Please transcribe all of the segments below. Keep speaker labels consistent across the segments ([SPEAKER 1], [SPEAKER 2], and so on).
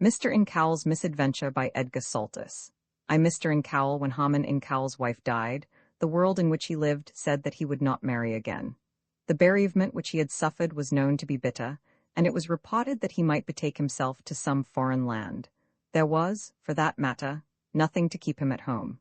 [SPEAKER 1] Mr. Incoul's Misadventure by Edgar Saltus. Mr. Incoul, when Harman Incoul's wife died, the world in which he lived said that he would not marry again. The bereavement which he had suffered was known to be bitter, and it was reported that he might betake himself to some foreign land. There was, for that matter, nothing to keep him at home.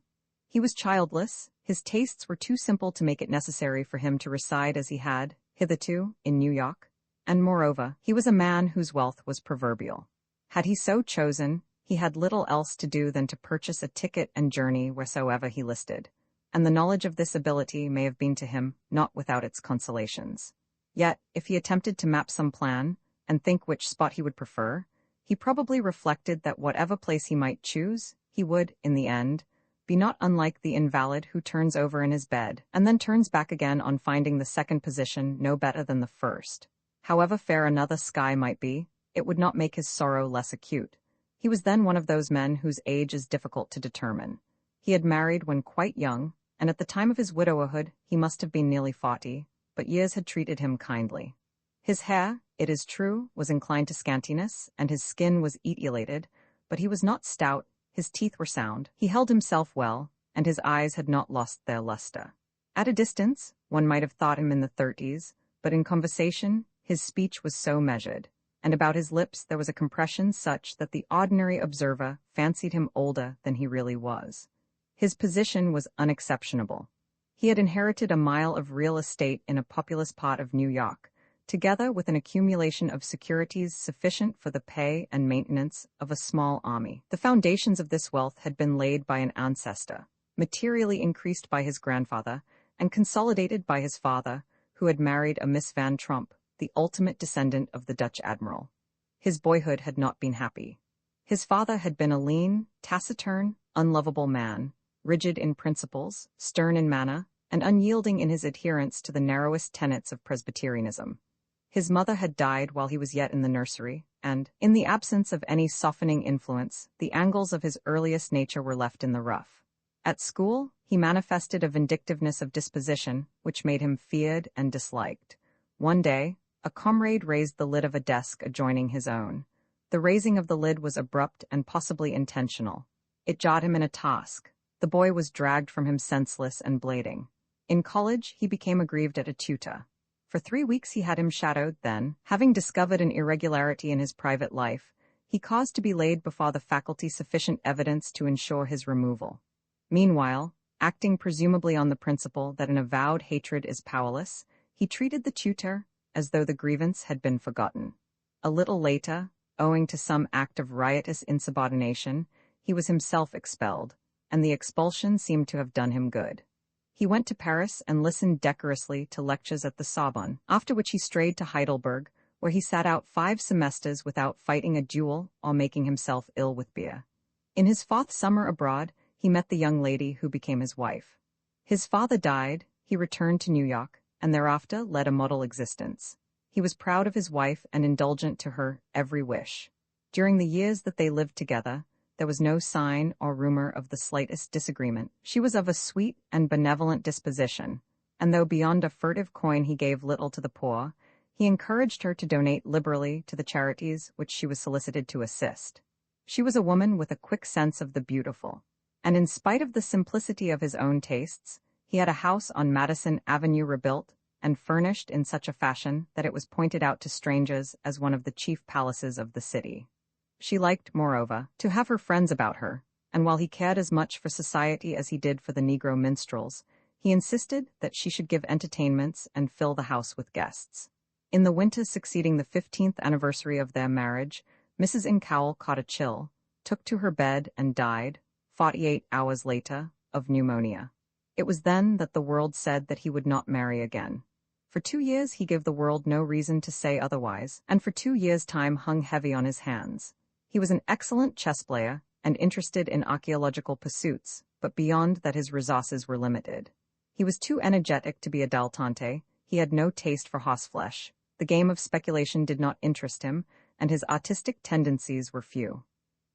[SPEAKER 1] He was childless, his tastes were too simple to make it necessary for him to reside as he had, hitherto, in New York, and moreover, he was a man whose wealth was proverbial. Had he so chosen, he had little else to do than to purchase a ticket and journey wheresoever he listed, and the knowledge of this ability may have been to him not without its consolations. Yet, if he attempted to map some plan, and think which spot he would prefer, he probably reflected that whatever place he might choose, he would, in the end, be not unlike the invalid who turns over in his bed, and then turns back again on finding the second position no better than the first. However fair another sky might be, it would not make his sorrow less acute. He was then one of those men whose age is difficult to determine. He had married when quite young, and at the time of his widowerhood he must have been nearly 40, but years had treated him kindly. His hair, it is true, was inclined to scantiness, and his skin was etiolated, but he was not stout, his teeth were sound, he held himself well, and his eyes had not lost their luster. At a distance, one might have thought him in the 30s, but in conversation, his speech was so measured, and about his lips there was a compression such that the ordinary observer fancied him older than he really was. His position was unexceptionable. He had inherited a mile of real estate in a populous part of New York, together with an accumulation of securities sufficient for the pay and maintenance of a small army. The foundations of this wealth had been laid by an ancestor, materially increased by his grandfather, and consolidated by his father, who had married a Miss Van Tromp, the ultimate descendant of the Dutch admiral. His boyhood had not been happy. His father had been a lean, taciturn, unlovable man, rigid in principles, stern in manner, and unyielding in his adherence to the narrowest tenets of Presbyterianism. His mother had died while he was yet in the nursery, and, in the absence of any softening influence, the angles of his earliest nature were left in the rough. At school, he manifested a vindictiveness of disposition which made him feared and disliked. One day, a comrade raised the lid of a desk adjoining his own. The raising of the lid was abrupt and possibly intentional. It jarred him in a task. The boy was dragged from him senseless and bleeding. In college, he became aggrieved at a tutor. For 3 weeks he had him shadowed, then, having discovered an irregularity in his private life, he caused to be laid before the faculty sufficient evidence to ensure his removal. Meanwhile, acting presumably on the principle that an avowed hatred is powerless, he treated the tutor as though the grievance had been forgotten. A little later, owing to some act of riotous insubordination, he was himself expelled, and the expulsion seemed to have done him good. He went to Paris and listened decorously to lectures at the Sorbonne, after which he strayed to Heidelberg, where he sat out 5 semesters without fighting a duel or making himself ill with beer. In his 4th summer abroad, he met the young lady who became his wife. His father died, he returned to New York, and thereafter led a model existence. He was proud of his wife and indulgent to her every wish. During the years that they lived together, there was no sign or rumor of the slightest disagreement. She was of a sweet and benevolent disposition, and though beyond a furtive coin he gave little to the poor, he encouraged her to donate liberally to the charities which she was solicited to assist. She was a woman with a quick sense of the beautiful, and in spite of the simplicity of his own tastes, he had a house on Madison Avenue rebuilt and furnished in such a fashion that it was pointed out to strangers as one of the chief palaces of the city. She liked, moreover, to have her friends about her, and while he cared as much for society as he did for the Negro minstrels, he insisted that she should give entertainments and fill the house with guests. In the winter succeeding the 15th anniversary of their marriage, Mrs. Incoul caught a chill, took to her bed and died, 48 hours later, of pneumonia. It was then that the world said that he would not marry again. For 2 years he gave the world no reason to say otherwise, and for 2 years time hung heavy on his hands. He was an excellent chess player and interested in archaeological pursuits, but beyond that his resources were limited. He was too energetic to be a dilettante, he had no taste for horseflesh, the game of speculation did not interest him, and his artistic tendencies were few.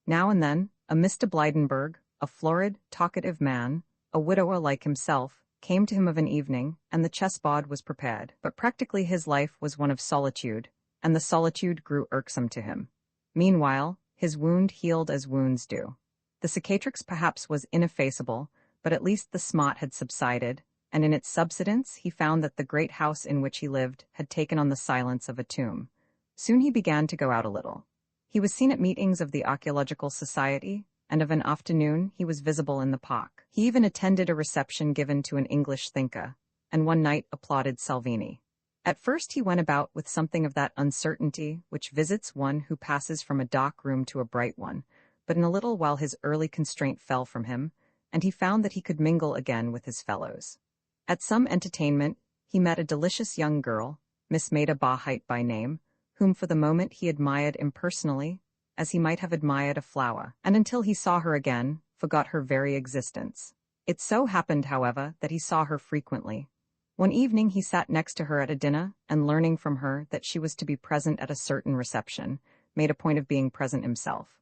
[SPEAKER 1] Now and then, a Mr. Blydenburg, a florid, talkative man, a widower like himself, came to him of an evening, and the chessboard was prepared, but practically his life was one of solitude, and the solitude grew irksome to him. Meanwhile, his wound healed as wounds do. The cicatrix perhaps was ineffaceable, but at least the smart had subsided, and in its subsidence he found that the great house in which he lived had taken on the silence of a tomb. Soon he began to go out a little. He was seen at meetings of the Archaeological Society, and of an afternoon he was visible in the park. He even attended a reception given to an English thinker, and one night applauded Salvini. At first he went about with something of that uncertainty which visits one who passes from a dark room to a bright one, but in a little while his early constraint fell from him, and he found that he could mingle again with his fellows. At some entertainment he met a delicious young girl, Miss Maida Barhyte by name, whom for the moment he admired impersonally, as he might have admired a flower, and until he saw her again, forgot her very existence. It so happened, however, that he saw her frequently. One evening he sat next to her at a dinner, and learning from her that she was to be present at a certain reception, made a point of being present himself.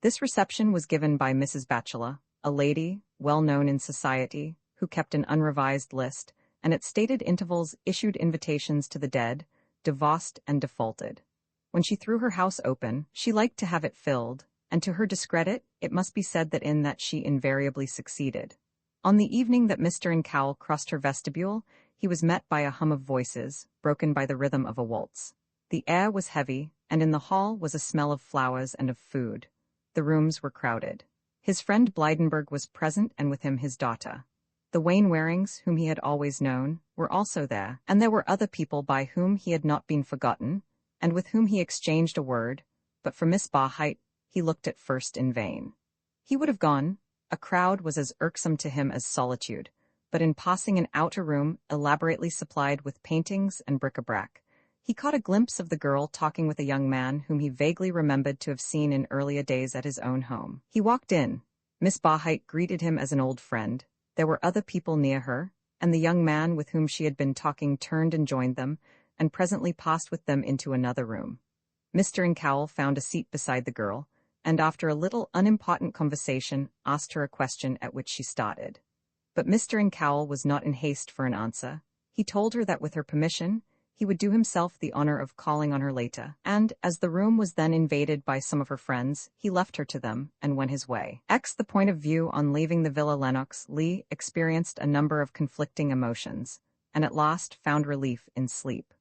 [SPEAKER 1] This reception was given by Mrs. Batchelor, a lady, well known in society, who kept an unrevised list, and at stated intervals issued invitations to the dead, divorced and defaulted. When she threw her house open, she liked to have it filled, and to her discredit, it must be said that in that she invariably succeeded. On the evening that Mr. Incoul crossed her vestibule, he was met by a hum of voices, broken by the rhythm of a waltz. The air was heavy, and in the hall was a smell of flowers and of food. The rooms were crowded. His friend Blydenburg was present, and with him his daughter. The Wainwarings, whom he had always known, were also there, and there were other people by whom he had not been forgotten, and with whom he exchanged a word, but for Miss Barhyte he looked at first in vain. He would have gone. A crowd was as irksome to him as solitude, but in passing an outer room elaborately supplied with paintings and bric-a-brac, he caught a glimpse of the girl talking with a young man whom he vaguely remembered to have seen in earlier days at his own home. He walked in. Miss Barhyte greeted him as an old friend. There were other people near her, and the young man with whom she had been talking turned and joined them, and presently passed with them into another room. Mr. Incoul found a seat beside the girl, and after a little unimportant conversation asked her a question at which she started. But Mr. Incoul was not in haste for an answer. He told her that with her permission, he would do himself the honor of calling on her later, and, as the room was then invaded by some of her friends, he left her to them, and went his way. The point of view on leaving the Villa Lennox Lee experienced a number of conflicting emotions, and at last found relief in sleep.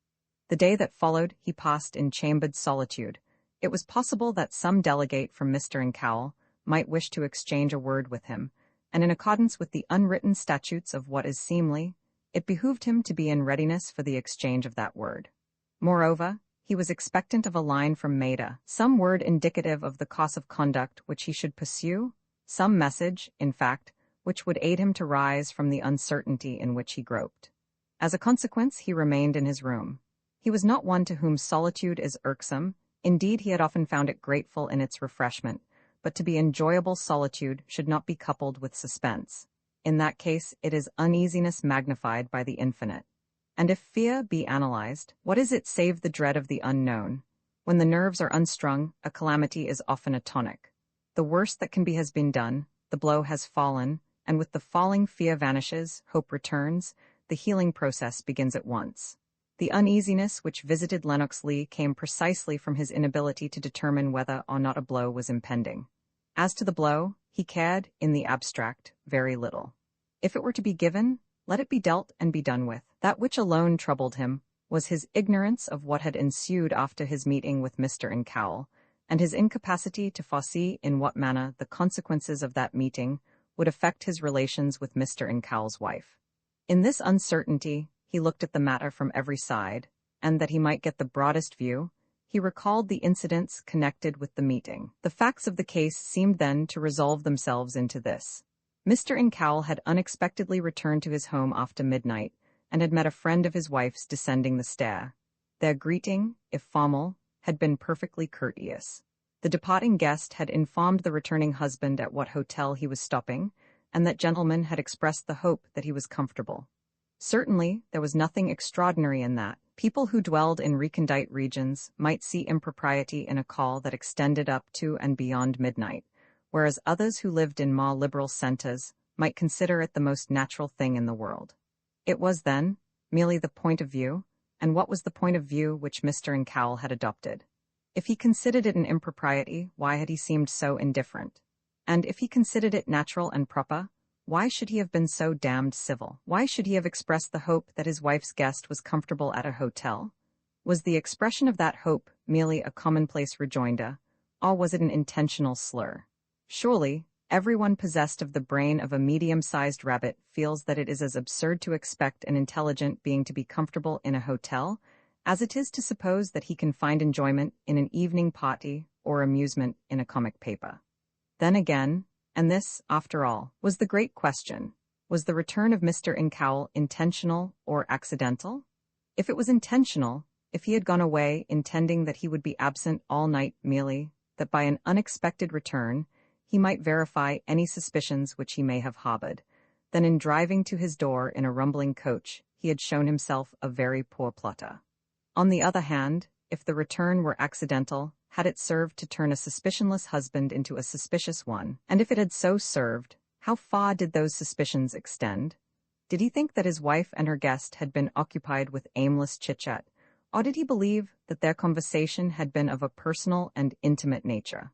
[SPEAKER 1] The day that followed he passed in chambered solitude. It was possible that some delegate from Mr. Incoul might wish to exchange a word with him, and in accordance with the unwritten statutes of what is seemly, it behooved him to be in readiness for the exchange of that word. Moreover, he was expectant of a line from Maida, some word indicative of the course of conduct which he should pursue, some message, in fact, which would aid him to rise from the uncertainty in which he groped. As a consequence, he remained in his room. He was not one to whom solitude is irksome. Indeed, he had often found it grateful in its refreshment, but to be enjoyable solitude should not be coupled with suspense. In that case, it is uneasiness magnified by the infinite. And if fear be analyzed, what is it save the dread of the unknown? When the nerves are unstrung, a calamity is often a tonic. The worst that can be has been done, the blow has fallen, and with the falling fear vanishes, hope returns, the healing process begins at once. The uneasiness which visited Lennox Lee came precisely from his inability to determine whether or not a blow was impending. As to the blow, he cared, in the abstract, very little. If it were to be given, let it be dealt and be done with. That which alone troubled him was his ignorance of what had ensued after his meeting with Mr. Incoul, and his incapacity to foresee in what manner the consequences of that meeting would affect his relations with Mr. Incoul's wife. In this uncertainty, he looked at the matter from every side, and that he might get the broadest view, he recalled the incidents connected with the meeting. The facts of the case seemed then to resolve themselves into this. Mr. Incoul had unexpectedly returned to his home after midnight, and had met a friend of his wife's descending the stair. Their greeting, if formal, had been perfectly courteous. The departing guest had informed the returning husband at what hotel he was stopping, and that gentleman had expressed the hope that he was comfortable. Certainly, there was nothing extraordinary in that. People who dwelled in recondite regions might see impropriety in a call that extended up to and beyond midnight, whereas others who lived in more liberal centers might consider it the most natural thing in the world. It was, then, merely the point of view, and what was the point of view which Mr. Incoul had adopted? If he considered it an impropriety, why had he seemed so indifferent? And if he considered it natural and proper, why should he have been so damned civil? Why should he have expressed the hope that his wife's guest was comfortable at a hotel? Was the expression of that hope merely a commonplace rejoinder, or was it an intentional slur? Surely, everyone possessed of the brain of a medium-sized rabbit feels that it is as absurd to expect an intelligent being to be comfortable in a hotel as it is to suppose that he can find enjoyment in an evening party or amusement in a comic paper. Then again, and this, after all, was the great question, was the return of Mr. Incoul intentional or accidental? If it was intentional, if he had gone away intending that he would be absent all night merely, that by an unexpected return he might verify any suspicions which he may have harbored, then in driving to his door in a rumbling coach he had shown himself a very poor plotter. On the other hand, if the return were accidental, had it served to turn a suspicionless husband into a suspicious one? And if it had so served, how far did those suspicions extend? Did he think that his wife and her guest had been occupied with aimless chit-chat, or did he believe that their conversation had been of a personal and intimate nature?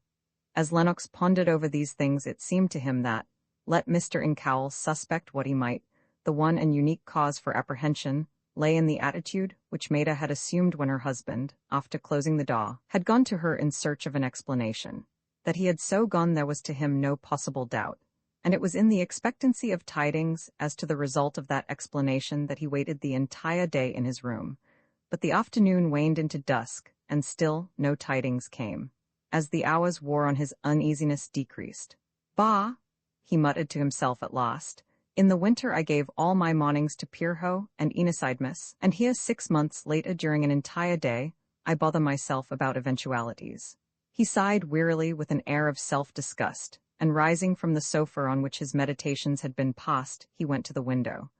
[SPEAKER 1] As Lennox pondered over these things, it seemed to him that, let Mr. Incoul suspect what he might, the one and unique cause for apprehension lay in the attitude which Maida had assumed when her husband, after closing the door, had gone to her in search of an explanation. That he had so gone there was to him no possible doubt, and it was in the expectancy of tidings as to the result of that explanation that he waited the entire day in his room. But the afternoon waned into dusk, and still no tidings came. As the hours wore on, his uneasiness decreased. "Bah!" he muttered to himself at last. "In the winter I gave all my mornings to Pirho and Misadventure, and here 6 months later during an entire day I bother myself about eventualities." He sighed wearily with an air of self-disgust, and rising from the sofa on which his meditations had been passed, he went to the window.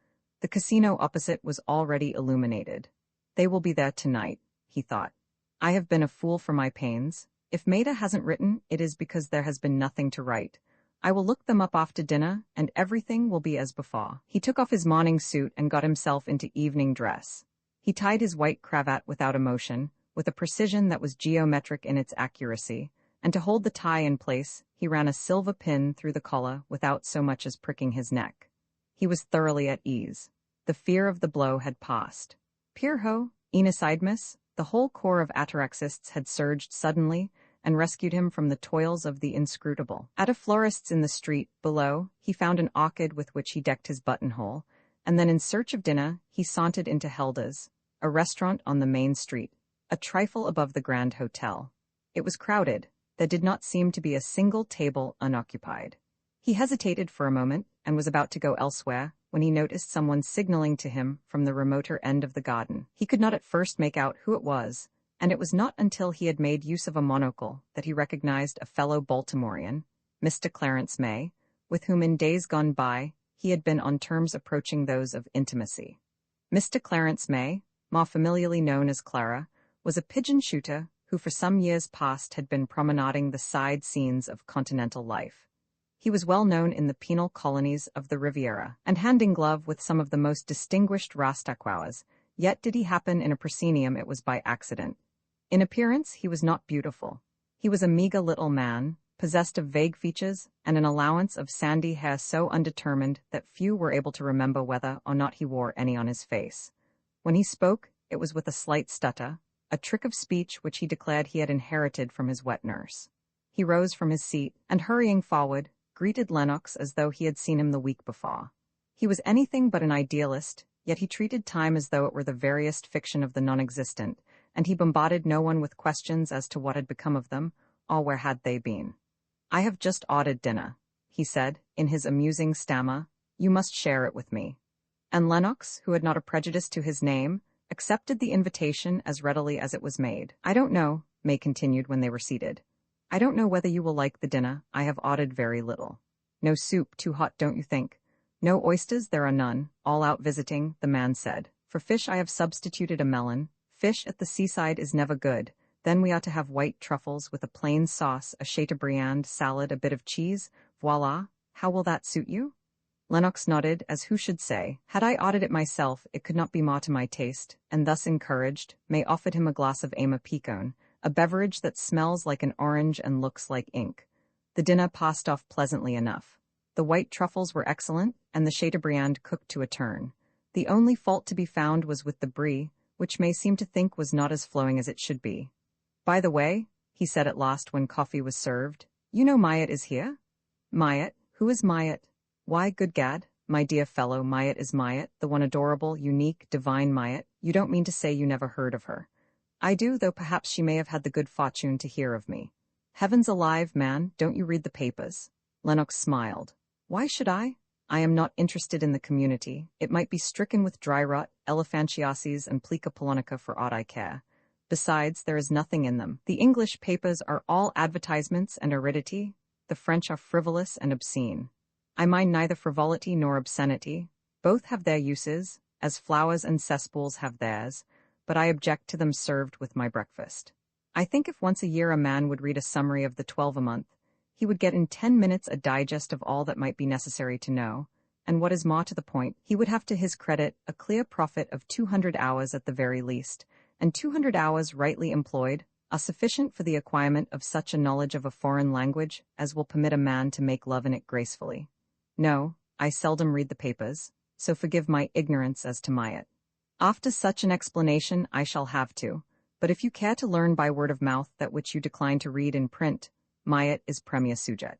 [SPEAKER 1] The casino opposite was already illuminated. "They will be there tonight," he thought. "I have been a fool for my pains. If Maida hasn't written, it is because there has been nothing to write. I will look them up after dinner, and everything will be as before." He took off his morning suit and got himself into evening dress. He tied his white cravat without emotion, with a precision that was geometric in its accuracy, and to hold the tie in place, he ran a silver pin through the collar without so much as pricking his neck. He was thoroughly at ease. The fear of the blow had passed. Pirho, Misadventure, the whole corps of ataraxists had surged suddenly and rescued him from the toils of the inscrutable. At a florist's in the street below, he found an orchid with which he decked his buttonhole, and then in search of dinner, he sauntered into Helda's, a restaurant on the main street, a trifle above the Grand Hotel. It was crowded. There did not seem to be a single table unoccupied. He hesitated for a moment and was about to go elsewhere when he noticed someone signaling to him from the remoter end of the garden. He could not at first make out who it was, and it was not until he had made use of a monocle that he recognized a fellow Baltimorean, Mr. Clarence May, with whom in days gone by he had been on terms approaching those of intimacy. Mr. Clarence May, more familiarly known as Clara, was a pigeon shooter who for some years past had been promenading the side scenes of continental life. He was well known in the penal colonies of the Riviera, and hand in glove with some of the most distinguished Rastaquouas, yet did he happen in a proscenium it was by accident. In appearance he was not beautiful. He was a meagre little man, possessed of vague features and an allowance of sandy hair so undetermined that few were able to remember whether or not he wore any on his face. When he spoke, it was with a slight stutter, a trick of speech which he declared he had inherited from his wet nurse. He rose from his seat, and hurrying forward, greeted Lennox as though he had seen him the week before. He was anything but an idealist, yet he treated time as though it were the veriest fiction of the non-existent, and he bombarded no one with questions as to what had become of them, or where had they been. "I have just ordered dinner," he said, in his amusing stammer. "You must share it with me." And Lennox, who had not a prejudice to his name, accepted the invitation as readily as it was made. "I don't know," May continued when they were seated. "I don't know whether you will like the dinner. I have ordered very little. No soup, too hot, don't you think? No oysters, there are none. All out visiting," the man said. "For fish I have substituted a melon. Fish at the seaside is never good. Then we ought to have white truffles with a plain sauce, a Chateaubriand salad, a bit of cheese. Voila! How will that suit you?" Lennox nodded, as who should say, "Had I ordered it myself, it could not be more to my taste," and thus encouraged, May offered him a glass of Ama Picon, a beverage that smells like an orange and looks like ink. The dinner passed off pleasantly enough. The white truffles were excellent, and the Chateaubriand cooked to a turn. The only fault to be found was with the brie, which May seemed to think was not as flowing as it should be. "By the way," he said at last when coffee was served, "you know Myatt is here?" "Myatt? Who is Myatt?" "Why, good gad, my dear fellow, Myatt is Myatt, the one adorable, unique, divine Myatt. You don't mean to say you never heard of her?" "I do, though perhaps she may have had the good fortune to hear of me." "Heavens alive, man, don't you read the papers?" Lennox smiled. "Why should I? I am not interested in the community. It might be stricken with dry rot, elephantiasis, and plica polonica for aught I care. Besides, there is nothing in them. The English papers are all advertisements and aridity. The French are frivolous and obscene. I mind neither frivolity nor obscenity. Both have their uses, as flowers and cesspools have theirs, but I object to them served with my breakfast. I think if once a year a man would read a summary of the 12 a month, he would get in 10 minutes a digest of all that might be necessary to know, and what is more to the point, he would have to his credit a clear profit of 200 hours at the very least, and 200 hours rightly employed are sufficient for the acquirement of such a knowledge of a foreign language as will permit a man to make love in it gracefully. No, I seldom read the papers, so forgive my ignorance as to Myatt. After such an explanation I shall have to, but if you care to learn by word of mouth that which you decline to read in print, Myatt is premier sujet.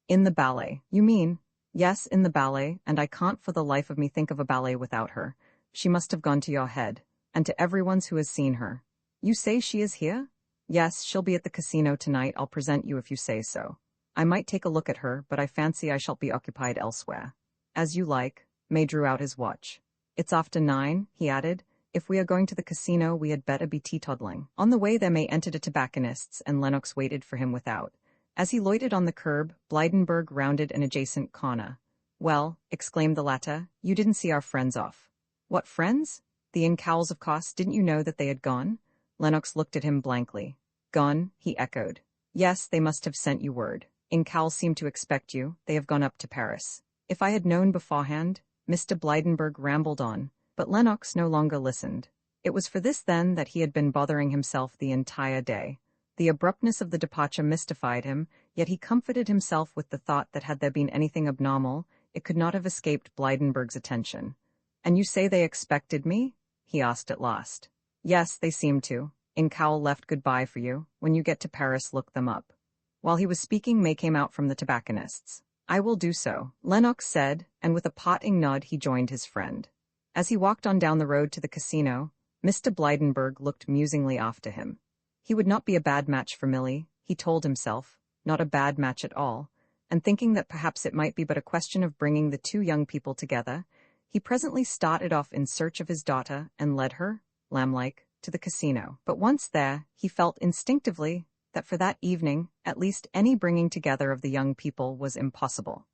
[SPEAKER 1] In the ballet, you mean? Yes, in the ballet, and I can't for the life of me think of a ballet without her. She must have gone to your head, and to everyone's who has seen her. You say she is here? Yes, she'll be at the casino tonight. I'll present you if you say so. I might take a look at her, but I fancy I shall be occupied elsewhere. As you like. May drew out his watch. It's after 9, he added. If we are going to the casino, we had better be teetotaling. On the way there May entered a tobacconist's, and Lennox waited for him without. As he loitered on the curb, Blydenburg rounded an adjacent corner. "Well," exclaimed the latter, "you didn't see our friends off." "What friends?" "The Incouls, of course. Didn't you know that they had gone?" Lennox looked at him blankly. "Gone?" he echoed. "Yes, they must have sent you word. Incoul seemed to expect you. They have gone up to Paris." "If I had known beforehand," Mr. Blydenburg rambled on, but Lennox no longer listened. It was for this, then, that he had been bothering himself the entire day. The abruptness of the departure mystified him, yet he comforted himself with the thought that had there been anything abnormal, it could not have escaped Blydenburg's attention. "And you say they expected me?" he asked at last. "Yes, they seem to. Incoul left goodbye for you. When you get to Paris, look them up." While he was speaking, May came out from the tobacconist's. "I will do so," Lennox said, and with a parting nod he joined his friend. As he walked on down the road to the casino, Mr. Blydenburg looked musingly after him. He would not be a bad match for Milly, he told himself, not a bad match at all, and thinking that perhaps it might be but a question of bringing the two young people together, he presently started off in search of his daughter and led her, lamb-like, to the casino. But once there, he felt instinctively that for that evening, at least, any bringing together of the young people was impossible.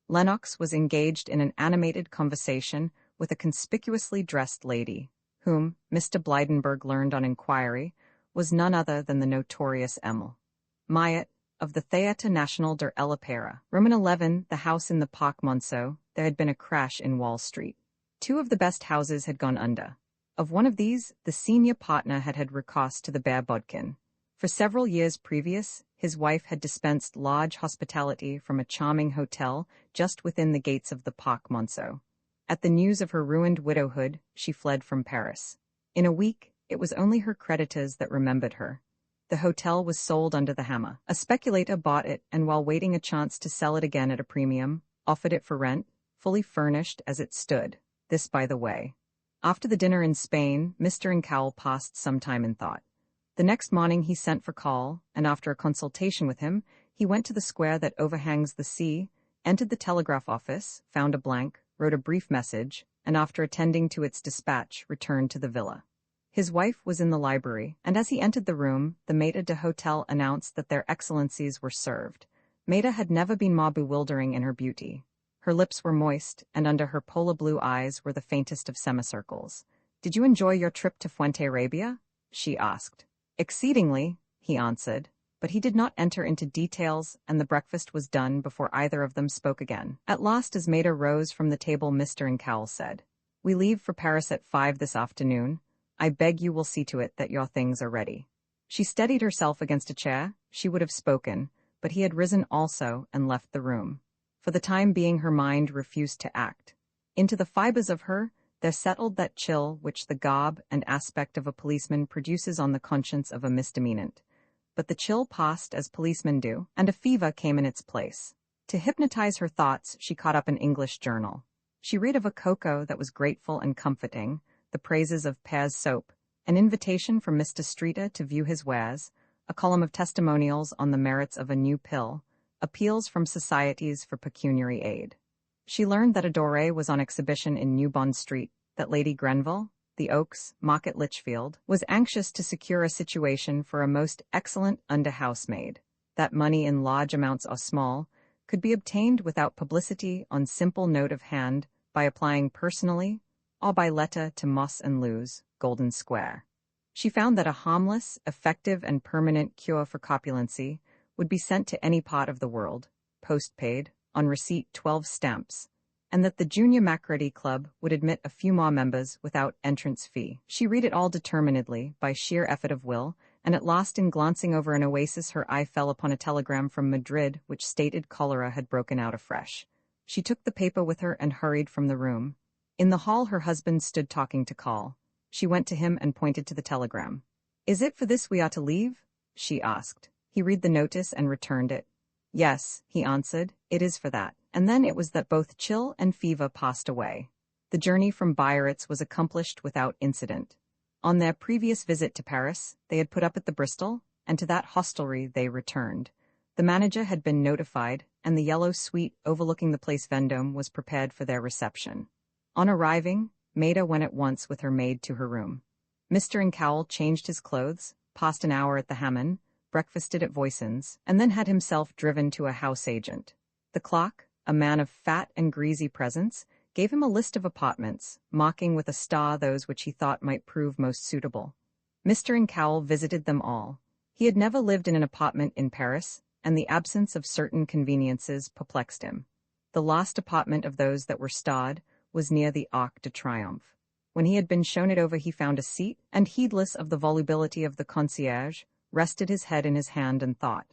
[SPEAKER 1] Lennox was engaged in an animated conversation with a conspicuously dressed lady, whom, Mr. Blydenburg learned on inquiry, was none other than the notorious Emil Myatt, of the Théâtre National de l'Opéra. Roman 11, the house in the Parc Monceau. There had been a crash in Wall Street. 2 of the best houses had gone under. Of one of these, the senior partner had recourse to the bare bodkin. For several years previous, his wife had dispensed large hospitality from a charming hotel just within the gates of the Parc Monceau. At the news of her ruined widowhood, she fled from Paris. In a week, it was only her creditors that remembered her. The hotel was sold under the hammer. A speculator bought it, and while waiting a chance to sell it again at a premium, offered it for rent, fully furnished as it stood. This by the way. After the dinner in Spain, Mr. Incoul passed some time in thought. The next morning he sent for Call, and after a consultation with him, he went to the square that overhangs the sea, entered the telegraph office, found a blank, wrote a brief message, and after attending to its dispatch, returned to the villa. His wife was in the library, and as he entered the room, the maître d'hôtel announced that their excellencies were served. Maida had never been more bewildering in her beauty. Her lips were moist, and under her polo blue eyes were the faintest of semicircles. "Did you enjoy your trip to Fuenterrabia?" she asked. "Exceedingly," he answered, but he did not enter into details, and the breakfast was done before either of them spoke again. At last, as Maida rose from the table, Mr. Incoul said, "We leave for Paris at 5 this afternoon. I beg you will see to it that your things are ready." She steadied herself against a chair. She would have spoken, but he had risen also and left the room. For the time being her mind refused to act. Into the fibers of her, there settled that chill which the garb and aspect of a policeman produces on the conscience of a misdemeanant. But the chill passed as policemen do, and a fever came in its place. To hypnotize her thoughts, she caught up an English journal. She read of a cocoa that was grateful and comforting, the praises of Pear's soap, an invitation from Mr. Streeter to view his wares, a column of testimonials on the merits of a new pill, appeals from societies for pecuniary aid. She learned that a doré was on exhibition in New Bond Street, that Lady Grenville, the Oaks, Market Litchfield, was anxious to secure a situation for a most excellent under-housemaid, that money in large amounts or small could be obtained without publicity on simple note of hand by applying personally or by letter to Moss and Lewes, Golden Square. She found that a harmless, effective, and permanent cure for corpulency would be sent to any part of the world, post-paid, on receipt 12 stamps, and that the Junior Macready Club would admit a few more members without entrance fee. She read it all determinedly, by sheer effort of will, and at last in glancing over an oasis her eye fell upon a telegram from Madrid which stated cholera had broken out afresh. She took the paper with her and hurried from the room. In the hall her husband stood talking to Call. She went to him and pointed to the telegram. "Is it for this we are to leave?" she asked. He read the notice and returned it. "Yes," he answered, "it is for that." And then it was that both chill and fever passed away. The journey from Biarritz was accomplished without incident. On their previous visit to Paris, they had put up at the Bristol, and to that hostelry they returned. The manager had been notified, and the yellow suite overlooking the Place Vendôme was prepared for their reception. On arriving, Maida went at once with her maid to her room. Mr. Incoul changed his clothes, passed an hour at the Hammam, breakfasted at Voisin's, and then had himself driven to a house agent. The clock, a man of fat and greasy presence, gave him a list of apartments, marking with a star those which he thought might prove most suitable. Mr. Incoul visited them all. He had never lived in an apartment in Paris, and the absence of certain conveniences perplexed him. The last apartment of those that were starred was near the Arc de Triomphe. When he had been shown it over he found a seat, and heedless of the volubility of the concierge, rested his head in his hand and thought.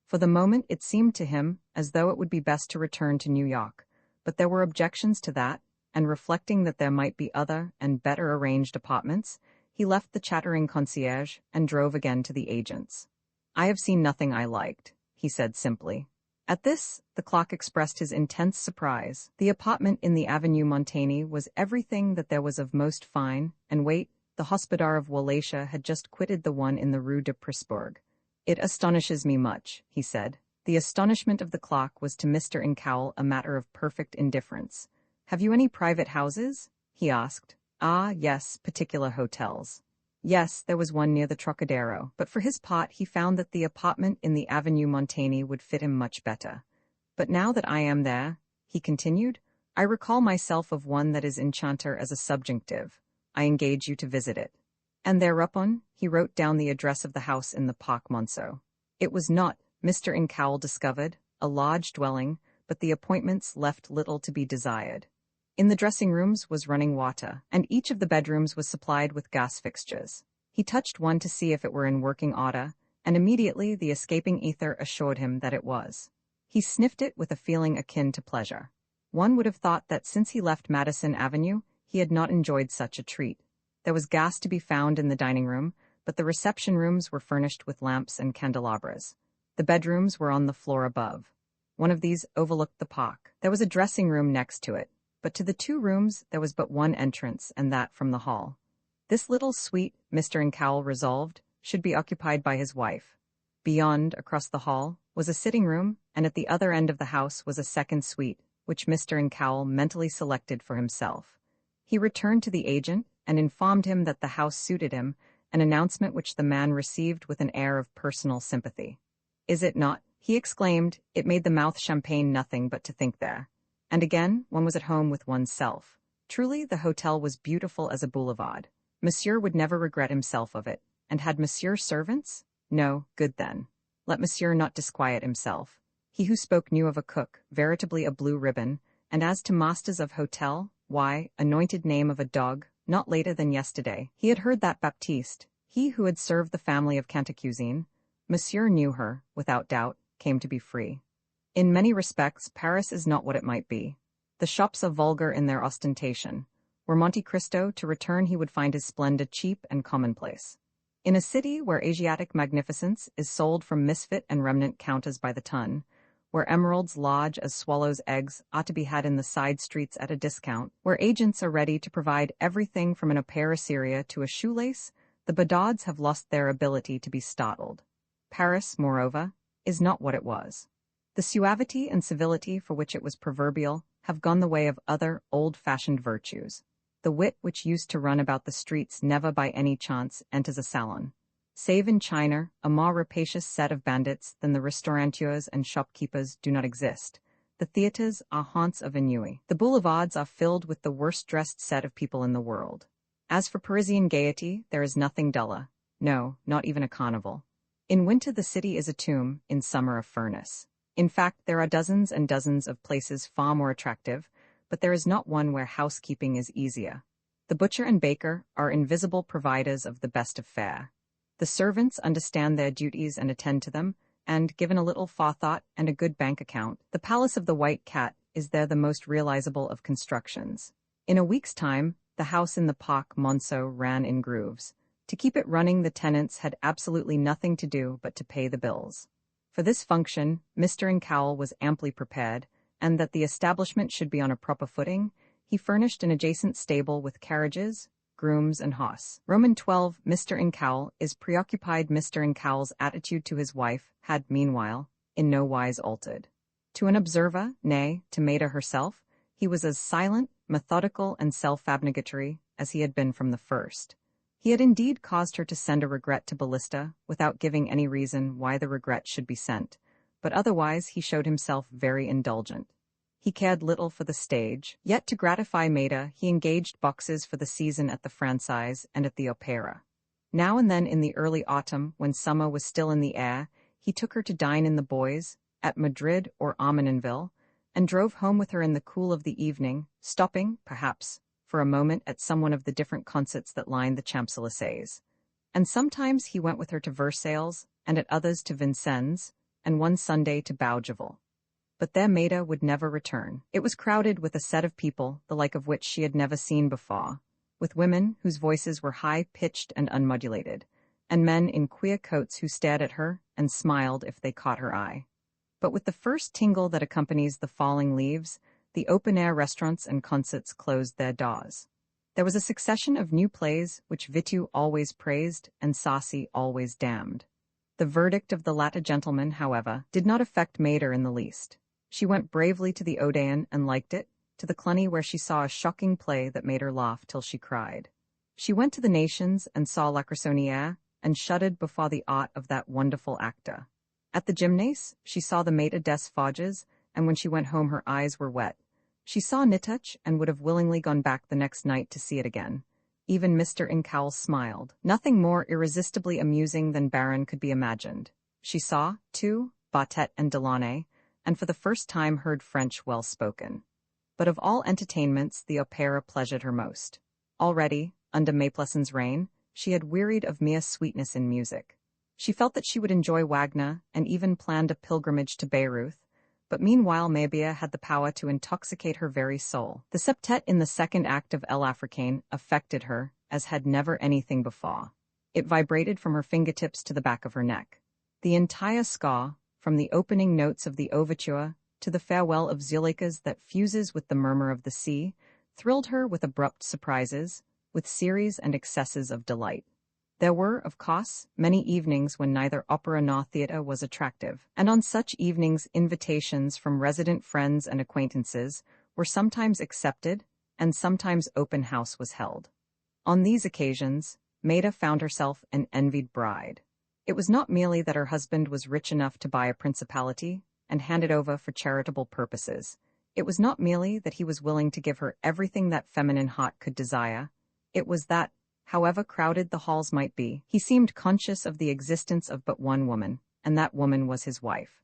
[SPEAKER 1] For the moment it seemed to him as though it would be best to return to New York, but there were objections to that, and reflecting that there might be other and better arranged apartments, he left the chattering concierge and drove again to the agent's. "I have seen nothing I liked," he said simply. At this, the clock expressed his intense surprise. The apartment in the Avenue Montaigne was everything that there was of most fine, and wait, the Hospodar of Wallachia had just quitted the one in the Rue de Presbourg. "It astonishes me much," he said. The astonishment of the clock was to Mr. Incoul a matter of perfect indifference. "Have you any private houses?" he asked. "Ah, yes, particular hotels." Yes, there was one near the Trocadero, but for his part he found that the apartment in the Avenue Montaigne would fit him much better. "But now that I am there," he continued, "I recall myself of one that is enchanter as a subjunctive. I engage you to visit it." And thereupon he wrote down the address of the house in the Parc Monceau. It was not, Mr. Incoul discovered, a large dwelling, but the appointments left little to be desired. In the dressing-rooms was running water, and each of the bedrooms was supplied with gas fixtures. He touched one to see if it were in working order, and immediately the escaping ether assured him that it was. He sniffed it with a feeling akin to pleasure. One would have thought that since he left Madison Avenue, he had not enjoyed such a treat. There was gas to be found in the dining room, but the reception rooms were furnished with lamps and candelabras. The bedrooms were on the floor above. One of these overlooked the park. There was a dressing room next to it, but to the two rooms there was but one entrance, and that from the hall. This little suite, Mr. Incoul resolved, should be occupied by his wife. Beyond, across the hall, was a sitting room, and at the other end of the house was a second suite, which Mr. Incoul mentally selected for himself. He returned to the agent, and informed him that the house suited him, an announcement which the man received with an air of personal sympathy. "Is it not?" he exclaimed. It made the mouth champagne nothing but to think there. And again, one was at home with one's self. Truly, the hotel was beautiful as a boulevard. Monsieur would never regret himself of it. And had Monsieur servants? No, good then. Let Monsieur not disquiet himself. He who spoke knew of a cook, veritably a blue ribbon, and as to masters of hotel, why, anointed name of a dog, not later than yesterday. He had heard that Baptiste, He who had served the family of Cantacuzene, Monsieur knew her, without doubt, came to be free. In many respects, Paris is not what it might be. The shops are vulgar in their ostentation. Were Monte Cristo to return, he would find his Splenda cheap and commonplace. In a city where Asiatic magnificence is sold from misfit and remnant counters by the ton, where emeralds lodge as swallows' eggs ought to be had in the side streets at a discount, where agents are ready to provide everything from an opera-seria to a shoelace, the Badauds have lost their ability to be startled. Paris, moreover, is not what it was. The suavity and civility for which it was proverbial have gone the way of other old-fashioned virtues. The wit which used to run about the streets never by any chance enters a salon. Save in China, a more rapacious set of bandits than the restaurateurs and shopkeepers do not exist. The theaters are haunts of ennui. The boulevards are filled with the worst-dressed set of people in the world. As for Parisian gaiety, there is nothing duller. No, not even a carnival. In winter the city is a tomb, in summer a furnace. In fact, there are dozens and dozens of places far more attractive, but there is not one where housekeeping is easier. The butcher and baker are invisible providers of the best of fare. The servants understand their duties and attend to them, and, given a little forethought and a good bank account, the Palace of the White Cat is there the most realizable of constructions. In a week's time, the house in the Parc Monceau ran in grooves. To keep it running, the tenants had absolutely nothing to do but to pay the bills. For this function, Mr. Incoul was amply prepared, and that the establishment should be on a proper footing, he furnished an adjacent stable with carriages, grooms, and hoss. Roman 12. Mr. Incoul is preoccupied. Mr. Incoul's attitude to his wife had, meanwhile, in no wise altered. To an observer, nay, to Maida herself, he was as silent, methodical, and self-abnegatory as he had been from the first. He had indeed caused her to send a regret to Ballista, without giving any reason why the regret should be sent, but otherwise he showed himself very indulgent. He cared little for the stage, yet to gratify Maida he engaged boxes for the season at the Franchise and at the Opera. Now and then in the early autumn, when summer was still in the air, he took her to dine in the Bois, at Madrid or Armenonville, and drove home with her in the cool of the evening, stopping, perhaps, for a moment at some one of the different concerts that lined the Champs-Élysées. And sometimes he went with her to Versailles, and at others to Vincennes, and one Sunday to Bougival. But there Maida would never return. It was crowded with a set of people, the like of which she had never seen before, with women whose voices were high-pitched and unmodulated, and men in queer coats who stared at her and smiled if they caught her eye. But with the first tingle that accompanies the falling leaves, the open-air restaurants and concerts closed their doors. There was a succession of new plays which Vitu always praised and Saucy always damned. The verdict of the latter gentleman, however, did not affect Maida in the least. She went bravely to the Odeon and liked it, to the Cluny where she saw a shocking play that made her laugh till she cried. She went to the Nations and saw La Cressonnière, and shuddered before the art of that wonderful actor. At the Gymnase, she saw the Maître des Forges, and when she went home her eyes were wet. She saw Nitouch and would have willingly gone back the next night to see it again. Even Mr. Incoul smiled. Nothing more irresistibly amusing than Baron could be imagined. She saw, too, Bautet and Delaunay, and for the first time heard French well spoken. But of all entertainments, the opera pleasured her most. Already, under Maupassant's reign, she had wearied of mere sweetness in music. She felt that she would enjoy Wagner, and even planned a pilgrimage to Bayreuth, but meanwhile Mabia had the power to intoxicate her very soul. The septet in the second act of L'Africaine affected her, as had never anything before. It vibrated from her fingertips to the back of her neck. The entire score, from the opening notes of the overture to the farewell of Zuleikas that fuses with the murmur of the sea, thrilled her with abrupt surprises, with series and excesses of delight. There were, of course, many evenings when neither opera nor theatre was attractive, and on such evenings invitations from resident friends and acquaintances were sometimes accepted, and sometimes open house was held. On these occasions, Maida found herself an envied bride. It was not merely that her husband was rich enough to buy a principality and hand it over for charitable purposes. It was not merely that he was willing to give her everything that feminine heart could desire. It was that, however crowded the halls might be, he seemed conscious of the existence of but one woman, and that woman was his wife.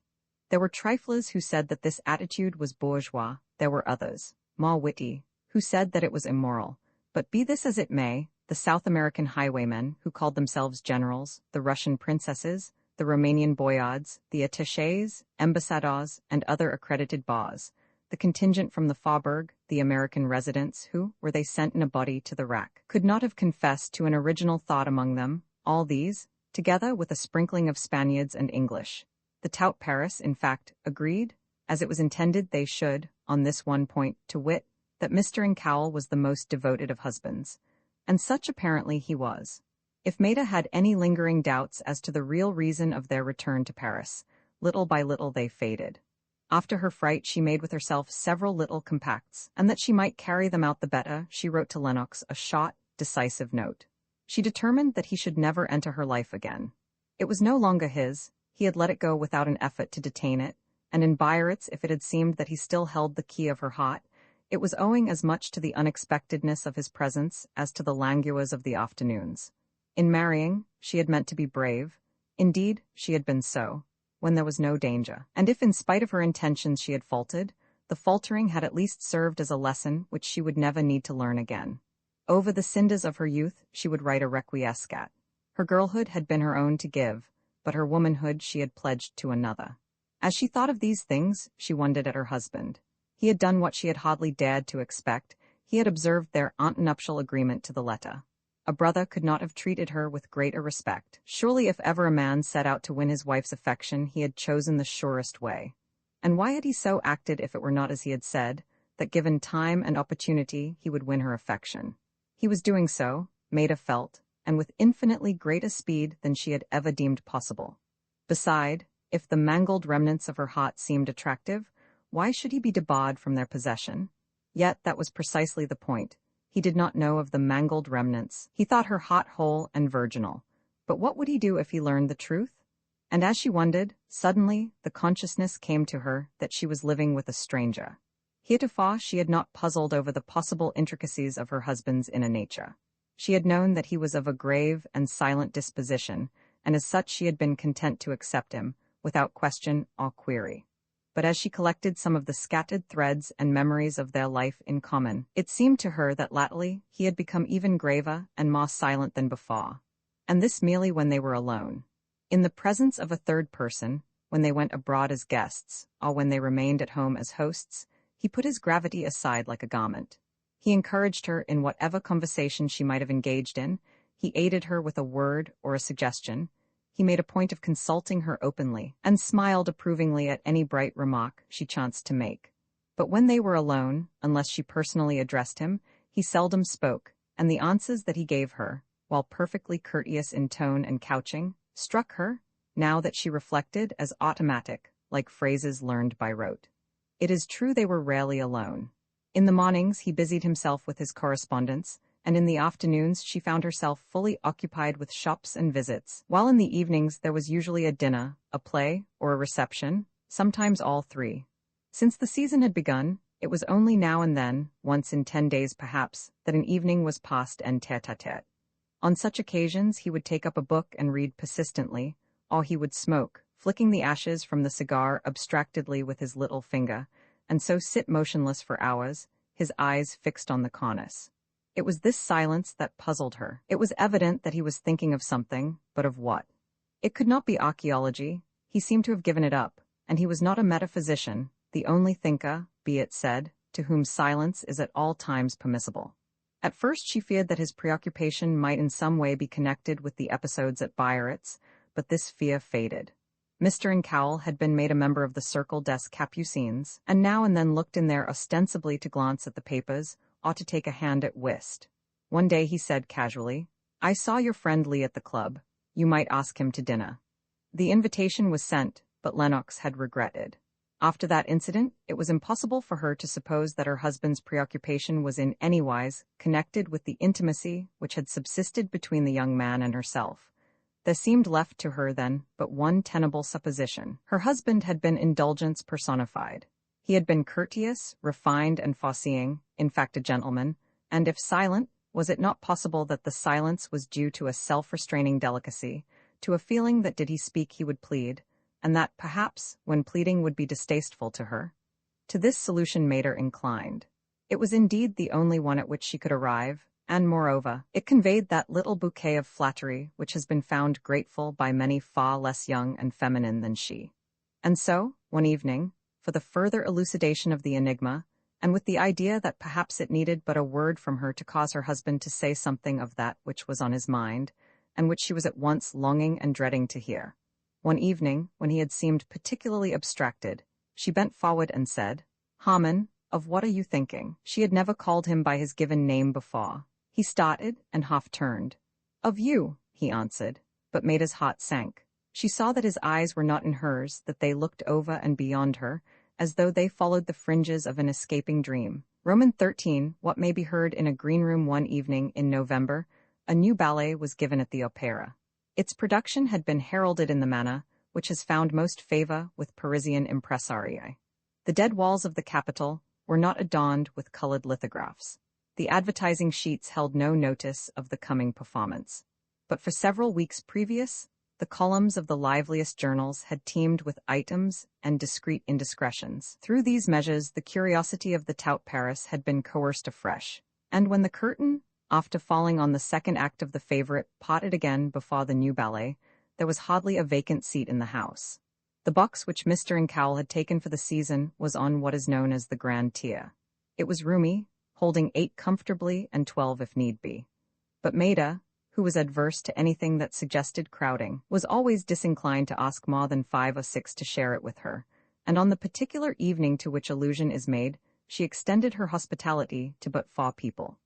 [SPEAKER 1] There were triflers who said that this attitude was bourgeois. There were others, more witty, who said that it was immoral. But be this as it may, the South American highwaymen, who called themselves generals, the Russian princesses, the Romanian boyads, the attachés, ambassadors, and other accredited bars, the contingent from the Faubourg, the American residents who, were they sent in a body to the rack, could not have confessed to an original thought among them, all these, together with a sprinkling of Spaniards and English. The tout Paris, in fact, agreed, as it was intended they should, on this one point, to wit, that Mr. Incoul was the most devoted of husbands. And such apparently he was. If Maida had any lingering doubts as to the real reason of their return to Paris, little by little they faded. After her fright she made with herself several little compacts, and that she might carry them out the better, she wrote to Lennox a short, decisive note. She determined that he should never enter her life again. It was no longer his, he had let it go without an effort to detain it, and in Biarritz, if it had seemed that he still held the key of her heart, it was owing as much to the unexpectedness of his presence as to the languors of the afternoons. In marrying, she had meant to be brave. Indeed, she had been so, when there was no danger. And if in spite of her intentions she had faltered, the faltering had at least served as a lesson which she would never need to learn again. Over the cinders of her youth she would write a requiescat. Her girlhood had been her own to give, but her womanhood she had pledged to another. As she thought of these things, she wondered at her husband. He had done what she had hardly dared to expect. He had observed their antenuptial agreement to the letter. A brother could not have treated her with greater respect. Surely if ever a man set out to win his wife's affection, he had chosen the surest way. And why had he so acted if it were not as he had said, that given time and opportunity he would win her affection? He was doing so, Maida felt, and with infinitely greater speed than she had ever deemed possible. Beside, if the mangled remnants of her heart seemed attractive, why should he be debarred from their possession? Yet that was precisely the point. He did not know of the mangled remnants. He thought her heart whole and virginal. But what would he do if he learned the truth? And as she wondered, suddenly the consciousness came to her that she was living with a stranger. Heretofore she had not puzzled over the possible intricacies of her husband's inner nature. She had known that he was of a grave and silent disposition, and as such she had been content to accept him, without question or query. But as she collected some of the scattered threads and memories of their life in common, it seemed to her that latterly he had become even graver and more silent than before. And this merely when they were alone. In the presence of a third person, when they went abroad as guests, or when they remained at home as hosts, he put his gravity aside like a garment. He encouraged her in whatever conversation she might have engaged in. He aided her with a word or a suggestion. He made a point of consulting her openly, and smiled approvingly at any bright remark she chanced to make. But when they were alone, unless she personally addressed him, he seldom spoke, and the answers that he gave her, while perfectly courteous in tone and couching, struck her, now that she reflected, as automatic, like phrases learned by rote. It is true they were rarely alone. In the mornings he busied himself with his correspondence, and in the afternoons she found herself fully occupied with shops and visits, while in the evenings there was usually a dinner, a play, or a reception, sometimes all three. Since the season had begun, it was only now and then, once in 10 days perhaps, that an evening was passed en tête-à-tête. On such occasions he would take up a book and read persistently, or he would smoke, flicking the ashes from the cigar abstractedly with his little finger, and so sit motionless for hours, his eyes fixed on the cornice. It was this silence that puzzled her. It was evident that he was thinking of something, but of what? It could not be archaeology. He seemed to have given it up, and he was not a metaphysician, the only thinker, be it said, to whom silence is at all times permissible. At first she feared that his preoccupation might in some way be connected with the episodes at Biarritz, but this fear faded. Mr. Incoul had been made a member of the Cercle des Capucines, and now and then looked in there ostensibly to glance at the papers, or to take a hand at whist. One day he said casually, "I saw your friend Lee at the club. You might ask him to dinner." The invitation was sent, but Lennox had regretted. After that incident, it was impossible for her to suppose that her husband's preoccupation was in any wise connected with the intimacy which had subsisted between the young man and herself. There seemed left to her, then, but one tenable supposition. Her husband had been indulgence personified. He had been courteous, refined, and foreseeing, in fact a gentleman, and if silent, was it not possible that the silence was due to a self-restraining delicacy, to a feeling that did he speak he would plead, and that, perhaps, when pleading would be distasteful to her? To this solution Maida inclined. It was indeed the only one at which she could arrive, and moreover, it conveyed that little bouquet of flattery which has been found grateful by many far less young and feminine than she. And so, one evening, for the further elucidation of the enigma, and with the idea that perhaps it needed but a word from her to cause her husband to say something of that which was on his mind, and which she was at once longing and dreading to hear. One evening, when he had seemed particularly abstracted, she bent forward and said, "Harmon, of what are you thinking?" She had never called him by his given name before. He started and half turned. "Of you," he answered, but Maida's heart sank. She saw that his eyes were not in hers, that they looked over and beyond her, as though they followed the fringes of an escaping dream. Roman 13, what may be heard in a green room one evening in November, a new ballet was given at the Opera. Its production had been heralded in the manner which has found most favor with Parisian impresarii. The dead walls of the capital were not adorned with colored lithographs. The advertising sheets held no notice of the coming performance. But for several weeks previous, the columns of the liveliest journals had teemed with items and discreet indiscretions. Through these measures, the curiosity of the tout Paris had been coerced afresh. And when the curtain, after falling on the second act of the favorite, parted again before the new ballet, there was hardly a vacant seat in the house. The box which Mr. Incoul had taken for the season was on what is known as the grand tier. It was roomy, holding 8 comfortably and 12 if need be. But Maida, who was adverse to anything that suggested crowding, was always disinclined to ask more than 5 or 6 to share it with her, and on the particular evening to which allusion is made, she extended her hospitality to but 4 people.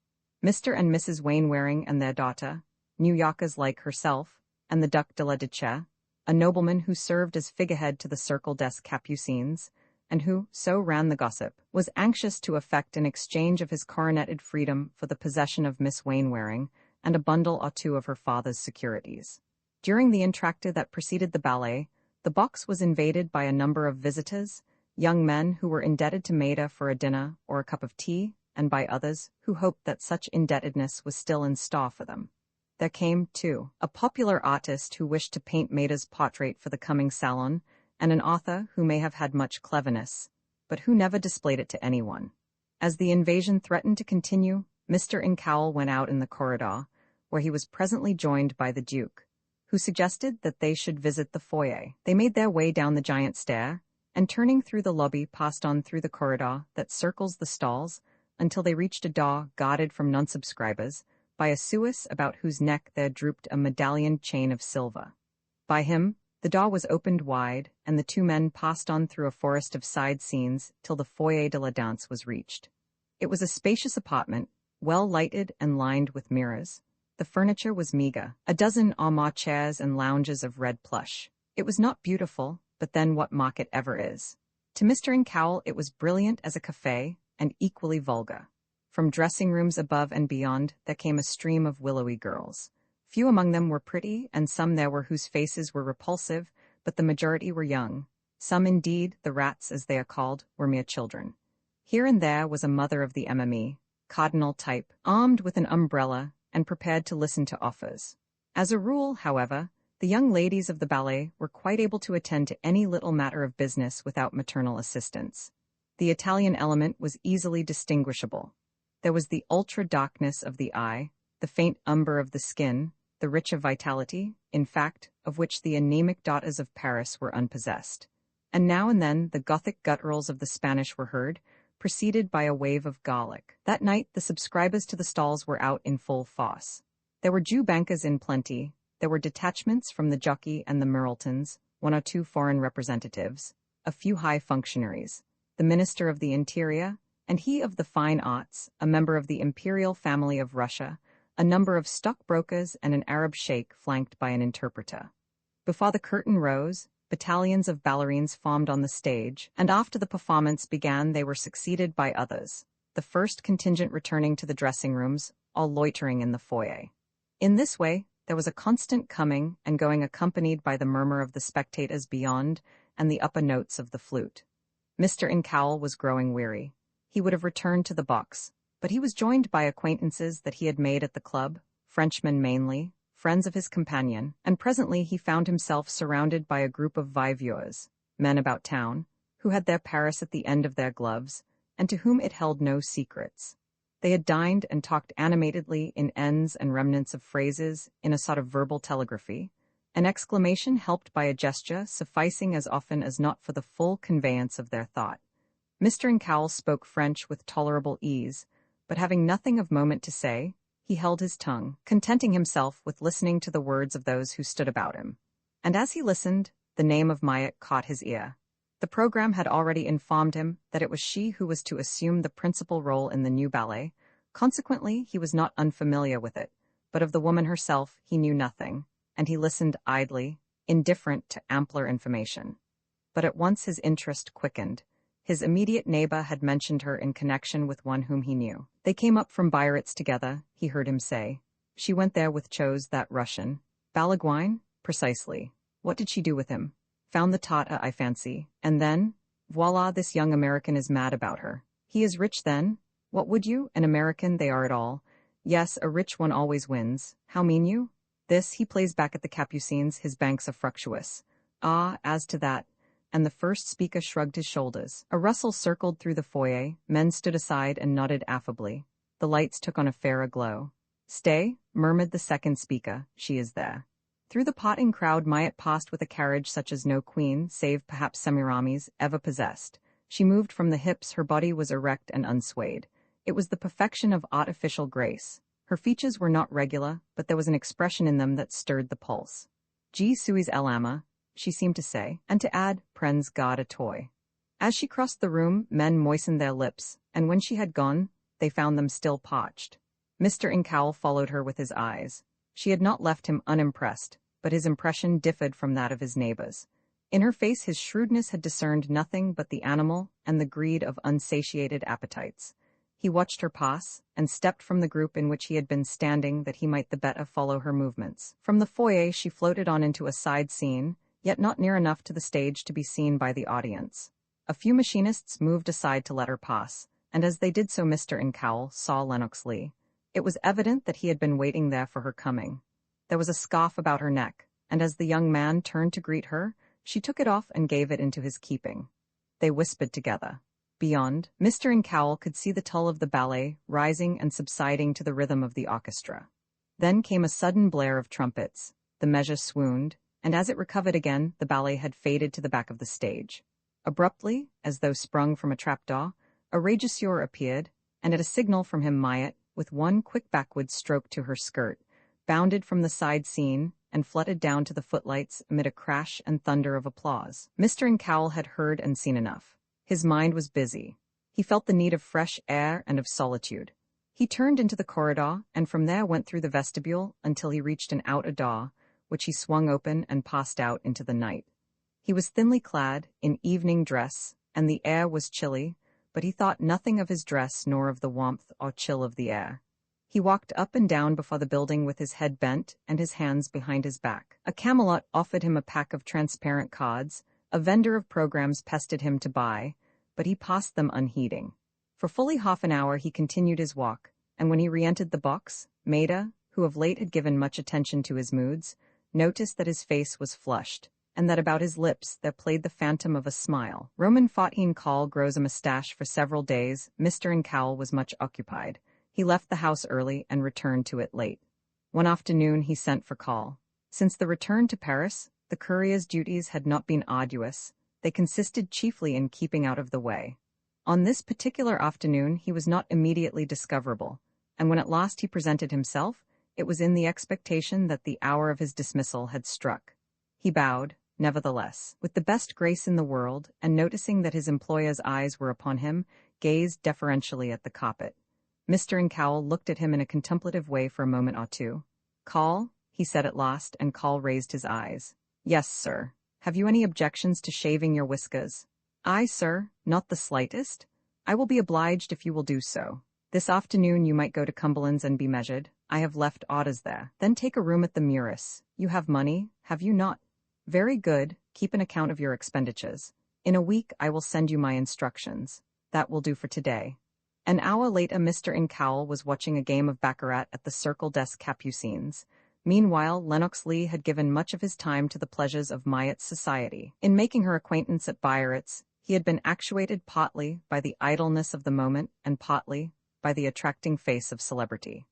[SPEAKER 1] Mr. and Mrs. Wainwaring and their daughter, New Yorkers like herself, and the Duc de la Duchesse, a nobleman who served as figurehead to the Cercle des Capucines, and who, so ran the gossip, was anxious to effect an exchange of his coroneted freedom for the possession of Miss Wainwaring and a bundle or 2 of her father's securities. During the entr'acte that preceded the ballet, the box was invaded by a number of visitors, young men who were indebted to Maida for a dinner or a cup of tea, and by others who hoped that such indebtedness was still in store for them. There came, too, a popular artist who wished to paint Maida's portrait for the coming salon, and an author who may have had much cleverness, but who never displayed it to anyone. As the invasion threatened to continue, Mr. Incoul went out in the corridor, where he was presently joined by the Duke, who suggested that they should visit the foyer. They made their way down the giant stair, and turning through the lobby passed on through the corridor that circles the stalls until they reached a door guarded from non-subscribers by a Suis about whose neck there drooped a medallion chain of silver. By him, the door was opened wide, and the 2 men passed on through a forest of side scenes till the foyer de la danse was reached. It was a spacious apartment, well lighted and lined with mirrors. The furniture was meager, a dozen armoire chairs and lounges of red plush. It was not beautiful, but then what market ever is? To Mr. Incoul it was brilliant as a café, and equally vulgar. From dressing rooms above and beyond there came a stream of willowy girls. Few among them were pretty, and some there were whose faces were repulsive, but the majority were young. Some indeed, the rats as they are called, were mere children. Here and there was a mother of the MME, cardinal type, armed with an umbrella and prepared to listen to offers. As a rule, however, the young ladies of the ballet were quite able to attend to any little matter of business without maternal assistance. The Italian element was easily distinguishable. There was the ultra-darkness of the eye, the faint umber of the skin, the rich of vitality, in fact, of which the anemic daughters of Paris were unpossessed. And now and then the Gothic gutturals of the Spanish were heard, preceded by a wave of Gallic. That night the subscribers to the stalls were out in full force. There were Jew bankers in plenty, there were detachments from the Jockey and the Miraltons, 1 or 2 foreign representatives, a few high functionaries, the Minister of the Interior, and he of the Fine Arts, a member of the imperial family of Russia, a number of stockbrokers and an Arab sheikh flanked by an interpreter. Before the curtain rose, battalions of ballerines formed on the stage, and after the performance began they were succeeded by others, the first contingent returning to the dressing rooms, all loitering in the foyer. In this way, there was a constant coming and going accompanied by the murmur of the spectators beyond and the upper notes of the flute. Mr. Incoul was growing weary. He would have returned to the box, but he was joined by acquaintances that he had made at the club, Frenchmen mainly, friends of his companion, and presently he found himself surrounded by a group of vieux, men about town, who had their Paris at the end of their gloves, and to whom it held no secrets. They had dined and talked animatedly in ends and remnants of phrases in a sort of verbal telegraphy, an exclamation helped by a gesture sufficing as often as not for the full conveyance of their thought. Mr. Incoul spoke French with tolerable ease, but having nothing of moment to say, he held his tongue, contenting himself with listening to the words of those who stood about him. And as he listened, the name of Myatt caught his ear. The program had already informed him that it was she who was to assume the principal role in the new ballet. Consequently, he was not unfamiliar with it, but of the woman herself he knew nothing, and he listened idly, indifferent to ampler information. But at once his interest quickened. His immediate neighbor had mentioned her in connection with one whom he knew. They came up from Biarritz together, he heard him say. She went there with Chose, that Russian. Balaguine? Precisely. What did she do with him? Found the Tata, I fancy. And then, voila, this young American is mad about her. He is rich then? What would you? An American they are at all. Yes, a rich one always wins. How mean you? This, he plays back at the Capucines, his banks are fructuous. Ah, as to that. And the first speaker shrugged his shoulders. A rustle circled through the foyer, men stood aside and nodded affably. The lights took on a fairer glow. Stay, murmured the second speaker, she is there. Through the potting crowd Myatt passed with a carriage such as no queen, save perhaps Semiramis, ever possessed. She moved from the hips, her body was erect and unswayed. It was the perfection of artificial grace. Her features were not regular, but there was an expression in them that stirred the pulse. Je suis l'âme, she seemed to say, and to add, prends garde a toi. As she crossed the room, men moistened their lips, and when she had gone, they found them still parched. Mr. Incoul followed her with his eyes. She had not left him unimpressed, but his impression differed from that of his neighbors. In her face his shrewdness had discerned nothing but the animal and the greed of unsatiated appetites. He watched her pass, and stepped from the group in which he had been standing that he might the better follow her movements. From the foyer she floated on into a side scene, yet not near enough to the stage to be seen by the audience. A few machinists moved aside to let her pass, and as they did so Mr. Incoul saw Lennox Lee. It was evident that he had been waiting there for her coming. There was a scarf about her neck, and as the young man turned to greet her, she took it off and gave it into his keeping. They whispered together. Beyond, Mr. Incoul could see the tulle of the ballet rising and subsiding to the rhythm of the orchestra. Then came a sudden blare of trumpets. The measure swooned, and as it recovered again, the ballet had faded to the back of the stage. Abruptly, as though sprung from a trapdoor, a régisseur appeared, and at a signal from him Myatt, with one quick backward stroke to her skirt, bounded from the side scene and fluttered down to the footlights amid a crash and thunder of applause. Mr. Incoul had heard and seen enough. His mind was busy. He felt the need of fresh air and of solitude. He turned into the corridor, and from there went through the vestibule until he reached an outer door, which he swung open and passed out into the night. He was thinly clad, in evening dress, and the air was chilly, but he thought nothing of his dress nor of the warmth or chill of the air. He walked up and down before the building with his head bent and his hands behind his back. A Camelot offered him a pack of transparent cards, a vendor of programs pestered him to buy, but he passed them unheeding. For fully half an hour he continued his walk, and when he re-entered the box, Maida, who of late had given much attention to his moods, noticed that his face was flushed, and that about his lips there played the phantom of a smile. Roman fought Incoul grows a moustache for several days. Mr. Incoul was much occupied. He left the house early and returned to it late. One afternoon he sent for Call. Since the return to Paris, the courier's duties had not been arduous. They consisted chiefly in keeping out of the way. On this particular afternoon he was not immediately discoverable, and when at last he presented himself, it was in the expectation that the hour of his dismissal had struck. He bowed, nevertheless, with the best grace in the world, and noticing that his employer's eyes were upon him, gazed deferentially at the carpet. Mr. Incoul looked at him in a contemplative way for a moment or two. "Call," he said at last, and Call raised his eyes. "Yes, sir. Have you any objections to shaving your whiskers?" "Aye, sir, not the slightest. I will be obliged if you will do so. This afternoon you might go to Cumberland's and be measured. I have left orders there. Then take a room at the Muris. You have money, have you not? Very good. Keep an account of your expenditures. In a week I will send you my instructions. That will do for today." An hour later Mr. Incoul was watching a game of baccarat at the Circle des Capucines. Meanwhile, Lennox Lee had given much of his time to the pleasures of Myatt's society. In making her acquaintance at Biarritz, he had been actuated partly by the idleness of the moment and partly by the attracting face of celebrity.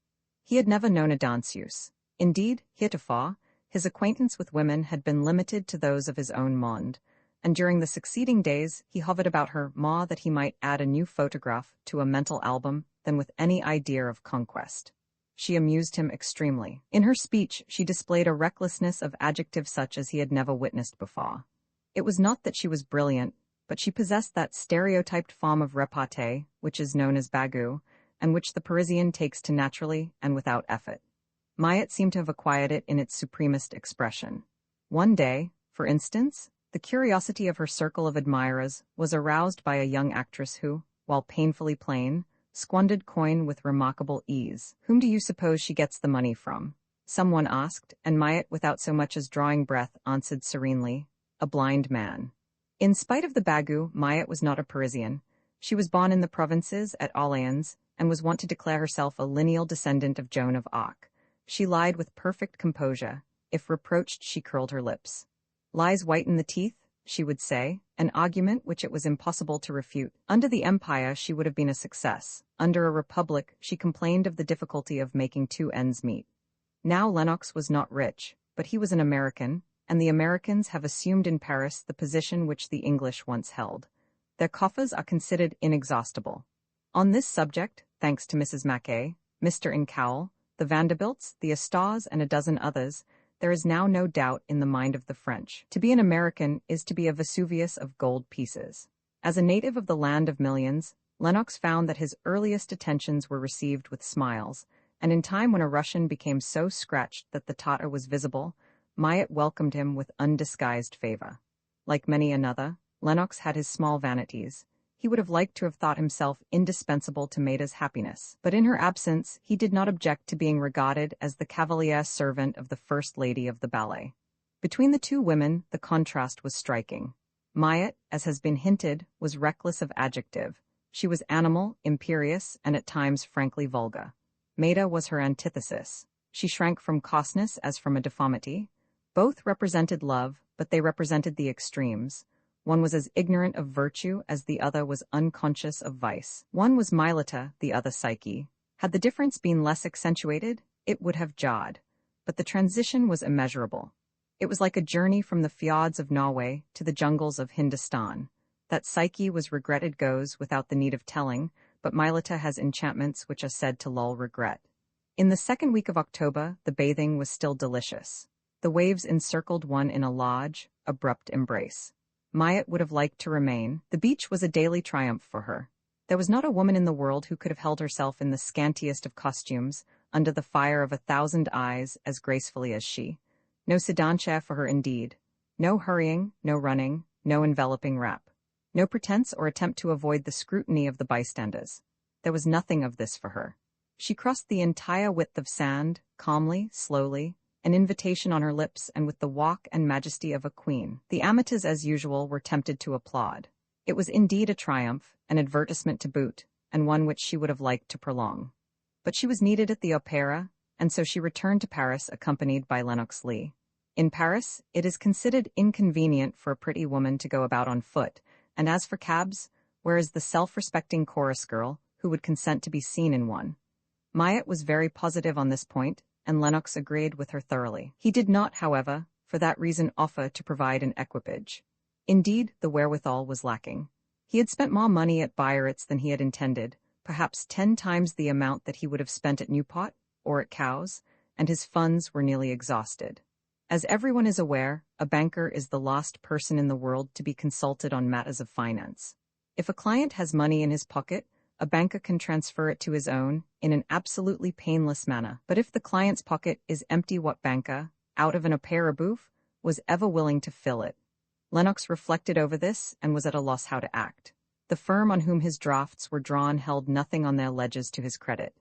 [SPEAKER 1] He had never known a danseuse. Indeed, heretofore, his acquaintance with women had been limited to those of his own monde, and during the succeeding days he hovered about her more that he might add a new photograph to a mental album than with any idea of conquest. She amused him extremely. In her speech she displayed a recklessness of adjective such as he had never witnessed before. It was not that she was brilliant, but she possessed that stereotyped form of repartee which is known as bagout, and which the Parisian takes to naturally and without effort. Myatt seemed to have acquired it in its supremest expression. One day, for instance, the curiosity of her circle of admirers was aroused by a young actress who, while painfully plain, squandered coin with remarkable ease. "Whom do you suppose she gets the money from?" someone asked, and Myatt, without so much as drawing breath, answered serenely, "A blind man." In spite of the bagout, Myatt was not a Parisian. She was born in the provinces at Orleans, and was wont to declare herself a lineal descendant of Joan of Arc. She lied with perfect composure. If reproached, she curled her lips. "Lies whiten the teeth," she would say, an argument which it was impossible to refute. Under the Empire she would have been a success. Under a republic she complained of the difficulty of making two ends meet. Now Lennox was not rich, but he was an American, and the Americans have assumed in Paris the position which the English once held. Their coffers are considered inexhaustible. On this subject, thanks to Mrs. Mackay, Mr. Incoul, the Vanderbilts, the Astors, and a dozen others, there is now no doubt in the mind of the French. To be an American is to be a Vesuvius of gold pieces. As a native of the land of millions, Lennox found that his earliest attentions were received with smiles, and in time when a Russian became so scratched that the Tatar was visible, Myatt welcomed him with undisguised favor. Like many another, Lennox had his small vanities. He would have liked to have thought himself indispensable to Maida's happiness, but in her absence he did not object to being regarded as the cavalier servant of the First Lady of the ballet. Between the two women the contrast was striking. Myatt, as has been hinted, was reckless of adjective. She was animal, imperious, and at times frankly vulgar. Maida was her antithesis. She shrank from costness as from a deformity. Both represented love, but they represented the extremes. One was as ignorant of virtue as the other was unconscious of vice. One was Mylata, the other Psyche. Had the difference been less accentuated, it would have jarred. But the transition was immeasurable. It was like a journey from the fjords of Norway to the jungles of Hindustan. That Psyche was regretted goes without the need of telling, but Mylata has enchantments which are said to lull regret. In the second week of October, the bathing was still delicious. The waves encircled one in a large, abrupt embrace. Myatt would have liked to remain. The beach was a daily triumph for her. There was not a woman in the world who could have held herself in the scantiest of costumes, under the fire of 1,000 eyes, as gracefully as she. No sedan chair for her indeed. No hurrying, no running, no enveloping wrap. No pretense or attempt to avoid the scrutiny of the bystanders. There was nothing of this for her. She crossed the entire width of sand, calmly, slowly, an invitation on her lips and with the walk and majesty of a queen. The amateurs, as usual, were tempted to applaud. It was indeed a triumph, an advertisement to boot, and one which she would have liked to prolong. But she was needed at the opera, and so she returned to Paris accompanied by Lennox Lee. In Paris, it is considered inconvenient for a pretty woman to go about on foot, and as for cabs, where is the self-respecting chorus girl who would consent to be seen in one? Myatt was very positive on this point, and Lennox agreed with her thoroughly. He did not, however, for that reason offer to provide an equipage. Indeed, the wherewithal was lacking. He had spent more money at Biarritz than he had intended, perhaps 10 times the amount that he would have spent at Newport or at Cowes, and his funds were nearly exhausted. As everyone is aware, a banker is the last person in the world to be consulted on matters of finance. If a client has money in his pocket, a banker can transfer it to his own in an absolutely painless manner. But if the client's pocket is empty, what banker, out of an opera bouffe, was ever willing to fill it? Lennox reflected over this and was at a loss how to act. The firm on whom his drafts were drawn held nothing on their ledgers to his credit.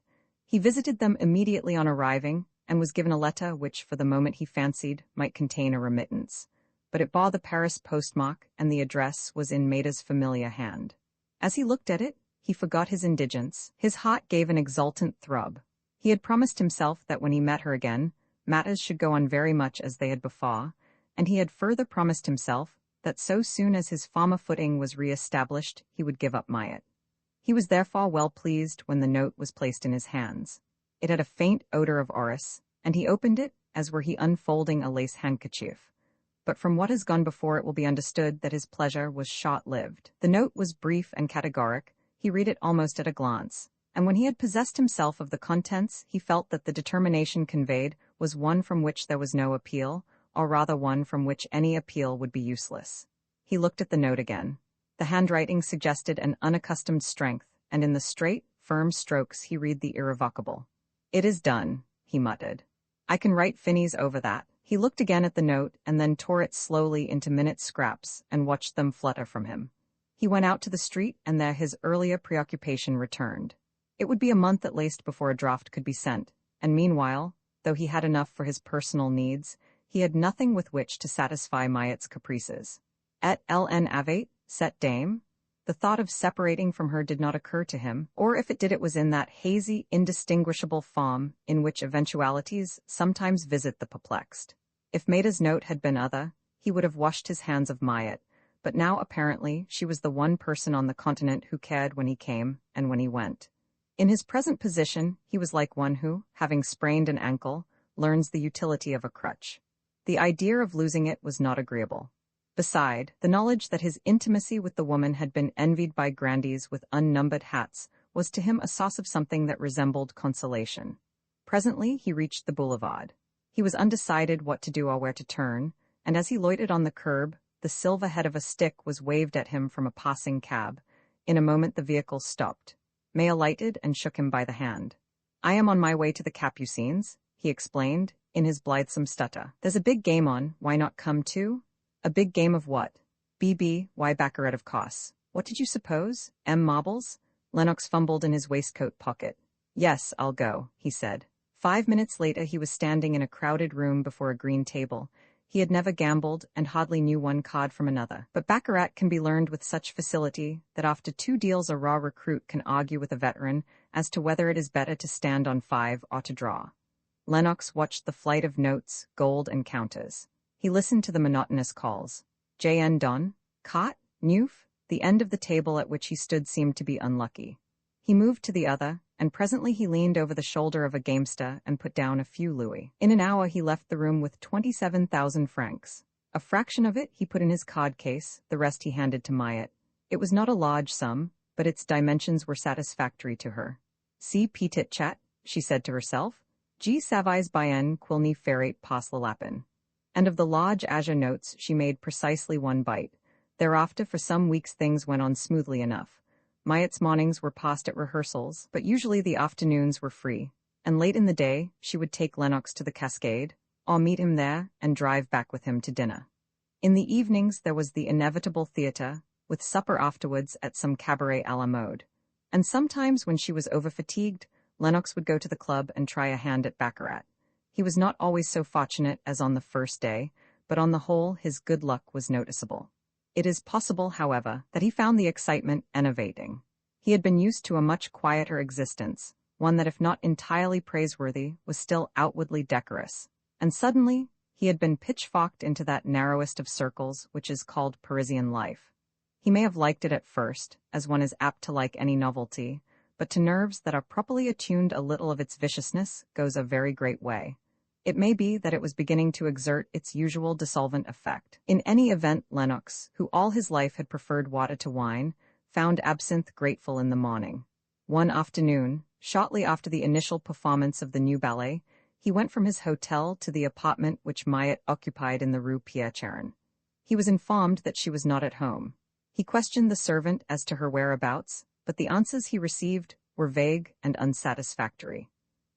[SPEAKER 1] He visited them immediately on arriving and was given a letter which for the moment he fancied might contain a remittance. But it bore the Paris postmark and the address was in Maida's familiar hand. As he looked at it, he forgot his indigence. His heart gave an exultant throb. He had promised himself that when he met her again, matters should go on very much as they had before, and he had further promised himself that so soon as his former footing was re-established, he would give up Myatt. He was therefore well pleased when the note was placed in his hands. It had a faint odor of orris, and he opened it as were he unfolding a lace handkerchief. But from what has gone before it will be understood that his pleasure was short-lived. The note was brief and categoric. He read it almost at a glance, and when he had possessed himself of the contents, he felt that the determination conveyed was one from which there was no appeal, or rather one from which any appeal would be useless. He looked at the note again. The handwriting suggested an unaccustomed strength, and in the straight, firm strokes he read the irrevocable. "It is done," he muttered. "I can write Finney's over that." He looked again at the note and then tore it slowly into minute scraps and watched them flutter from him. He went out to the street, and there his earlier preoccupation returned. It would be a month at least before a draft could be sent, and meanwhile, though he had enough for his personal needs, he had nothing with which to satisfy Myatt's caprices. Et ln avate, cette dame? The thought of separating from her did not occur to him, or if it did it was in that hazy, indistinguishable form in which eventualities sometimes visit the perplexed. If Maida's note had been other, he would have washed his hands of Myatt, but now apparently she was the one person on the continent who cared when he came and when he went. In his present position, he was like one who, having sprained an ankle, learns the utility of a crutch. The idea of losing it was not agreeable. Beside, the knowledge that his intimacy with the woman had been envied by grandees with unnumbered hats was to him a source of something that resembled consolation. Presently he reached the boulevard. He was undecided what to do or where to turn, and as he loitered on the curb, the silver head of a stick was waved at him from a passing cab. In a moment the vehicle stopped. May alighted and shook him by the hand. "I am on my way to the Capucines," he explained, in his blithesome stutter. "There's a big game on, why not come too?" "A big game of what?" "Why baccarat of course. What did you suppose? Marbles?" Lennox fumbled in his waistcoat pocket. "Yes, I'll go," he said. 5 minutes later he was standing in a crowded room before a green table. He had never gambled and hardly knew one card from another. But baccarat can be learned with such facility that after 2 deals a raw recruit can argue with a veteran as to whether it is better to stand on 5 or to draw. Lennox watched the flight of notes, gold, and counters. He listened to the monotonous calls. "J.N. Don? Cot? Newf?" The end of the table at which he stood seemed to be unlucky. He moved to the other, and presently he leaned over the shoulder of a gamester and put down a few louis. In an hour he left the room with 27,000 francs. A fraction of it he put in his card case, the rest he handed to Myatt. It was not a large sum, but its dimensions were satisfactory to her. "Si petit chat," she said to herself. "G savais bien quil ni ferrate pas le lapin." And of the large azure notes she made precisely 1 bite. Thereafter for some weeks things went on smoothly enough. Myatt's mornings were passed at rehearsals, but usually the afternoons were free, and late in the day she would take Lennox to the Cascade, or meet him there and drive back with him to dinner. In the evenings there was the inevitable theatre, with supper afterwards at some cabaret à la mode. And sometimes when she was overfatigued, Lennox would go to the club and try a hand at baccarat. He was not always so fortunate as on the first day, but on the whole his good luck was noticeable. It is possible, however, that he found the excitement enervating. He had been used to a much quieter existence, one that if not entirely praiseworthy was still outwardly decorous, and suddenly he had been pitchforked into that narrowest of circles which is called Parisian life. He may have liked it at first, as one is apt to like any novelty, but to nerves that are properly attuned a little of its viciousness goes a very great way. It may be that it was beginning to exert its usual dissolvent effect. In any event, Lennox, who all his life had preferred water to wine, found absinthe grateful in the morning. One afternoon, shortly after the initial performance of the new ballet, he went from his hotel to the apartment which Myatt occupied in the Rue Pierre-Charon. He was informed that she was not at home. He questioned the servant as to her whereabouts, but the answers he received were vague and unsatisfactory.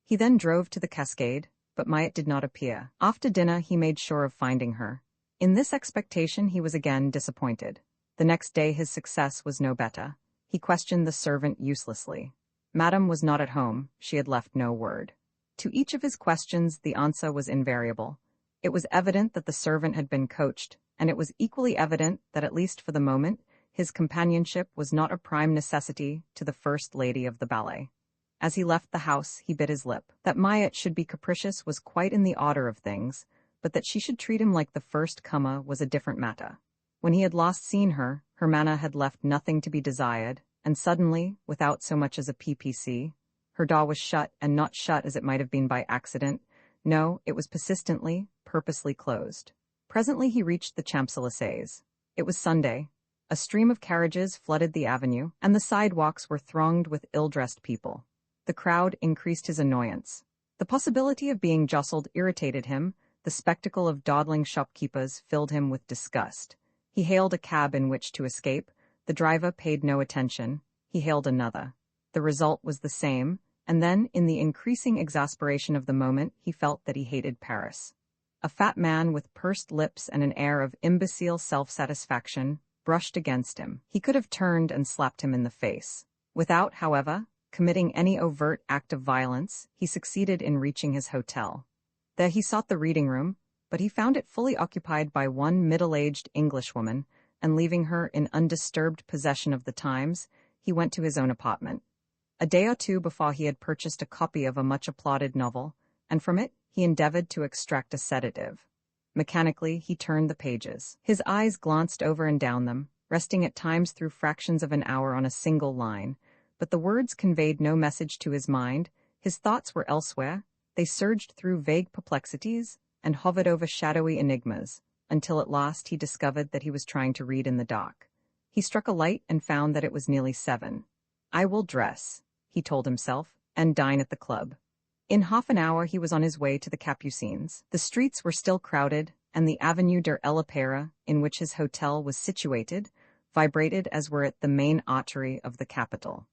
[SPEAKER 1] He then drove to the Cascade, but Myatt did not appear. After dinner he made sure of finding her. In this expectation he was again disappointed. The next day his success was no better. He questioned the servant uselessly. Madame was not at home, she had left no word. To each of his questions the answer was invariable. It was evident that the servant had been coached, and it was equally evident that at least for the moment his companionship was not a prime necessity to the first lady of the ballet. As he left the house, he bit his lip. That Myatt should be capricious was quite in the order of things, but that she should treat him like the first comer was a different matter. When he had last seen her, her manner had left nothing to be desired, and suddenly, without so much as a PPC, her door was shut, and not shut as it might have been by accident. No, it was persistently, purposely closed. Presently he reached the Champs-Élysées. It was Sunday. A stream of carriages flooded the avenue, and the sidewalks were thronged with ill-dressed people. The crowd increased his annoyance. The possibility of being jostled irritated him. The spectacle of dawdling shopkeepers filled him with disgust. He hailed a cab in which to escape. The driver paid no attention. He hailed another. The result was the same, and then, in the increasing exasperation of the moment, he felt that he hated Paris. A fat man with pursed lips and an air of imbecile self-satisfaction brushed against him. He could have turned and slapped him in the face. Without, however, committing any overt act of violence, he succeeded in reaching his hotel. There he sought the reading room, but he found it fully occupied by one middle-aged Englishwoman, and leaving her in undisturbed possession of the Times, he went to his own apartment. A day or two before he had purchased a copy of a much-applauded novel, and from it he endeavored to extract a sedative. Mechanically, he turned the pages. His eyes glanced over and down them, resting at times through fractions of an hour on a single line, but the words conveyed no message to his mind. His thoughts were elsewhere. They surged through vague perplexities and hovered over shadowy enigmas, until at last he discovered that he was trying to read in the dark. He struck a light and found that it was nearly 7. "I will dress," he told himself, "and dine at the club." In half an hour he was on his way to the Capucines. The streets were still crowded, and the Avenue der Elopera, in which his hotel was situated, vibrated as were it the main artery of the capital.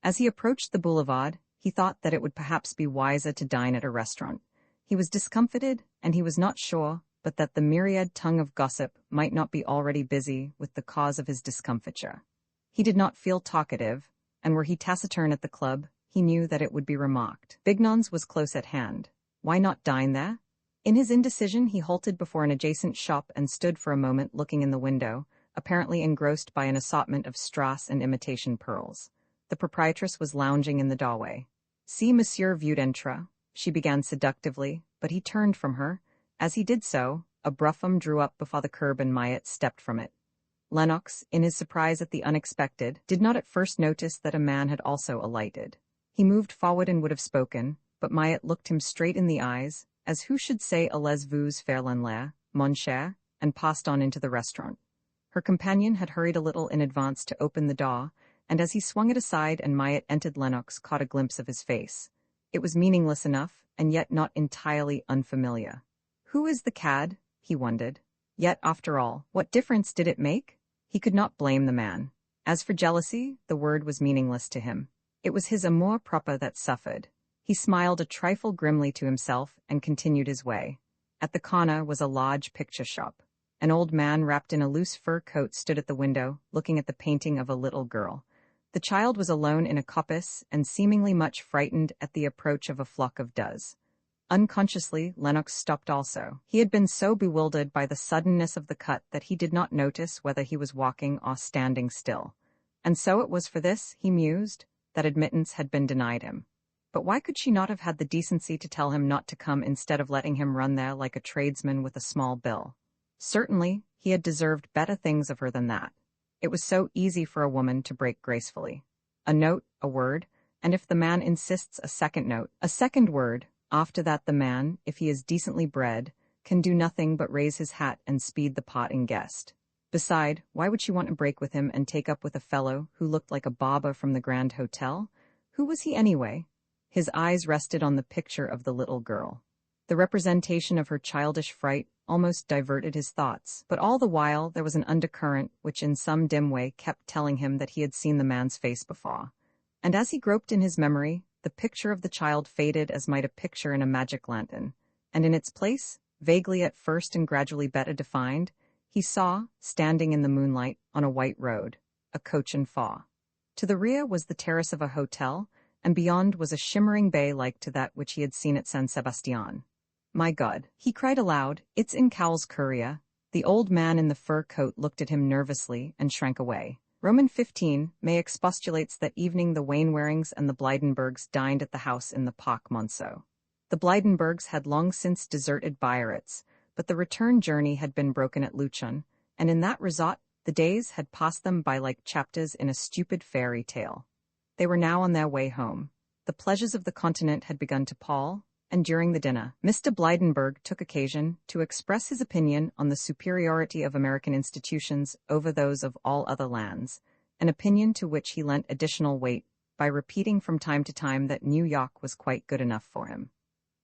[SPEAKER 1] As he approached the boulevard, he thought that it would perhaps be wiser to dine at a restaurant. He was discomfited, and he was not sure but that the myriad tongue of gossip might not be already busy with the cause of his discomfiture. He did not feel talkative, and were he taciturn at the club, he knew that it would be remarked. Bignon's was close at hand. Why not dine there? In his indecision, he halted before an adjacent shop and stood for a moment looking in the window, apparently engrossed by an assortment of strass and imitation pearls. The proprietress was lounging in the doorway. "Si Monsieur veut entrer," she began seductively, but he turned from her. As he did so, a brougham drew up before the curb and Myatt stepped from it. Lennox, in his surprise at the unexpected, did not at first notice that a man had also alighted. He moved forward and would have spoken, but Myatt looked him straight in the eyes, as who should say allez-vous faire l'enlaire, mon cher, and passed on into the restaurant. Her companion had hurried a little in advance to open the door, and as he swung it aside and Myatt entered, Lennox caught a glimpse of his face. It was meaningless enough, and yet not entirely unfamiliar. Who is the cad? He wondered. Yet, after all, what difference did it make? He could not blame the man. As for jealousy, the word was meaningless to him. It was his amour-propre that suffered. He smiled a trifle grimly to himself and continued his way. At the corner was a large picture shop. An old man wrapped in a loose fur coat stood at the window, looking at the painting of a little girl. The child was alone in a coppice and seemingly much frightened at the approach of a flock of doves. Unconsciously, Lennox stopped also. He had been so bewildered by the suddenness of the cut that he did not notice whether he was walking or standing still. And so it was for this, he mused, that admittance had been denied him. But why could she not have had the decency to tell him not to come instead of letting him run there like a tradesman with a small bill? Certainly, he had deserved better things of her than that. It was so easy for a woman to break gracefully. A note, a word, and if the man insists, a second note, a second word. After that the man, if he is decently bred, can do nothing but raise his hat and speed the pot in guest. Beside, why would she want to break with him and take up with a fellow who looked like a barber from the Grand Hotel? Who was he anyway? His eyes rested on the picture of the little girl. The representation of her childish fright almost diverted his thoughts, but all the while there was an undercurrent which in some dim way kept telling him that he had seen the man's face before. And as he groped in his memory, the picture of the child faded as might a picture in a magic lantern, and in its place, vaguely at first and gradually better defined, he saw, standing in the moonlight on a white road, a coach and four. To the rear was the terrace of a hotel, and beyond was a shimmering bay like to that which he had seen at San Sebastian. "My God," he cried aloud, "it's Incoul's courier." The old man in the fur coat looked at him nervously and shrank away. Roman 15 May expostulates that evening the Wainwarings and the Blydenburgs dined at the house in the Parc Monceau. The Blydenburgs had long since deserted Biarritz, but the return journey had been broken at Luchon, and in that resort The days had passed them by like chapters in a stupid fairy tale. They were now on their way home. The pleasures of the continent had begun to pall, and during the dinner, Mr. Blydenburg took occasion to express his opinion on the superiority of American institutions over those of all other lands, an opinion to which he lent additional weight by repeating from time to time that New York was quite good enough for him.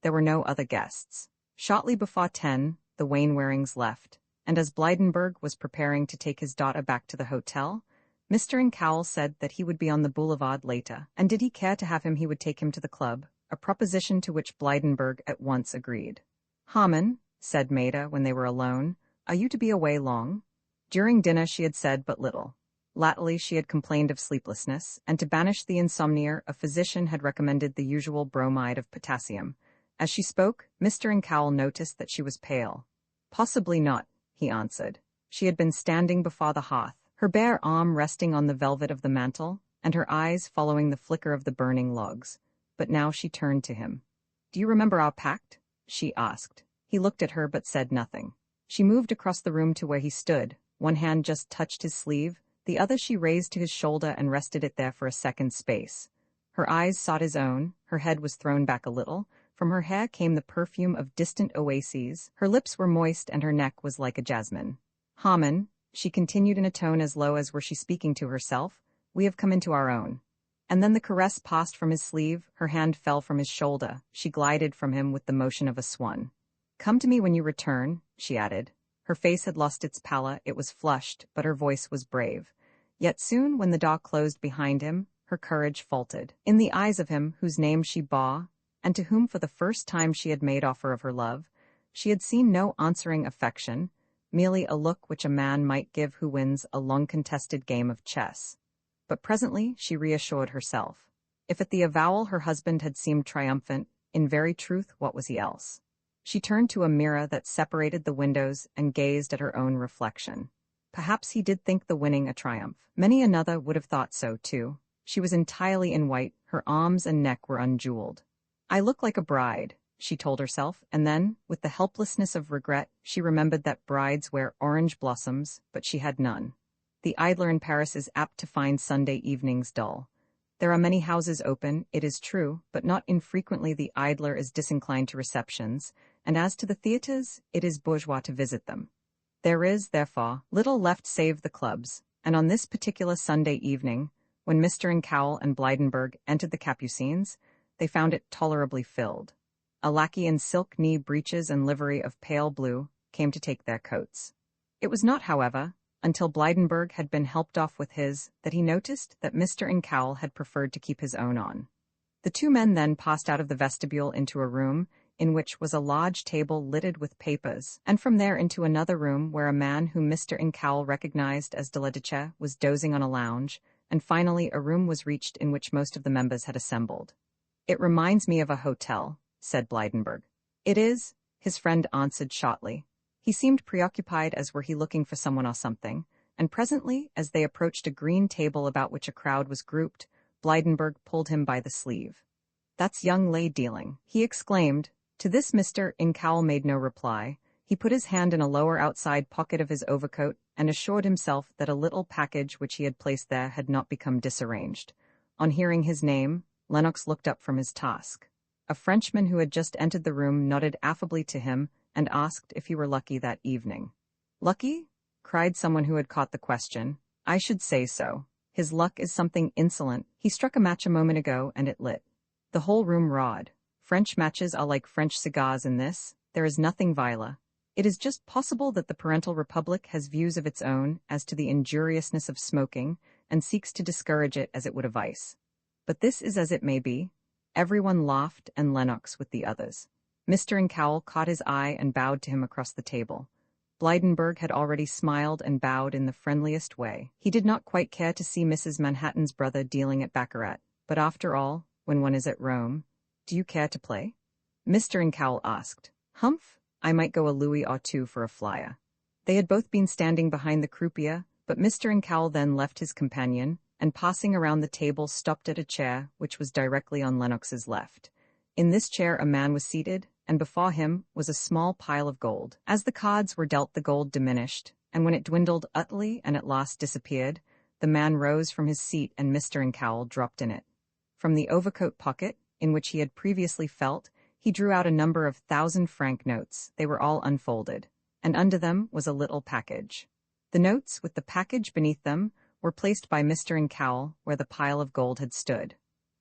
[SPEAKER 1] There were no other guests. Shortly before 10, the Wainwarings left, and as Blydenburg was preparing to take his daughter back to the hotel, Mr. Incoul said that he would be on the boulevard later, and did he care to have him he would take him to the club, a proposition to which Blydenburg at once agreed. "Harmon," said Maida when they were alone, "are you to be away long?" During dinner she had said but little. Latterly she had complained of sleeplessness, and to banish the insomnia a physician had recommended the usual bromide of potassium. As she spoke, Mr. Incoul noticed that she was pale. "Possibly not," he answered. She had been standing before the hearth, her bare arm resting on the velvet of the mantel, and her eyes following the flicker of the burning logs. But now she turned to him. "Do you remember our pact?" she asked. He looked at her but said nothing. She moved across the room to where he stood. One hand just touched his sleeve, the other she raised to his shoulder and rested it there for a second's space. Her eyes sought his own, her head was thrown back a little. From her hair came the perfume of distant oases, her lips were moist and her neck was like a jasmine. "Harmon," she continued in a tone as low as were she speaking to herself, "we have come into our own." And then the caress passed from his sleeve, her hand fell from his shoulder, she glided from him with the motion of a swan. "Come to me when you return," she added. Her face had lost its pallor, it was flushed, but her voice was brave. Yet soon, when the door closed behind him, her courage faltered. In the eyes of him whose name she bore, and to whom for the first time she had made offer of her love, she had seen no answering affection, merely a look which a man might give who wins a long-contested game of chess. But presently she reassured herself. If at the avowal her husband had seemed triumphant, in very truth what was he else? She turned to a mirror that separated the windows and gazed at her own reflection. Perhaps he did think the winning a triumph. Many another would have thought so, too. She was entirely in white, her arms and neck were unjeweled. "I look like a bride," she told herself, and then, with the helplessness of regret, she remembered that brides wear orange blossoms, but she had none. The idler in Paris is apt to find Sunday evenings dull. There are many houses open, it is true, but not infrequently the idler is disinclined to receptions, and as to the theatres, it is bourgeois to visit them. There is, therefore, little left save the clubs, and on this particular Sunday evening, when Mr. Incoul and Blydenburg entered the Capucines, they found it tolerably filled. A lackey in silk knee breeches and livery of pale blue came to take their coats. It was not, however, until Blydenburg had been helped off with his, that he noticed that Mr. Incoul had preferred to keep his own on. The two men then passed out of the vestibule into a room in which was a large table littered with papers, and from there into another room where a man whom Mr. Incoul recognized as Deleditche was dozing on a lounge, and finally a room was reached in which most of the members had assembled. "It reminds me of a hotel," said Blydenburg. "It is," his friend answered shortly. He seemed preoccupied as were he looking for someone or something, and presently, as they approached a green table about which a crowd was grouped, Blydenburg pulled him by the sleeve. "That's young lay dealing," he exclaimed. To this Mr. Incoul made no reply. He put his hand in a lower outside pocket of his overcoat and assured himself that a little package which he had placed there had not become disarranged. On hearing his name, Lennox looked up from his task. A Frenchman who had just entered the room nodded affably to him and asked if he were lucky that evening. "Lucky?" cried someone who had caught the question. "I should say so. His luck is something insolent. He struck a match a moment ago and it lit." The whole room roared. French matches are like French cigars in this. There is nothing viler. It is just possible that the parental republic has views of its own as to the injuriousness of smoking and seeks to discourage it as it would a vice. But this is as it may be. Everyone laughed, and Lennox with the others. Mr. Incoul caught his eye and bowed to him across the table. Blydenburg had already smiled and bowed in the friendliest way. He did not quite care to see Mrs. Manhattan's brother dealing at baccarat, but after all, when one is at Rome, "Do you care to play?" Mr. Incoul asked. "Humph, I might go a louis or two for a flyer." They had both been standing behind the croupier, but Mr. Incoul then left his companion, and passing around the table stopped at a chair which was directly on Lennox's left. In this chair a man was seated, and before him was a small pile of gold. As the cards were dealt the gold diminished, and when it dwindled utterly and at last disappeared, the man rose from his seat and Mr. Incoul dropped in it. From the overcoat pocket, in which he had previously felt, he drew out a number of 1,000-franc notes. They were all unfolded, and under them was a little package. The notes, with the package beneath them, were placed by Mr. Incoul where the pile of gold had stood.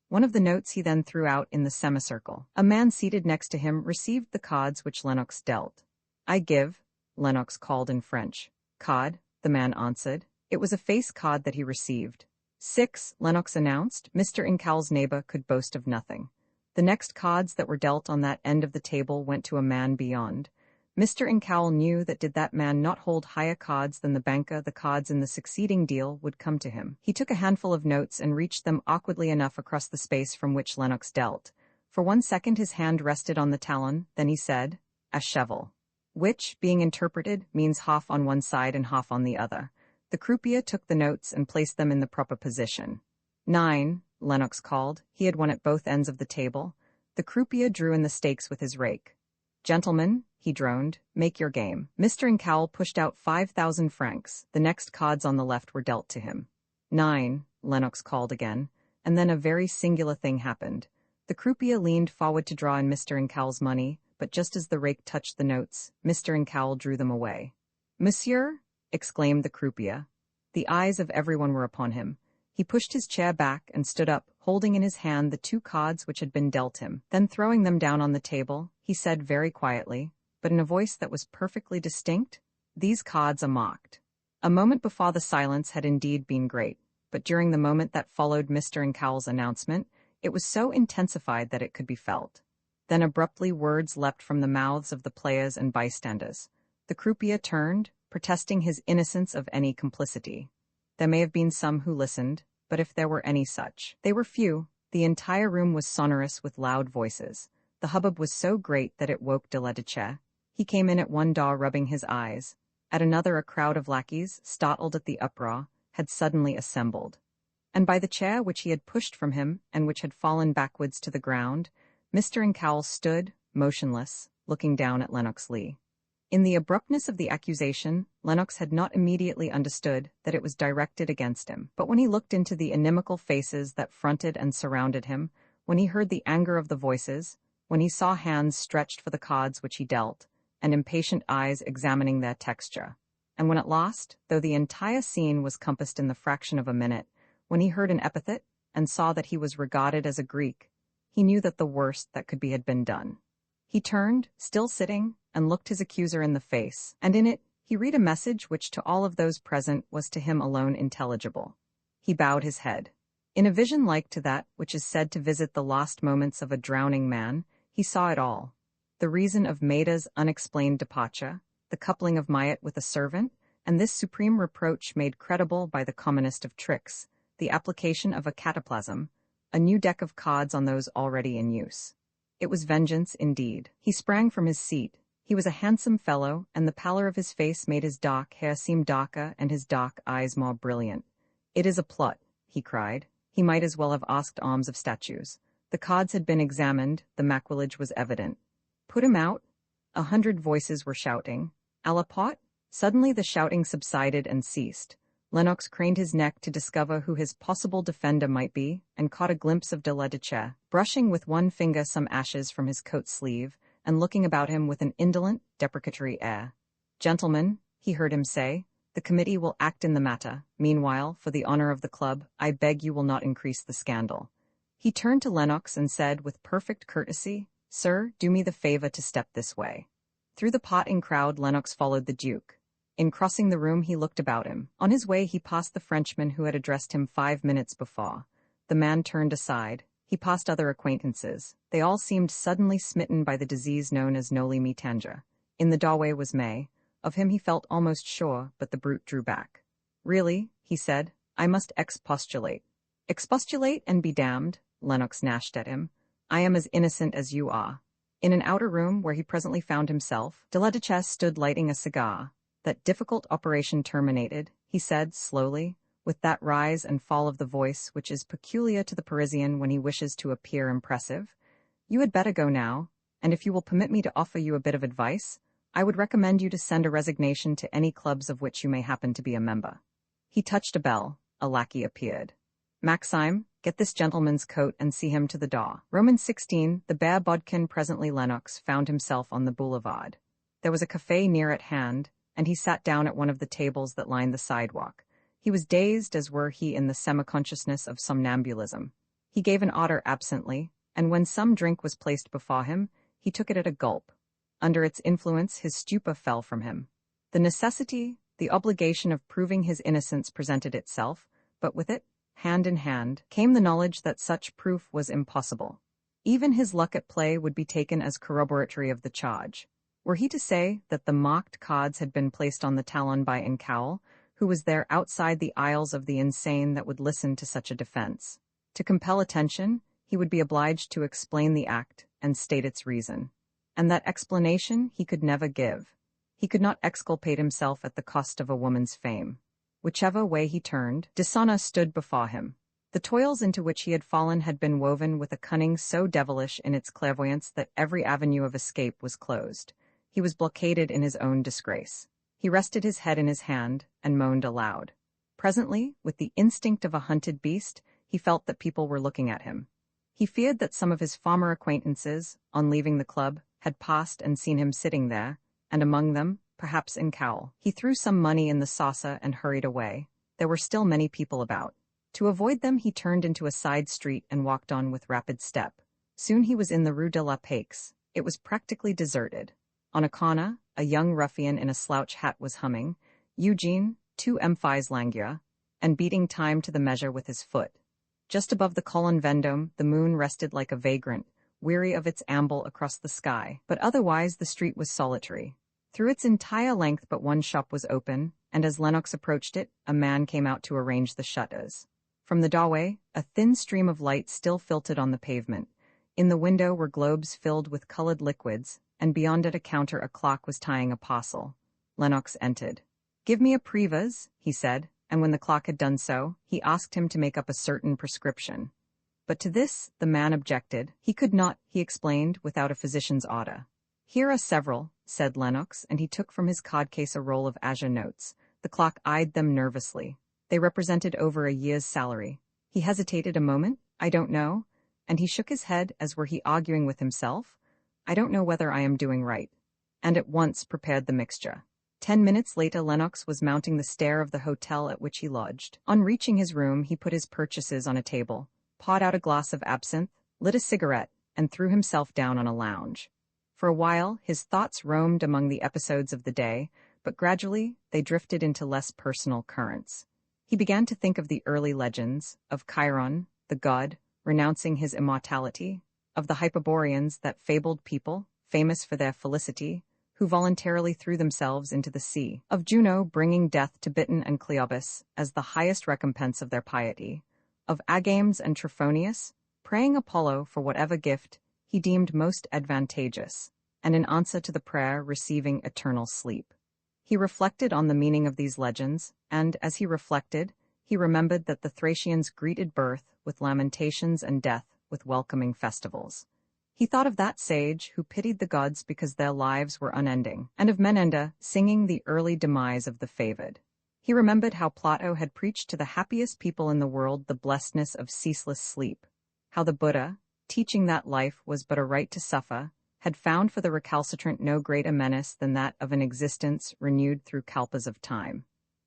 [SPEAKER 1] One of the notes he then threw out in the semicircle. A man seated next to him received the cards which Lennox dealt. "I give," Lennox called in French. "Card," the man answered. It was a face card that he received. 6, Lennox announced. Mr. Incoul's neighbor could boast of nothing. The next cards that were dealt on that end of the table went to a man beyond. Mr. Incoul knew that did that man not hold higher cards than the banker, the cards in the succeeding deal would come to him. He took a handful of notes and reached them awkwardly enough across the space from which Lennox dealt. For 1 second his hand rested on the talon, then he said, "A cheval," which, being interpreted, means half on one side and half on the other. The croupier took the notes and placed them in the proper position. 9, Lennox called. He had won at both ends of the table. The croupier drew in the stakes with his rake. "Gentlemen," he droned, "make your game." Mr. Incoul pushed out 5,000 francs. The next cards on the left were dealt to him. 9, Lennox called again, and then a very singular thing happened. The croupier leaned forward to draw in Mr. Incoul's money, but just as the rake touched the notes, Mr. Incoul drew them away. "Monsieur," exclaimed the croupier. The eyes of everyone were upon him. He pushed his chair back and stood up, holding in his hand the 2 cards which had been dealt him. Then throwing them down on the table, he said very quietly, but in a voice that was perfectly distinct, "These cards are marked." A moment before the silence had indeed been great, but during the moment that followed Mr. Incoul's announcement, it was so intensified that it could be felt. Then abruptly words leapt from the mouths of the players and bystanders. The croupier turned, protesting his innocence of any complicity. There may have been some who listened, but if there were any such, they were few. The entire room was sonorous with loud voices. The hubbub was so great that it woke de la Duchesse. He came in at one door rubbing his eyes. At another a crowd of lackeys, startled at the uproar, had suddenly assembled. And by the chair which he had pushed from him and which had fallen backwards to the ground, Mr. Incoul stood, motionless, looking down at Lennox Lee. In the abruptness of the accusation, Lennox had not immediately understood that it was directed against him. But when he looked into the inimical faces that fronted and surrounded him, when he heard the anger of the voices, when he saw hands stretched for the cards which he dealt, and impatient eyes examining their texture, and when at last, though the entire scene was compassed in the fraction of a minute, when he heard an epithet and saw that he was regarded as a Greek, he knew that the worst that could be had been done. He turned, still sitting, and looked his accuser in the face, and in it he read a message which to all of those present was to him alone intelligible. He bowed his head. In a vision like to that which is said to visit the last moments of a drowning man, he saw it all. The reason of Maida's unexplained departure, the coupling of Myatt with a servant, and this supreme reproach made credible by the commonest of tricks, the application of a cataplasm, a new deck of cards on those already in use. It was vengeance indeed. He sprang from his seat. He was a handsome fellow, and the pallor of his face made his dark hair seem darker and his dark eyes more brilliant. "It is a plot," he cried. He might as well have asked alms of statues. The cards had been examined, the macquillage was evident. "Put him out!" 100 voices were shouting. "A la pot?" Suddenly the shouting subsided and ceased. Lennox craned his neck to discover who his possible defender might be, and caught a glimpse of de la Duchesse, brushing with one finger some ashes from his coat sleeve, and looking about him with an indolent, deprecatory air. "Gentlemen," he heard him say, "the committee will act in the matter. Meanwhile, for the honor of the club, I beg you will not increase the scandal." He turned to Lennox and said with perfect courtesy, "Sir, do me the favor to step this way." Through the potting crowd Lennox followed the Duke. In crossing the room he looked about him. On his way he passed the Frenchman who had addressed him 5 minutes before. The man turned aside. He passed other acquaintances. They all seemed suddenly smitten by the disease known as noli me tangere. In the doorway was May. Of him he felt almost sure, but the brute drew back. "Really," he said, "I must expostulate." "Expostulate and be damned," Lennox gnashed at him. "I am as innocent as you are." In an outer room where he presently found himself, de la Duchesse stood lighting a cigar. That difficult operation terminated, he said slowly, with that rise and fall of the voice which is peculiar to the Parisian when he wishes to appear impressive, "You had better go now, and if you will permit me to offer you a bit of advice, I would recommend you to send a resignation to any clubs of which you may happen to be a member. He touched a bell. A lackey appeared. Maxime, get this gentleman's coat and see him to the door. Roman 16, the bare bodkin. Presently Lennox found himself on the boulevard. There was a café near at hand, and he sat down at one of the tables that lined the sidewalk. He was dazed as were he in the semi-consciousness of somnambulism. He gave an order absently, and when some drink was placed before him, he took it at a gulp. Under its influence his stupor fell from him. The necessity, the obligation of proving his innocence presented itself, but with it, hand in hand, came the knowledge that such proof was impossible. Even his luck at play would be taken as corroboratory of the charge. Were he to say that the marked cards had been placed on the talon by Incoul, who was there outside the aisles of the insane that would listen to such a defense? To compel attention, he would be obliged to explain the act and state its reason. And that explanation he could never give. He could not exculpate himself at the cost of a woman's fame. Whichever way he turned, dishonor stood before him. The toils into which he had fallen had been woven with a cunning so devilish in its clairvoyance that every avenue of escape was closed. He was blockaded in his own disgrace. He rested his head in his hand and moaned aloud. Presently, with the instinct of a hunted beast, he felt that people were looking at him. He feared that some of his former acquaintances, on leaving the club, had passed and seen him sitting there, and among them, perhaps Incoul. He threw some money in the saucer and hurried away. There were still many people about. To avoid them he turned into a side street and walked on with rapid step. Soon he was in the Rue de la Paix. It was practically deserted. On a corner, a young ruffian in a slouch hat was humming, Eugene, 2 emphises langueur, and beating time to the measure with his foot. Just above the Colonne Vendôme, the moon rested like a vagrant, weary of its amble across the sky, but otherwise the street was solitary. Through its entire length but one shop was open, and as Lennox approached it, a man came out to arrange the shutters. From the doorway, a thin stream of light still filtered on the pavement. In the window were globes filled with colored liquids, and beyond at a counter a clock was tying a parcel. Lennox entered. "Give me a Privas," he said, and when the clock had done so, he asked him to make up a certain prescription. But to this the man objected. He could not, he explained, without a physician's order. "Here are several," said Lennox, and he took from his card-case a roll of azure notes. The clock eyed them nervously. They represented over a year's salary. He hesitated a moment. "I don't know," and he shook his head as were he arguing with himself. "I don't know whether I am doing right," and at once prepared the mixture. 10 minutes later Lennox was mounting the stair of the hotel at which he lodged. On reaching his room he put his purchases on a table, poured out a glass of absinthe, lit a cigarette, and threw himself down on a lounge. For a while his thoughts roamed among the episodes of the day, but gradually they drifted into less personal currents. He began to think of the early legends, of Chiron, the god, renouncing his immortality, of the Hyperboreans, that fabled people, famous for their felicity, who voluntarily threw themselves into the sea, of Juno bringing death to Biton and Cleobis as the highest recompense of their piety, of Agames and Trophonius, praying Apollo for whatever gift he deemed most advantageous, and in answer to the prayer receiving eternal sleep. He reflected on the meaning of these legends, and, as he reflected, he remembered that the Thracians greeted birth with lamentations and death with welcoming festivals. He thought of that sage who pitied the gods because their lives were unending, and of Menander singing the early demise of the favored. He remembered how Plato had preached to the happiest people in the world the blessedness of ceaseless sleep, how the Buddha, teaching that life was but a right to suffer, had found for the recalcitrant no greater menace than that of an existence renewed through kalpas of time.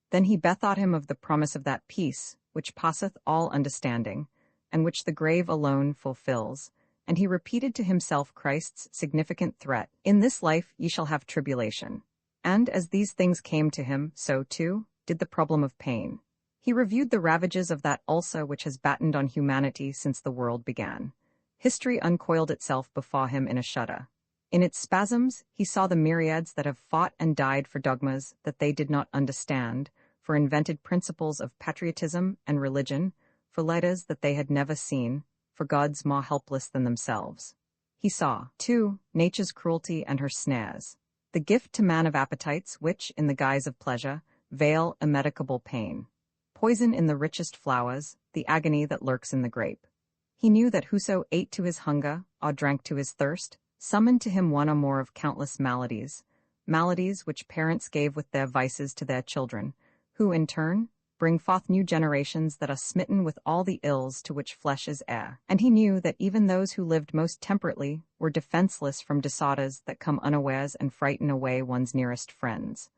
[SPEAKER 1] Then he bethought him of the promise of that peace which passeth all understanding, and which the grave alone fulfills, and he repeated to himself Christ's significant threat, "In this life ye shall have tribulation." And as these things came to him, so, too, did the problem of pain. He reviewed the ravages of that ulcer which has battened on humanity since the world began. History uncoiled itself before him in a shudder. In its spasms, he saw the myriads that have fought and died for dogmas that they did not understand, for invented principles of patriotism and religion, for letters that they had never seen, for gods more helpless than themselves. He saw, too, nature's cruelty and her snares, the gift to man of appetites which, in the guise of pleasure, veil immedicable pain, poison in the richest flowers, the agony that lurks in the grape. He knew that whoso ate to his hunger, or drank to his thirst, summoned to him one or more of countless maladies, maladies which parents gave with their vices to their children, who, in turn, bring forth new generations that are smitten with all the ills to which flesh is heir. And he knew that even those who lived most temperately were defenseless from disorders that come unawares and frighten away one's nearest friends.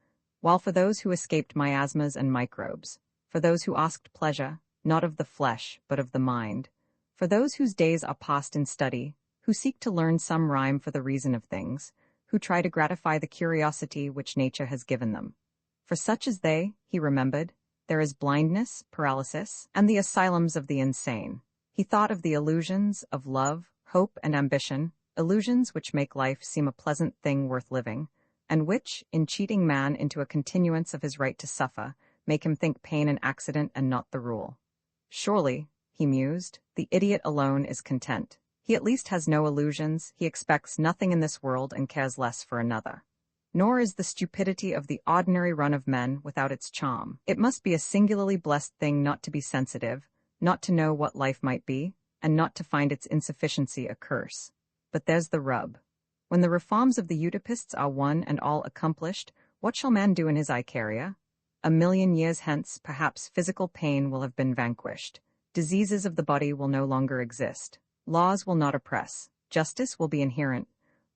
[SPEAKER 1] While for those who escaped miasmas and microbes, for those who asked pleasure, not of the flesh, but of the mind, for those whose days are passed in study, who seek to learn some rhyme for the reason of things, who try to gratify the curiosity which nature has given them. For such as they, he remembered, there is blindness, paralysis, and the asylums of the insane. He thought of the illusions of love, hope, and ambition, illusions which make life seem a pleasant thing worth living, and which, in cheating man into a continuance of his right to suffer, make him think pain an accident and not the rule. Surely, he mused, the idiot alone is content. He at least has no illusions, he expects nothing in this world and cares less for another. Nor is the stupidity of the ordinary run of men without its charm. It must be a singularly blessed thing not to be sensitive, not to know what life might be, and not to find its insufficiency a curse. But there's the rub. When the reforms of the Utopists are one and all accomplished, what shall man do in his Icaria? 1,000,000 years hence, perhaps physical pain will have been vanquished. Diseases of the body will no longer exist. Laws will not oppress. Justice will be inherent.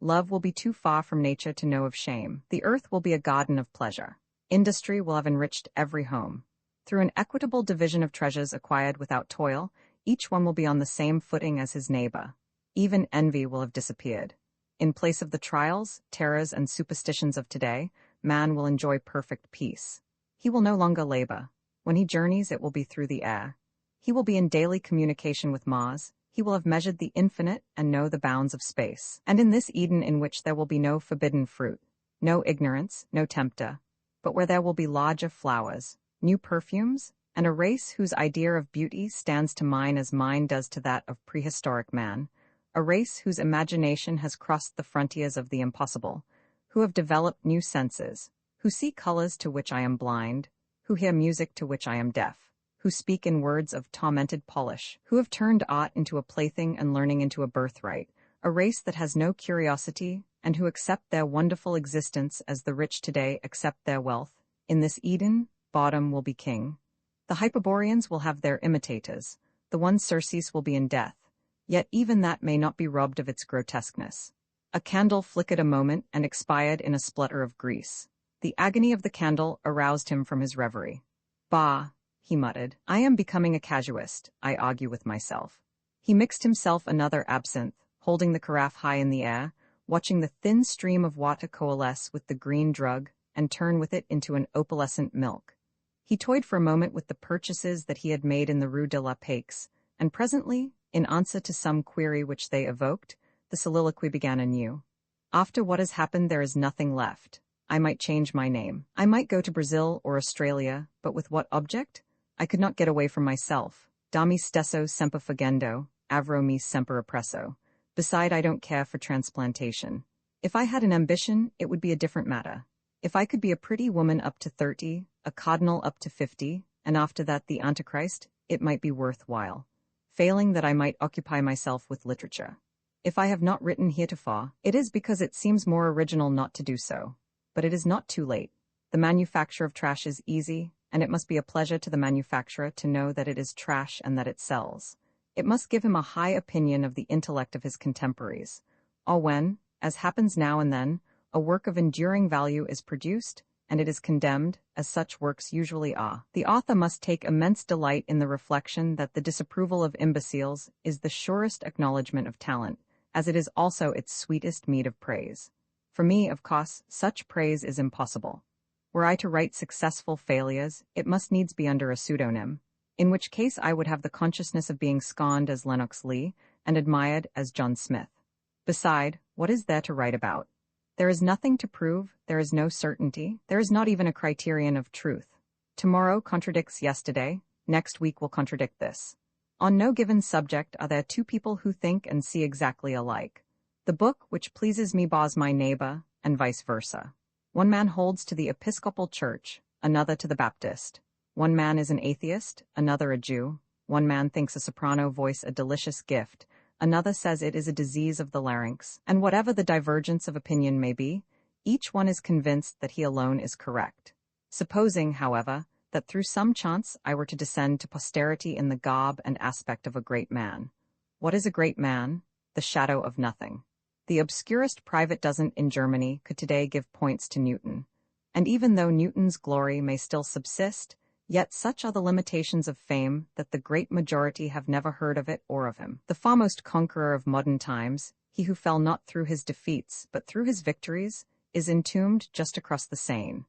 [SPEAKER 1] Love will be too far from nature to know of shame. The earth will be a garden of pleasure. Industry will have enriched every home. Through an equitable division of treasures acquired without toil, each one will be on the same footing as his neighbor. Even envy will have disappeared. In place of the trials, terrors, and superstitions of today, man will enjoy perfect peace. He will no longer labor. When he journeys, it will be through the air. He will be in daily communication with Mars. He will have measured the infinite and know the bounds of space. And in this Eden in which there will be no forbidden fruit, no ignorance, no tempter, but where there will be larger flowers, new perfumes, and a race whose idea of beauty stands to mine as mine does to that of prehistoric man, a race whose imagination has crossed the frontiers of the impossible, who have developed new senses, who see colors to which I am blind, who hear music to which I am deaf, who speak in words of tormented polish, who have turned art into a plaything and learning into a birthright, a race that has no curiosity, and who accept their wonderful existence as the rich today accept their wealth. In this Eden, bottom will be king. The Hyperboreans will have their imitators, the one Circes will be in death, yet even that may not be robbed of its grotesqueness. A candle flickered a moment and expired in a splutter of grease. The agony of the candle aroused him from his reverie. Bah! He muttered. I am becoming a casuist, I argue with myself. He mixed himself another absinthe, holding the carafe high in the air, watching the thin stream of water coalesce with the green drug and turn with it into an opalescent milk. He toyed for a moment with the purchases that he had made in the Rue de la Paix, and presently, in answer to some query which they evoked, the soliloquy began anew. After what has happened there is nothing left. I might change my name. I might go to Brazil or Australia, but with what object? I could not get away from myself. Da mi stesso semper fugendo, avro mi semper oppresso. Beside, I don't care for transplantation. If I had an ambition, it would be a different matter. If I could be a pretty woman up to 30, a cardinal up to 50, and after that the Antichrist, it might be worthwhile. Failing that, I might occupy myself with literature. If I have not written heretofore, it is because it seems more original not to do so. But it is not too late. The manufacture of trash is easy, and it must be a pleasure to the manufacturer to know that it is trash and that it sells. It must give him a high opinion of the intellect of his contemporaries. Or when, as happens now and then, a work of enduring value is produced, and it is condemned, as such works usually are, the author must take immense delight in the reflection that the disapproval of imbeciles is the surest acknowledgment of talent, as it is also its sweetest meed of praise. For me, of course, such praise is impossible. Were I to write successful failures, it must needs be under a pseudonym, in which case I would have the consciousness of being scorned as Lenox Lee and admired as John Smith. Beside, what is there to write about? There is nothing to prove, there is no certainty, there is not even a criterion of truth. Tomorrow contradicts yesterday, next week will contradict this. On no given subject are there two people who think and see exactly alike. The book which pleases me bores my neighbor, and vice versa. One man holds to the Episcopal Church, another to the Baptist. One man is an atheist, another a Jew. One man thinks a soprano voice a delicious gift, another says it is a disease of the larynx. And whatever the divergence of opinion may be, Each one is convinced that he alone is correct. Supposing, however, that through some chance I were to descend to posterity in the garb and aspect of a great man. What is a great man? The shadow of nothing. The obscurest private dozen in Germany could today give points to Newton. And even though Newton's glory may still subsist, yet such are the limitations of fame that the great majority have never heard of it or of him. The foremost conqueror of modern times, he who fell not through his defeats but through his victories, is entombed just across the Seine.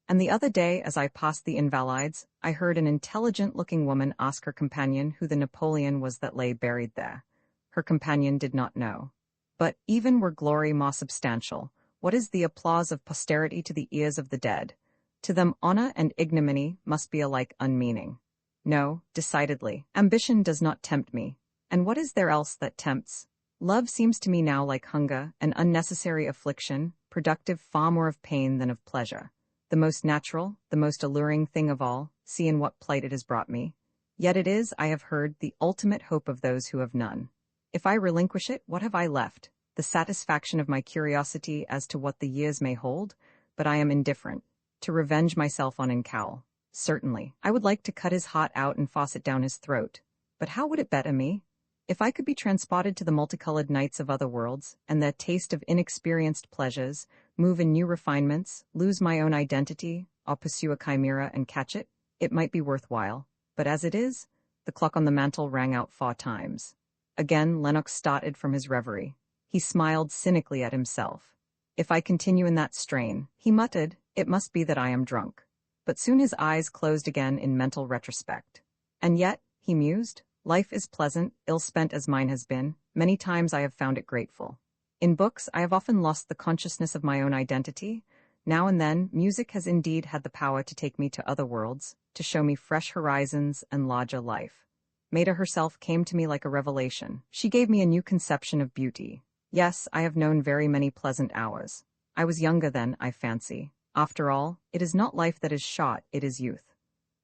[SPEAKER 1] And the other day, as I passed the Invalides, I heard an intelligent-looking woman ask her companion who the Napoleon was that lay buried there. Her companion did not know. But even were glory more substantial, what is the applause of posterity to the ears of the dead? To them honor and ignominy must be alike unmeaning. No, decidedly, ambition does not tempt me. And what is there else that tempts? Love seems to me now like hunger, an unnecessary affliction, productive far more of pain than of pleasure. The most natural, the most alluring thing of all, see in what plight it has brought me. Yet it is, I have heard, the ultimate hope of those who have none. If I relinquish it, what have I left? The satisfaction of my curiosity as to what the years may hold, but I am indifferent. To revenge myself on Incoul. Certainly, I would like to cut his heart out and force it down his throat. But how would it better me? If I could be transported to the multicolored nights of other worlds, and their taste of inexperienced pleasures, move in new refinements, lose my own identity, or pursue a chimera and catch it, it might be worthwhile. But as it is, the clock on the mantel rang out 4 times. Again Lennox started from his reverie. He smiled cynically at himself. If I continue in that strain, he muttered, it must be that I am drunk. But soon his eyes closed again in mental retrospect. And yet, he mused, life is pleasant, ill-spent as mine has been. Many times I have found it grateful. In books, I have often lost the consciousness of my own identity. Now and then, music has indeed had the power to take me to other worlds, to show me fresh horizons and larger life. Maida herself came to me like a revelation. She gave me a new conception of beauty. Yes, I have known very many pleasant hours. I was younger then, I fancy. After all, it is not life that is short, it is youth.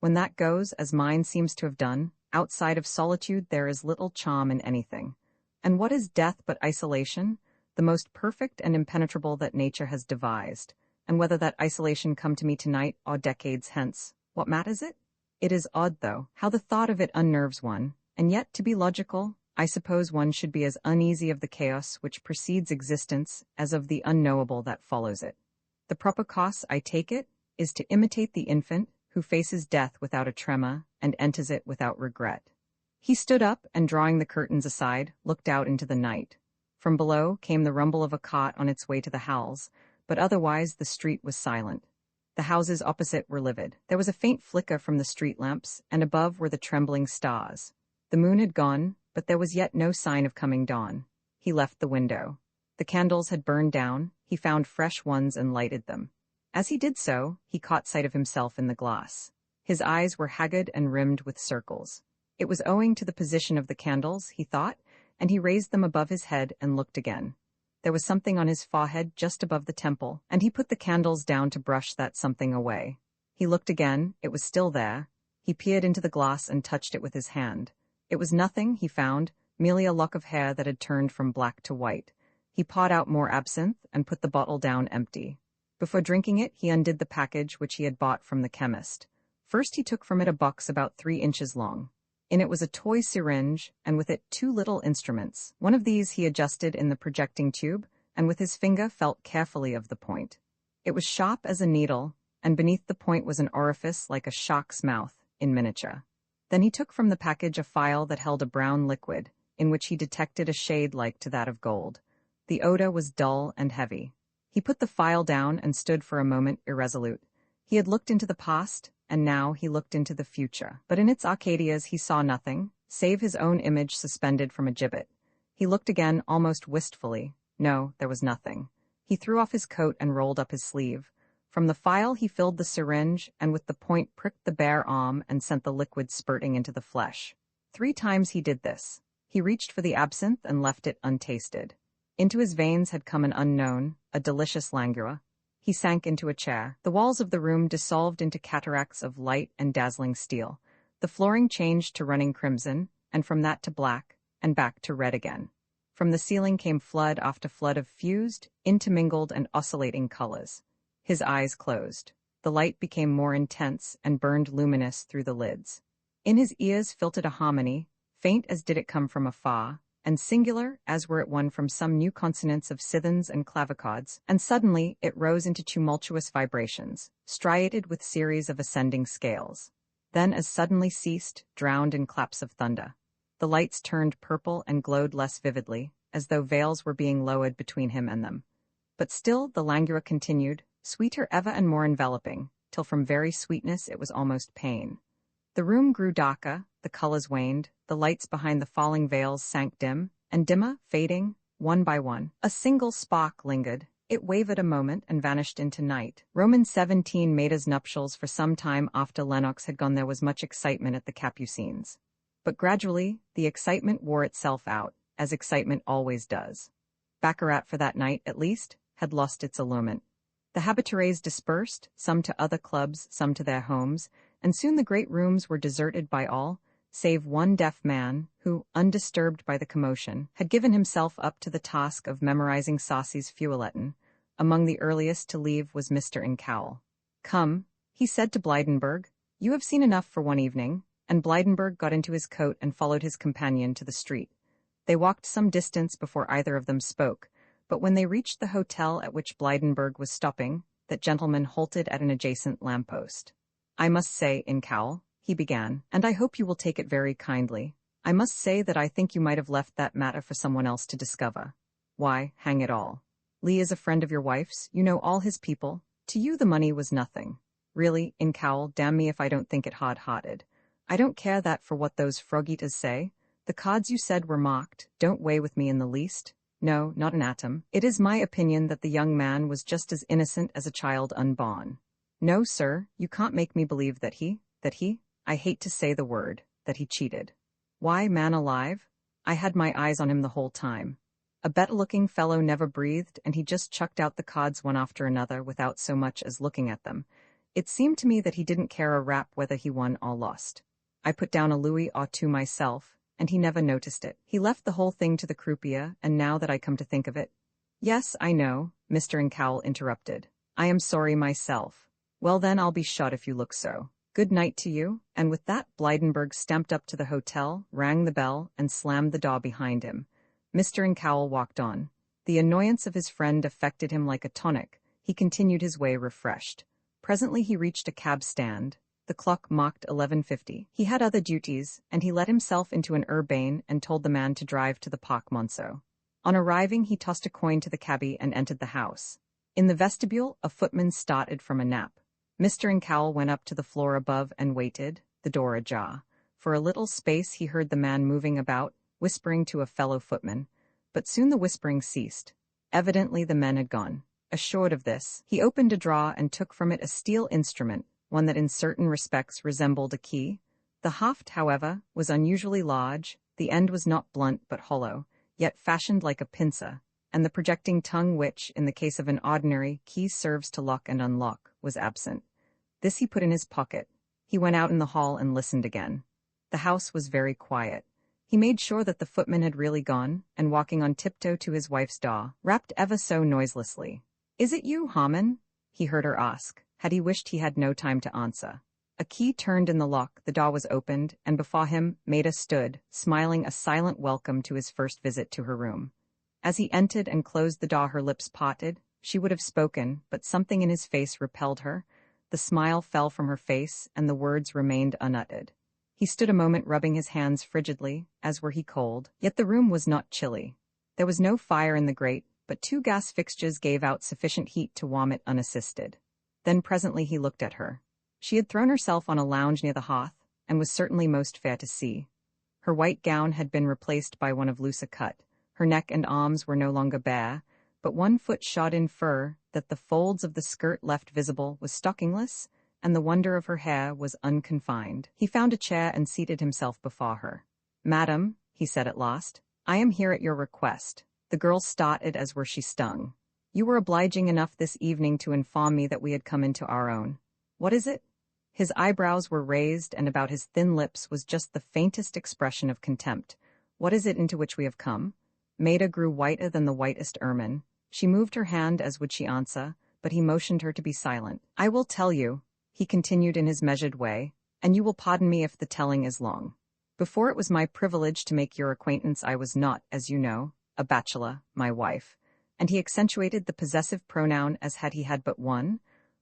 [SPEAKER 1] When that goes, as mine seems to have done, outside of solitude there is little charm in anything. And what is death but isolation? The most perfect and impenetrable that nature has devised. And whether that isolation come to me tonight or decades hence, what matters it? It is odd, though, how the thought of it unnerves one, and yet, to be logical, I suppose one should be as uneasy of the chaos which precedes existence as of the unknowable that follows it. The proper course, I take it, is to imitate the infant who faces death without a tremor and enters it without regret. He stood up and, drawing the curtains aside, looked out into the night. From below came the rumble of a cart on its way to the Halls, but otherwise the street was silent. The houses opposite were livid. There was a faint flicker from the street lamps, and above were the trembling stars. The moon had gone, but there was yet no sign of coming dawn. He left the window. The candles had burned down. He found fresh ones and lighted them. As he did so, he caught sight of himself in the glass. His eyes were haggard and rimmed with circles. It was owing to the position of the candles, he thought, and he raised them above his head and looked again. There was something on his forehead just above the temple, and he put the candles down to brush that something away. He looked again. It was still there. He peered into the glass and touched it with his hand. It was nothing, he found, merely a lock of hair that had turned from black to white. He pawed out more absinthe and put the bottle down empty. Before drinking it, he undid the package which he had bought from the chemist. First he took from it a box about 3 inches long. In it was a toy syringe, and with it 2 little instruments. One of these he adjusted in the projecting tube, and with his finger felt carefully of the point. It was sharp as a needle, and beneath the point was an orifice like a shark's mouth, in miniature. Then he took from the package a phial that held a brown liquid, in which he detected a shade like to that of gold. The odor was dull and heavy. He put the phial down and stood for a moment irresolute. He had looked into the past, and now he looked into the future. But in its Arcadias he saw nothing, save his own image suspended from a gibbet. He looked again almost wistfully. No, there was nothing. He threw off his coat and rolled up his sleeve. From the phial he filled the syringe, and with the point pricked the bare arm and sent the liquid spurting into the flesh. 3 times he did this. He reached for the absinthe and left it untasted. Into his veins had come an unknown, a delicious languor. He sank into a chair. The walls of the room dissolved into cataracts of light and dazzling steel. The flooring changed to running crimson, and from that to black, and back to red again. From the ceiling came flood after flood of fused, intermingled and oscillating colors. His eyes closed. The light became more intense and burned luminous through the lids. In his ears filtered a harmony, faint as did it come from afar, and singular as were it one from some new consonants of cithens and clavichords, and suddenly it rose into tumultuous vibrations, striated with series of ascending scales. Then as suddenly ceased, drowned in claps of thunder. The lights turned purple and glowed less vividly, as though veils were being lowered between him and them. But still the languor continued, sweeter ever and more enveloping, till from very sweetness it was almost pain. The room grew darker, the colors waned, the lights behind the falling veils sank dim, and dimmer, fading, one by one. A single spark lingered. It wavered a moment and vanished into night. Roman 17 Maida's nuptials for some time after Lennox had gone. There was much excitement at the Capucines. But gradually, the excitement wore itself out, as excitement always does. Baccarat for that night, at least, had lost its allurement. The habitués dispersed, some to other clubs, some to their homes, and soon the great rooms were deserted by all, save one deaf man, who, undisturbed by the commotion, had given himself up to the task of memorizing Saucy's Feuilleton. Among the earliest to leave was Mr. Incoul. "Come," he said to Blydenburg, "you have seen enough for one evening," and Blydenburg got into his coat and followed his companion to the street. They walked some distance before either of them spoke, but when they reached the hotel at which Blydenburg was stopping, that gentleman halted at an adjacent lamppost. "I must say, Incoul," he began, "and I hope you will take it very kindly, I must say that I think you might have left that matter for someone else to discover. Why, hang it all. Lee is a friend of your wife's, you know all his people. To you the money was nothing. Really, Incoul, damn me if I don't think it hard-hearted. I don't care that for what those frogitas say. The cards you said were marked don't weigh with me in the least. No, not an atom. It is my opinion that the young man was just as innocent as a child unborn. No, sir, you can't make me believe that he, I hate to say the word, that he cheated. Why, man alive, I had my eyes on him the whole time. A better-looking fellow never breathed, and he just chucked out the cards one after another without so much as looking at them. It seemed to me that he didn't care a rap whether he won or lost. I put down a louis or two myself, and he never noticed it. He left the whole thing to the croupier, and now that I come to think of it— Yes, I know, Mr. Incoul interrupted. I am sorry myself. Well then, I'll be shot if you look so. Good night to you," and with that Blydenburg stamped up to the hotel, rang the bell, and slammed the door behind him. Mr. Incoul walked on. The annoyance of his friend affected him like a tonic. He continued his way refreshed. Presently he reached a cab stand. The clock marked 11:50. He had other duties, and he let himself into an urbane and told the man to drive to the Parc Monceau. On arriving, he tossed a coin to the cabby and entered the house. In the vestibule, a footman started from a nap. Mr. Incoul went up to the floor above and waited, the door ajar. For a little space he heard the man moving about, whispering to a fellow footman, but soon the whispering ceased. Evidently the men had gone. Assured of this, he opened a drawer and took from it a steel instrument, one that in certain respects resembled a key. The haft, however, was unusually large, the end was not blunt but hollow, yet fashioned like a pincer, and the projecting tongue which, in the case of an ordinary key serves to lock and unlock, was absent. This he put in his pocket. He went out in the hall and listened again. The house was very quiet. He made sure that the footman had really gone, and walking on tiptoe to his wife's door, rapped ever so noiselessly. "Is it you, Harmon?" he heard her ask. Had he wished he had no time to answer. A key turned in the lock, the door was opened, and before him Maida stood, smiling a silent welcome to his first visit to her room. As he entered and closed the door, her lips parted. She would have spoken, but something in his face repelled her. The smile fell from her face, and the words remained unuttered. He stood a moment rubbing his hands frigidly, as were he cold, yet the room was not chilly. There was no fire in the grate, but 2 gas fixtures gave out sufficient heat to warm it unassisted. Then presently he looked at her. She had thrown herself on a lounge near the hearth, and was certainly most fair to see. Her white gown had been replaced by one of looser cut. Her neck and arms were no longer bare, but one foot shod in fur that the folds of the skirt left visible was stockingless, and the wonder of her hair was unconfined. He found a chair and seated himself before her. "Madam," he said at last, "I am here at your request." The girl started as were she stung. "You were obliging enough this evening to inform me that we had come into our own. What is it?" His eyebrows were raised, and about his thin lips was just the faintest expression of contempt. "What is it into which we have come?" Maida grew whiter than the whitest ermine. She moved her hand as would she answer, but he motioned her to be silent. "I will tell you," he continued in his measured way, "and you will pardon me if the telling is long. Before it was my privilege to make your acquaintance, I was not, as you know, a bachelor, my wife," and he accentuated the possessive pronoun as had he had but one,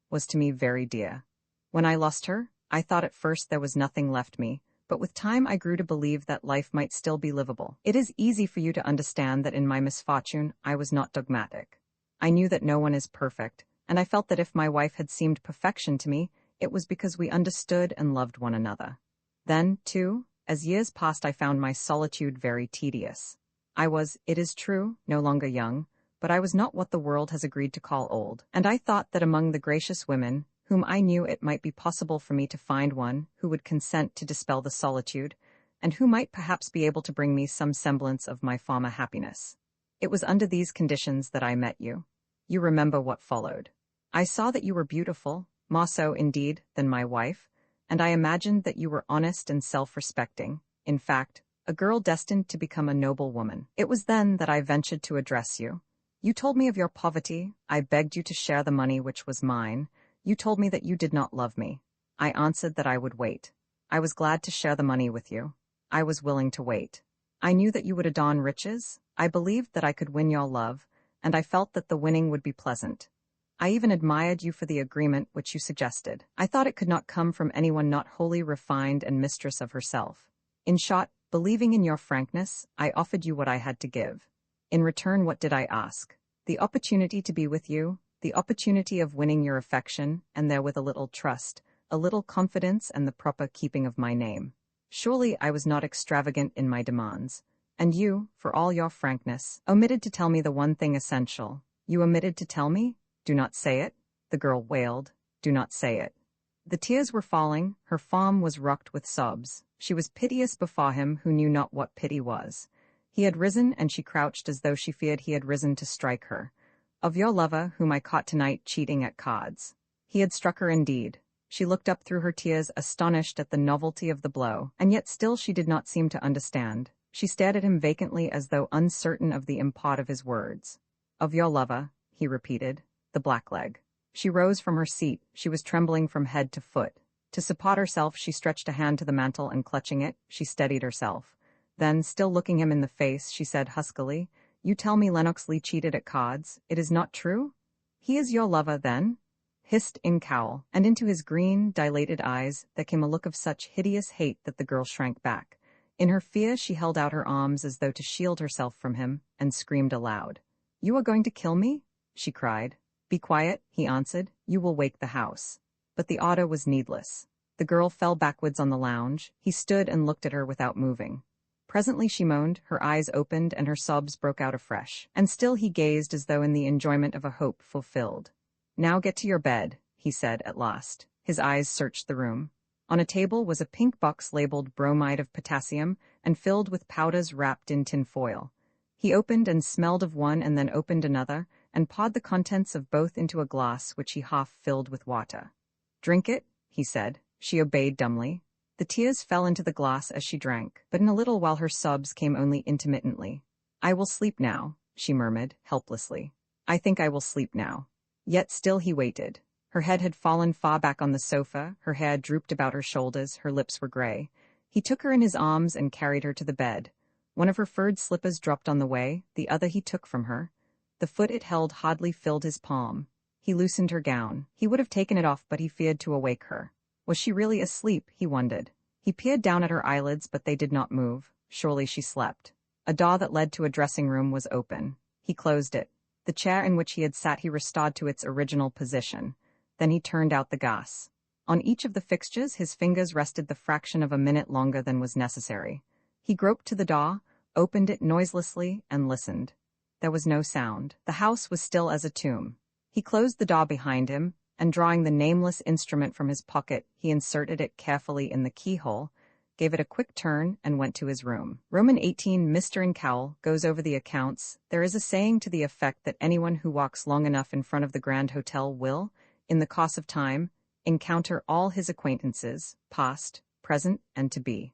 [SPEAKER 1] "was to me very dear. When I lost her, I thought at first there was nothing left me, but with time I grew to believe that life might still be livable. It is easy for you to understand that in my misfortune I was not dogmatic. I knew that no one is perfect, and I felt that if my wife had seemed perfection to me, it was because we understood and loved one another. Then, too, as years passed, I found my solitude very tedious. I was, it is true, no longer young, but I was not what the world has agreed to call old, and I thought that among the gracious women, whom I knew it might be possible for me to find one who would consent to dispel the solitude, and who might perhaps be able to bring me some semblance of my former happiness. It was under these conditions that I met you. You remember what followed. I saw that you were beautiful, more so, indeed, than my wife, and I imagined that you were honest and self-respecting, in fact, a girl destined to become a noble woman. It was then that I ventured to address you. You told me of your poverty, I begged you to share the money which was mine. You told me that you did not love me. I answered that I would wait. I was glad to share the money with you. I was willing to wait. I knew that you would adorn riches. I believed that I could win your love, and I felt that the winning would be pleasant. I even admired you for the agreement which you suggested. I thought it could not come from anyone not wholly refined and mistress of herself. In short, believing in your frankness, I offered you what I had to give. In return, what did I ask? The opportunity to be with you, the opportunity of winning your affection, and therewith a little trust, a little confidence, and the proper keeping of my name. Surely I was not extravagant in my demands. And you, for all your frankness, omitted to tell me the one thing essential. You omitted to tell me? Do not say it, the girl wailed. Do not say it. The tears were falling, her form was rocked with sobs. She was piteous before him who knew not what pity was. He had risen, and she crouched as though she feared he had risen to strike her. Of your lover, whom I caught tonight cheating at cards. He had struck her indeed. She looked up through her tears, astonished at the novelty of the blow, and yet still she did not seem to understand. She stared at him vacantly as though uncertain of the import of his words. Of your lover, he repeated, the blackleg. She rose from her seat. She was trembling from head to foot. To support herself, she stretched a hand to the mantel, and clutching it, she steadied herself. Then, still looking him in the face, she said huskily, You tell me Lennox Lee cheated at cards. It is not true? He is your lover, then? Hissed Incoul, and into his green, dilated eyes there came a look of such hideous hate that the girl shrank back. In her fear she held out her arms as though to shield herself from him, and screamed aloud. You are going to kill me? She cried. Be quiet, he answered. You will wake the house. But the order was needless. The girl fell backwards on the lounge. He stood and looked at her without moving. Presently she moaned, her eyes opened, and her sobs broke out afresh. And still he gazed as though in the enjoyment of a hope fulfilled. Now get to your bed, he said at last. His eyes searched the room. On a table was a pink box labeled bromide of potassium and filled with powders wrapped in tin foil. He opened and smelled of one and then opened another, and poured the contents of both into a glass which he half filled with water. Drink it, he said. She obeyed dumbly. The tears fell into the glass as she drank, but in a little while her sobs came only intermittently. I will sleep now, she murmured, helplessly. I think I will sleep now. Yet still he waited. Her head had fallen far back on the sofa, her hair drooped about her shoulders, her lips were gray. He took her in his arms and carried her to the bed. One of her furred slippers dropped on the way, the other he took from her. The foot it held hardly filled his palm. He loosened her gown. He would have taken it off, but he feared to awake her. Was she really asleep, he wondered. He peered down at her eyelids, but they did not move. Surely she slept. A door that led to a dressing room was open. He closed it. The chair in which he had sat he restored to its original position. Then he turned out the gas. On each of the fixtures his fingers rested the fraction of a minute longer than was necessary. He groped to the door, opened it noiselessly, and listened. There was no sound. The house was still as a tomb. He closed the door behind him, and drawing the nameless instrument from his pocket, he inserted it carefully in the keyhole, gave it a quick turn, and went to his room. Roman 18 Mr. Incoul goes over the accounts. There is a saying to the effect that anyone who walks long enough in front of the Grand Hotel will, in the course of time, encounter all his acquaintances, past, present, and to be.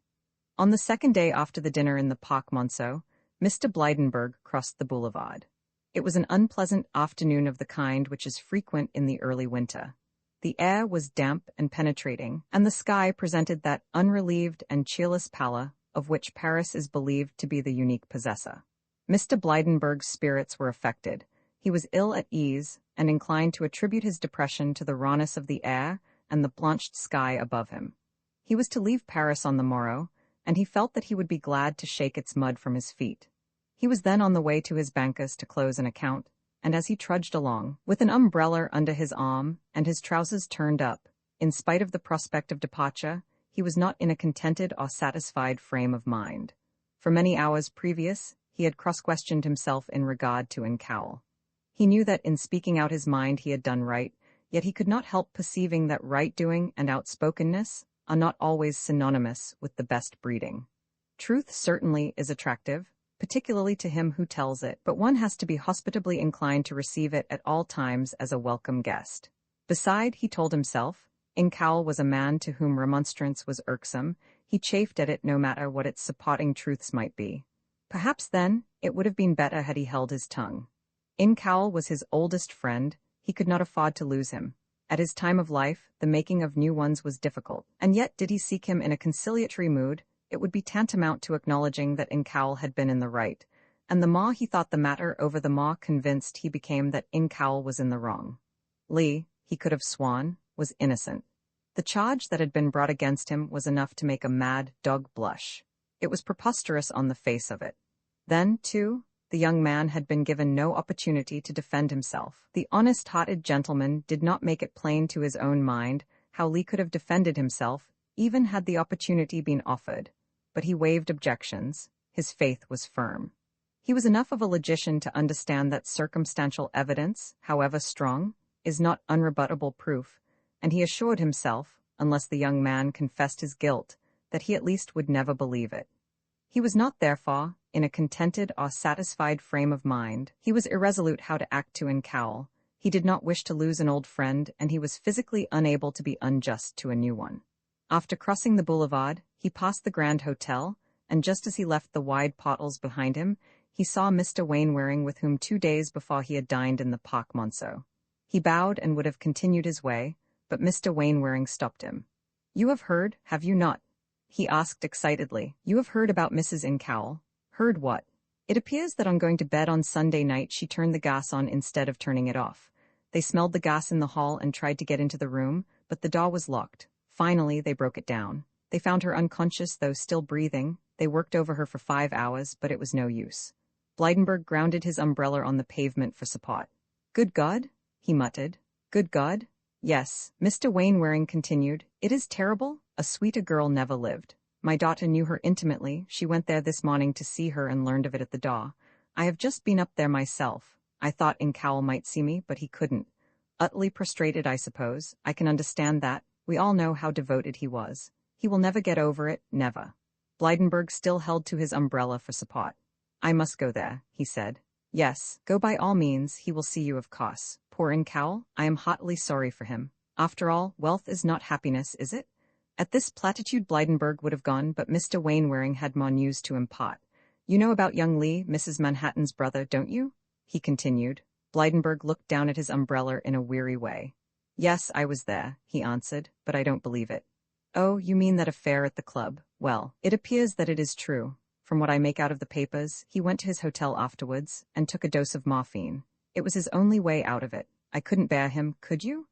[SPEAKER 1] On the second day after the dinner in the Parc Monceau, Mr. Blydenburg crossed the boulevard. It was an unpleasant afternoon of the kind which is frequent in the early winter. The air was damp and penetrating, and the sky presented that unrelieved and cheerless pallor of which Paris is believed to be the unique possessor. Mr. Blydenburg's spirits were affected. He was ill at ease and inclined to attribute his depression to the rawness of the air and the blanched sky above him. He was to leave Paris on the morrow, and he felt that he would be glad to shake its mud from his feet. He was then on the way to his banker's to close an account, and as he trudged along, with an umbrella under his arm and his trousers turned up, in spite of the prospect of departure, he was not in a contented or satisfied frame of mind. For many hours previous, he had cross-questioned himself in regard to Incoul. He knew that in speaking out his mind he had done right, yet he could not help perceiving that right-doing and outspokenness are not always synonymous with the best breeding. Truth certainly is attractive, particularly to him who tells it, but one has to be hospitably inclined to receive it at all times as a welcome guest. Beside, he told himself, Incoul was a man to whom remonstrance was irksome. He chafed at it no matter what its supporting truths might be. Perhaps then, it would have been better had he held his tongue. Incoul was his oldest friend. He could not afford to lose him. At his time of life, the making of new ones was difficult, and yet did he seek him in a conciliatory mood, it would be tantamount to acknowledging that Incoul had been in the right, and the more he thought the matter over the more convinced he became that Incoul was in the wrong. Lee, he could have sworn, was innocent. The charge that had been brought against him was enough to make a mad dog blush. It was preposterous on the face of it. Then, too, the young man had been given no opportunity to defend himself. The honest-hearted gentleman did not make it plain to his own mind how Lee could have defended himself, even had the opportunity been offered. But he waived objections. His faith was firm. He was enough of a logician to understand that circumstantial evidence, however strong, is not unrebuttable proof, and he assured himself, unless the young man confessed his guilt, that he at least would never believe it. He was not, therefore, in a contented or satisfied frame of mind. He was irresolute how to act to Incoul. He did not wish to lose an old friend, and he was physically unable to be unjust to a new one. After crossing the boulevard, he passed the Grand Hotel, and just as he left the wide portals behind him, he saw Mr. Wainwaring, with whom 2 days before he had dined in the Parc Monceau. He bowed and would have continued his way, but Mr. Wainwaring stopped him. "You have heard, have you not?" he asked excitedly. "You have heard about Mrs. Incoul." "Heard what?" "It appears that on going to bed on Sunday night she turned the gas on instead of turning it off. They smelled the gas in the hall and tried to get into the room, but the door was locked. Finally, they broke it down. They found her unconscious, though still breathing. They worked over her for 5 hours, but it was no use." Blydenburg grounded his umbrella on the pavement for support. "Good God," he muttered. "Good God." "Yes," Mr. Wainwaring continued, "it is terrible. A sweeter girl never lived. My daughter knew her intimately. She went there this morning to see her and learned of it at the door. I have just been up there myself. I thought Incoul might see me, but he couldn't. Utterly prostrated, I suppose. I can understand that. We all know how devoted he was. He will never get over it, never." Blydenburg still held to his umbrella for support. "I must go there," he said. "Yes, go by all means. He will see you, of course. Poor Incoul, I am heartily sorry for him. After all, wealth is not happiness, is it?" At this platitude Blydenburg would have gone, but Mr. Wainwaring had more news to impart. "You know about young Lee, Mrs. Manhattan's brother, don't you?" he continued. Blydenburg looked down at his umbrella in a weary way. "Yes, I was there," he answered, "but I don't believe it." "Oh, you mean that affair at the club? Well, it appears that it is true. From what I make out of the papers, he went to his hotel afterwards and took a dose of morphine. It was his only way out of it. I couldn't bear him, could you?"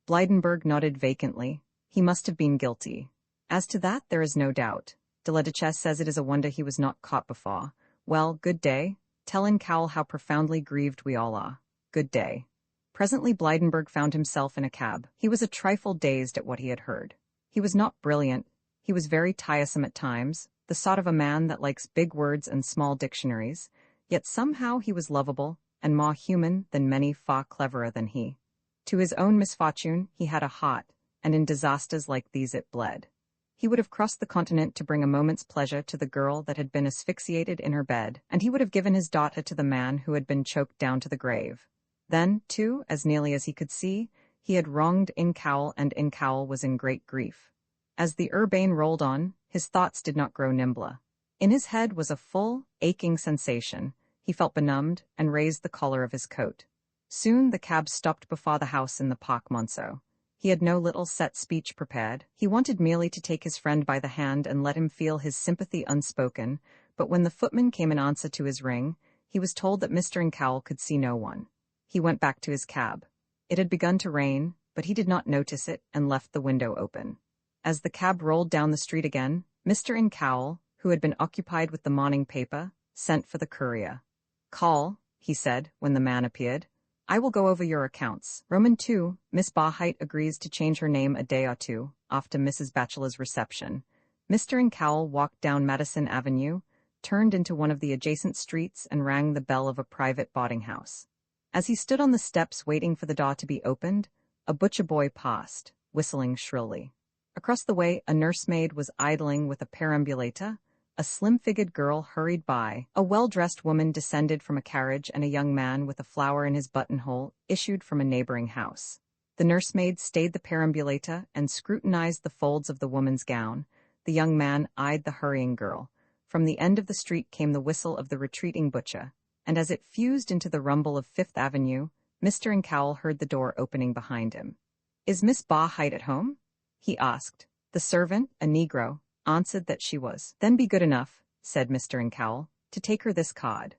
[SPEAKER 1] Blydenburg nodded vacantly. He must have been guilty. As to that, there is no doubt. De la Duchesse says it is a wonder he was not caught before. Well, good day. Tell Incoul how profoundly grieved we all are. Good day. Presently Blydenburg found himself in a cab. He was a trifle dazed at what he had heard. He was not brilliant. He was very tiresome at times, the sort of a man that likes big words and small dictionaries, yet somehow he was lovable and more human than many far cleverer than he. To his own misfortune he had a heart, and in disasters like these it bled. He would have crossed the continent to bring a moment's pleasure to the girl that had been asphyxiated in her bed, and he would have given his daughter to the man who had been choked down to the grave. Then, too, as nearly as he could see, he had wronged Incoul, and Incoul was in great grief. As the Urbane rolled on, his thoughts did not grow nimbler. In his head was a full, aching sensation. He felt benumbed and raised the collar of his coat. Soon the cab stopped before the house in the Parc Monceau. He had no little set speech prepared. He wanted merely to take his friend by the hand and let him feel his sympathy unspoken, but when the footman came in answer to his ring, he was told that Mr. Incoul could see no one. He went back to his cab. It had begun to rain, but he did not notice it and left the window open. As the cab rolled down the street again, Mr. Incoul, who had been occupied with the morning paper, sent for the courier. "Call," he said, when the man appeared. "I will go over your accounts." II. Miss Barhyte agrees to change her name a day or two after Mrs. Batchelor's reception. Mr. Incoul walked down Madison Avenue, turned into one of the adjacent streets and rang the bell of a private boarding house. As he stood on the steps waiting for the door to be opened, a butcher boy passed, whistling shrilly. Across the way, a nursemaid was idling with a perambulator. A slim-figured girl hurried by. A well-dressed woman descended from a carriage, and a young man with a flower in his buttonhole issued from a neighboring house. The nursemaid stayed the perambulator and scrutinized the folds of the woman's gown. The young man eyed the hurrying girl. From the end of the street came the whistle of the retreating butcher, and as it fused into the rumble of Fifth Avenue, Mr. Incoul heard the door opening behind him. "Is Miss Barhyte at home?" he asked. The servant, a Negro, answered that she was. "Then be good enough," said Mr. Incoul, "to take her this card."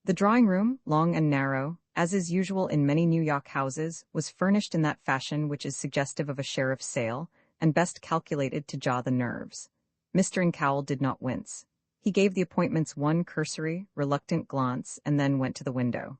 [SPEAKER 1] The drawing-room, long and narrow, as is usual in many New York houses, was furnished in that fashion which is suggestive of a sheriff's sale, and best calculated to jar the nerves. Mr. Incoul did not wince. He gave the appointments one cursory, reluctant glance, and then went to the window.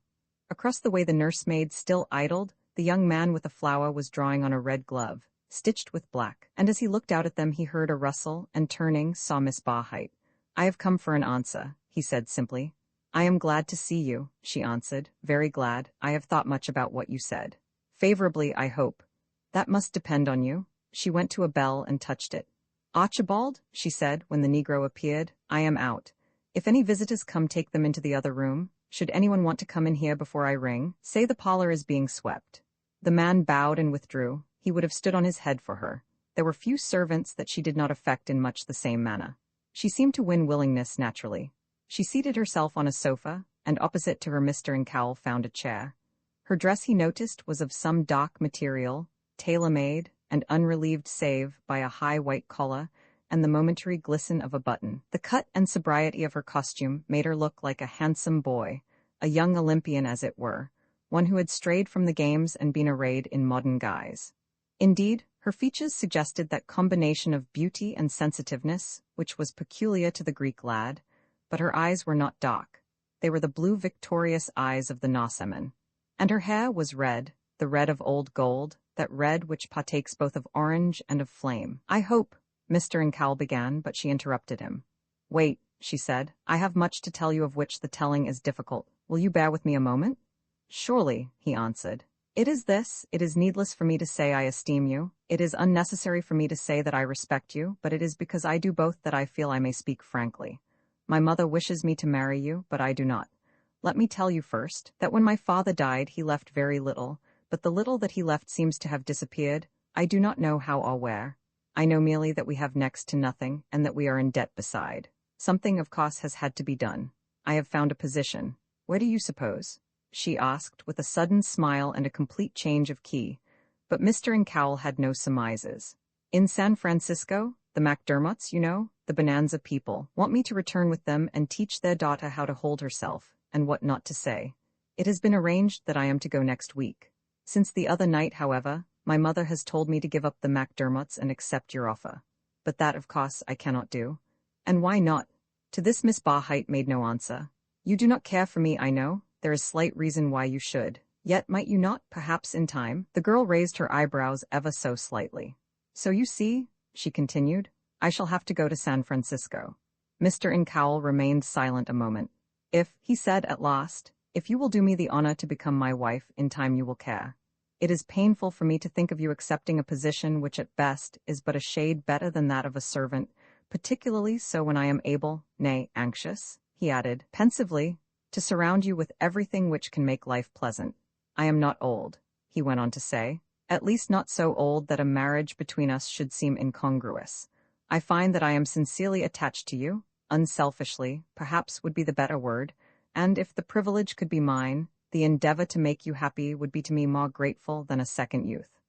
[SPEAKER 1] Across the way the nursemaid still idled, the young man with the flower was drawing on a red glove, stitched with black, and as he looked out at them he heard a rustle, and turning, saw Miss Barhyte. "I have come for an answer," he said simply. "I am glad to see you," she answered, "very glad. I have thought much about what you said. Favorably, I hope." "That must depend on you." She went to a bell and touched it. "Archibald," she said when the Negro appeared, "I am out. If any visitors come, take them into the other room. Should anyone want to come in here before I ring, say the parlor is being swept." The man bowed and withdrew. He would have stood on his head for her. There were few servants that she did not affect in much the same manner. She seemed to win willingness naturally. She seated herself on a sofa, and opposite to her Mr. Incoul found a chair. Her dress, he noticed, was of some dark material, tailor-made, and unrelieved save by a high white collar and the momentary glisten of a button. The cut and sobriety of her costume made her look like a handsome boy, a young Olympian as it were, one who had strayed from the games and been arrayed in modern guise. Indeed, her features suggested that combination of beauty and sensitiveness which was peculiar to the Greek lad, but her eyes were not dark. They were the blue victorious eyes of the Norsemen. And her hair was red, the red of old gold, that red which partakes both of orange and of flame. "I hope," Mr. Incoul began, but she interrupted him. "Wait," she said. "I have much to tell you of which the telling is difficult. Will you bear with me a moment?" "Surely," he answered. "It is needless for me to say I esteem you. It is unnecessary for me to say that I respect you, but it is because I do both that I feel I may speak frankly. My mother wishes me to marry you, but I do not. Let me tell you first, that when my father died he left very little, but the little that he left seems to have disappeared. I do not know how or where. I know merely that we have next to nothing, and that we are in debt beside. Something, of course, has had to be done. I have found a position. Where do you suppose?" she asked, with a sudden smile and a complete change of key. But Mr. Incoul had no surmises. "In San Francisco, the MacDermotts, you know, the Bonanza people, want me to return with them and teach their daughter how to hold herself, and what not to say. It has been arranged that I am to go next week. Since the other night, however, my mother has told me to give up the MacDermotts and accept your offer. But that, of course, I cannot do." "And why not?" To this Miss Barhyte made no answer. "You do not care for me, I know. There is slight reason why you should. Yet might you not, perhaps in time?" The girl raised her eyebrows ever so slightly. "So you see," she continued, "I shall have to go to San Francisco." Mr. Incoul remained silent a moment. "If," he said at last, "if you will do me the honor to become my wife, in time you will care. It is painful for me to think of you accepting a position which at best is but a shade better than that of a servant, particularly so when I am able, nay, anxious," he added, pensively, "to surround you with everything which can make life pleasant. I am not old," he went on to say, "at least not so old that a marriage between us should seem incongruous. I find that I am sincerely attached to you, unselfishly, perhaps would be the better word, and if the privilege could be mine, the endeavor to make you happy would be to me more grateful than a second youth.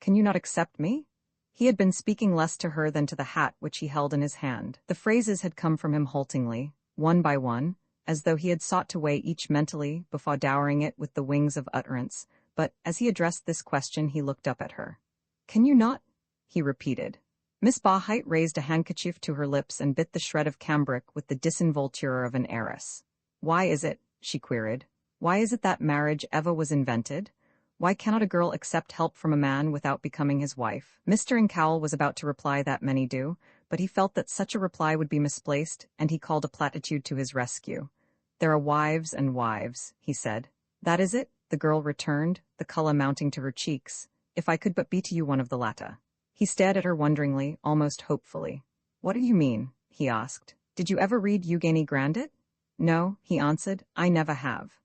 [SPEAKER 1] Can you not accept me? He had been speaking less to her than to the hat which he held in his hand. The phrases had come from him haltingly, one by one, as though he had sought to weigh each mentally before dowering it with the wings of utterance, but as he addressed this question he looked up at her. Can you not? He repeated. Miss Barhyte raised a handkerchief to her lips and bit the shred of cambric with the disinvolture of an heiress. Why is it, she queried, why is it that marriage ever was invented? Why cannot a girl accept help from a man without becoming his wife? Mr. Incoul was about to reply that many do, but he felt that such a reply would be misplaced, and he called a platitude to his rescue. There are wives and wives, he said. That is it, the girl returned, the color mounting to her cheeks. If I could but be to you one of the latter. He stared at her wonderingly, almost hopefully. What do you mean? He asked. Did you ever read Eugenie Grandet? No, he answered, I never have.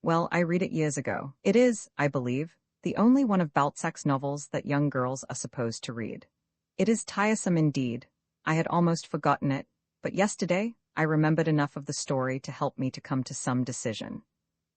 [SPEAKER 1] Well, I read it years ago. It is, I believe, the only one of Balzac's novels that young girls are supposed to read. It is tiresome indeed. I had almost forgotten it, but yesterday I remembered enough of the story to help me to come to some decision.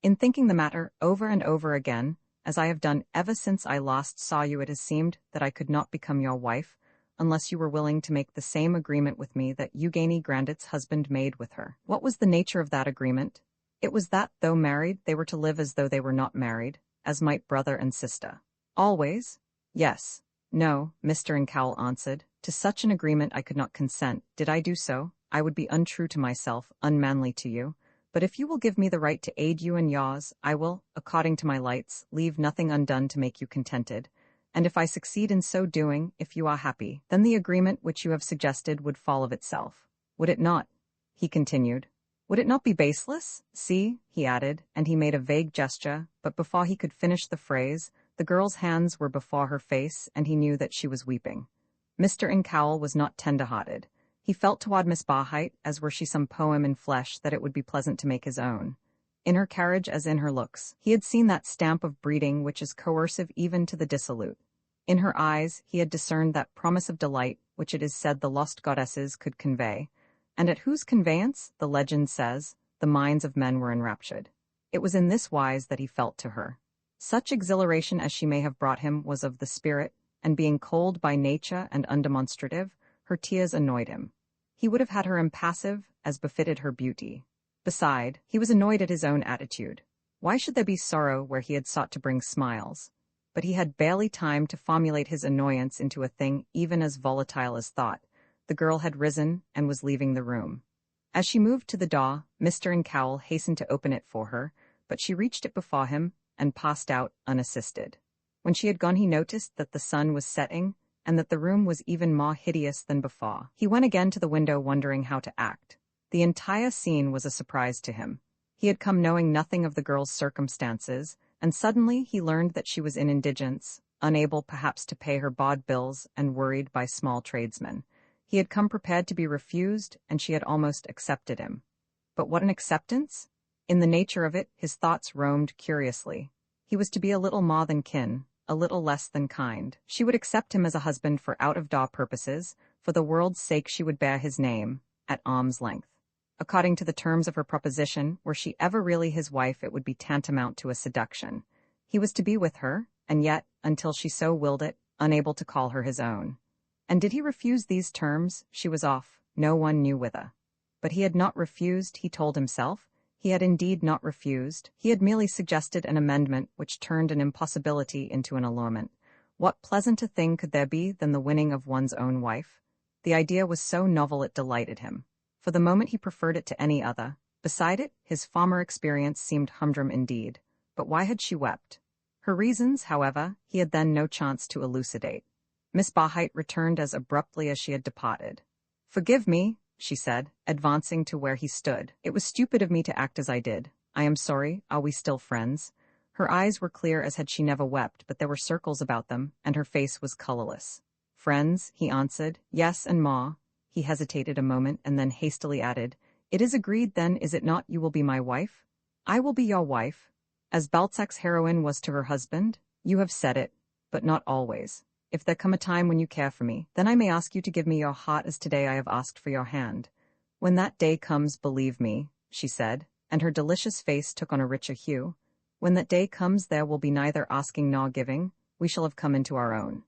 [SPEAKER 1] In thinking the matter over and over again, as I have done ever since I last saw you, it has seemed that I could not become your wife unless you were willing to make the same agreement with me that Eugenie Grandet's husband made with her. What was the nature of that agreement? It was that, though married, they were to live as though they were not married, as might brother and sister. Always? Yes. No, Mr. Incoul answered. To such an agreement I could not consent. Did I do so, I would be untrue to myself, unmanly to you. But if you will give me the right to aid you in yours, I will, according to my lights, leave nothing undone to make you contented. And if I succeed in so doing, if you are happy, then the agreement which you have suggested would fall of itself. Would it not? He continued. Would it not be baseless? See, he added, and he made a vague gesture, but before he could finish the phrase, the girl's hands were before her face, and he knew that she was weeping. Mr. Incoul was not tender-hearted. He felt toward Miss Barhyte, as were she some poem in flesh, that it would be pleasant to make his own. In her carriage as in her looks, he had seen that stamp of breeding which is coercive even to the dissolute. In her eyes, he had discerned that promise of delight which it is said the lost goddesses could convey, and at whose conveyance, the legend says, the minds of men were enraptured. It was in this wise that he felt to her. Such exhilaration as she may have brought him was of the spirit, and being cold by nature and undemonstrative, her tears annoyed him. He would have had her impassive, as befitted her beauty. Beside, he was annoyed at his own attitude. Why should there be sorrow where he had sought to bring smiles? But he had barely time to formulate his annoyance into a thing even as volatile as thought. The girl had risen and was leaving the room. As she moved to the door, Mr. Incoul hastened to open it for her, but she reached it before him and passed out unassisted. When she had gone he noticed that the sun was setting and that the room was even more hideous than before. He went again to the window wondering how to act. The entire scene was a surprise to him. He had come knowing nothing of the girl's circumstances, and suddenly he learned that she was in indigence, unable perhaps to pay her board bills and worried by small tradesmen. He had come prepared to be refused, and she had almost accepted him. But what an acceptance? In the nature of it, his thoughts roamed curiously. He was to be a little more than kin, a little less than kind. She would accept him as a husband for out-of-door purposes, for the world's sake she would bear his name, at arm's length. According to the terms of her proposition, were she ever really his wife, it would be tantamount to a seduction. He was to be with her, and yet, until she so willed it, unable to call her his own. And did he refuse these terms, she was off, no one knew whither. But he had not refused, he told himself. He had indeed not refused. He had merely suggested an amendment which turned an impossibility into an allurement. What pleasanter thing could there be than the winning of one's own wife? The idea was so novel it delighted him. For the moment he preferred it to any other. Beside it, his former experience seemed humdrum indeed. But why had she wept? Her reasons, however, he had then no chance to elucidate. Miss Barhyte returned as abruptly as she had departed. "Forgive me," she said, advancing to where he stood. "It was stupid of me to act as I did. I am sorry. Are we still friends?" Her eyes were clear as had she never wept, but there were circles about them, and her face was colorless. "Friends," he answered. "Yes, and more." He hesitated a moment and then hastily added, "It is agreed then, is it not, you will be my wife?" "I will be your wife." As Balzac's heroine was to her husband, "You have said it, but not always. If there come a time when you care for me, then I may ask you to give me your heart as today I have asked for your hand. "When that day comes, believe me," she said, and her delicious face took on a richer hue. "When that day comes there will be neither asking nor giving, we shall have come into our own."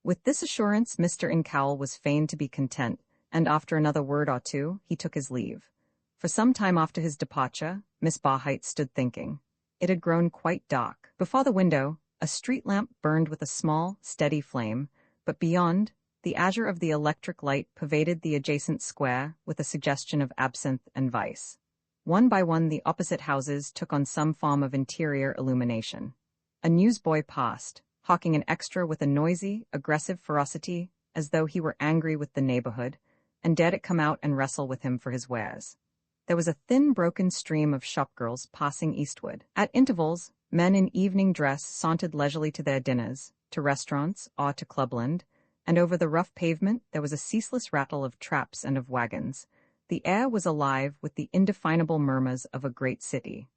[SPEAKER 1] With this assurance Mr. Incoul was fain to be content, and after another word or two, he took his leave. For some time after his departure, Miss Barhyte stood thinking. It had grown quite dark. Before the window, a street lamp burned with a small, steady flame, but beyond, the azure of the electric light pervaded the adjacent square with a suggestion of absinthe and vice. One by one the opposite houses took on some form of interior illumination. A newsboy passed, hawking an extra with a noisy, aggressive ferocity, as though he were angry with the neighborhood, and dared it come out and wrestle with him for his wares. There was a thin, broken stream of shopgirls passing eastward. At intervals, men in evening dress sauntered leisurely to their dinners, to restaurants, or to clubland, and over the rough pavement there was a ceaseless rattle of traps and of wagons. The air was alive with the indefinable murmurs of a great city.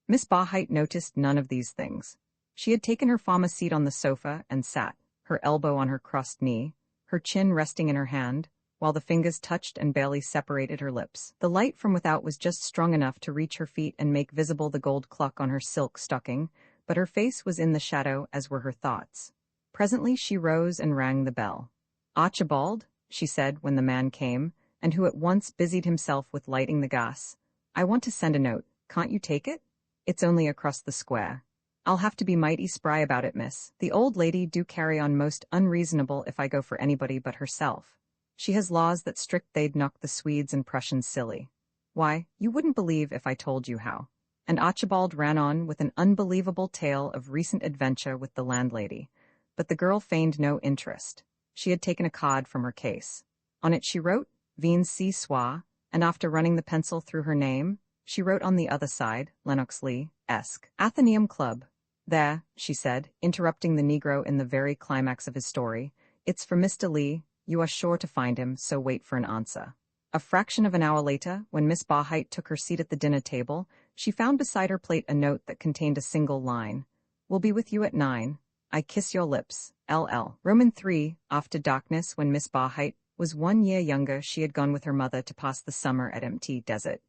[SPEAKER 1] Miss Barhyte noticed none of these things. She had taken her former seat on the sofa and sat, her elbow on her crossed knee, her chin resting in her hand, while the fingers touched and barely separated her lips. The light from without was just strong enough to reach her feet and make visible the gold clock on her silk stocking, but her face was in the shadow, as were her thoughts. Presently she rose and rang the bell. "Archibald," she said when the man came, and who at once busied himself with lighting the gas, "I want to send a note. Can't you take it? It's only across the square." "I'll have to be mighty spry about it, miss. The old lady do carry on most unreasonable if I go for anybody but herself. She has laws that strict they'd knock the Swedes and Prussians silly. Why, you wouldn't believe if I told you how." And Archibald ran on with an unbelievable tale of recent adventure with the landlady. But the girl feigned no interest. She had taken a card from her case. On it she wrote, "Vin C. Soir," and after running the pencil through her name, she wrote on the other side, "Lennox Lee, Esq. Athenaeum Club." "There," she said, interrupting the Negro in the very climax of his story, "it's for Mr. Lee. You are sure to find him, so wait for an answer." A fraction of an hour later, when Miss Barhyte took her seat at the dinner table, she found beside her plate a note that contained a single line. "Will be with you at 9. I kiss your lips, L.L." Roman 3, after darkness, when Miss Barhyte was 1 year younger, she had gone with her mother to pass the summer at Mt. Desert.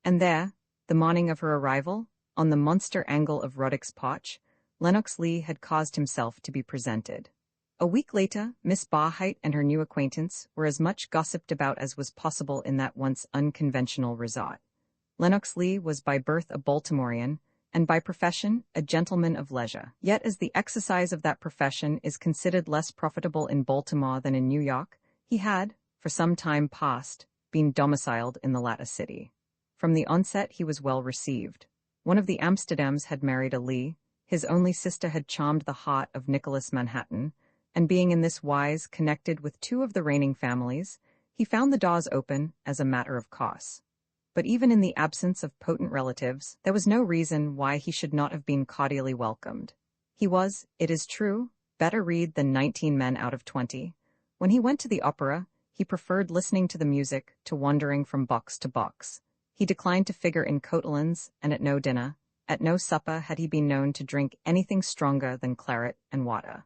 [SPEAKER 1] And there, the morning of her arrival, on the monster angle of Ruddock's Porch, Lennox Lee had caused himself to be presented. A week later, Miss Barhyte and her new acquaintance were as much gossiped about as was possible in that once unconventional resort. Lennox Lee was by birth a Baltimorean, and by profession a gentleman of leisure. Yet as the exercise of that profession is considered less profitable in Baltimore than in New York, he had, for some time past, been domiciled in the latter city. From the onset he was well received. One of the Amsterdams had married a Lee, his only sister had charmed the heart of Nicholas Manhattan, and being in this wise connected with 2 of the reigning families, he found the doors open as a matter of course. But even in the absence of potent relatives, there was no reason why he should not have been cordially welcomed. He was, it is true, better read than 19 men out of 20. When he went to the opera, he preferred listening to the music to wandering from box to box. He declined to figure in cotelins, and at no dinner, at no supper had he been known to drink anything stronger than claret and water.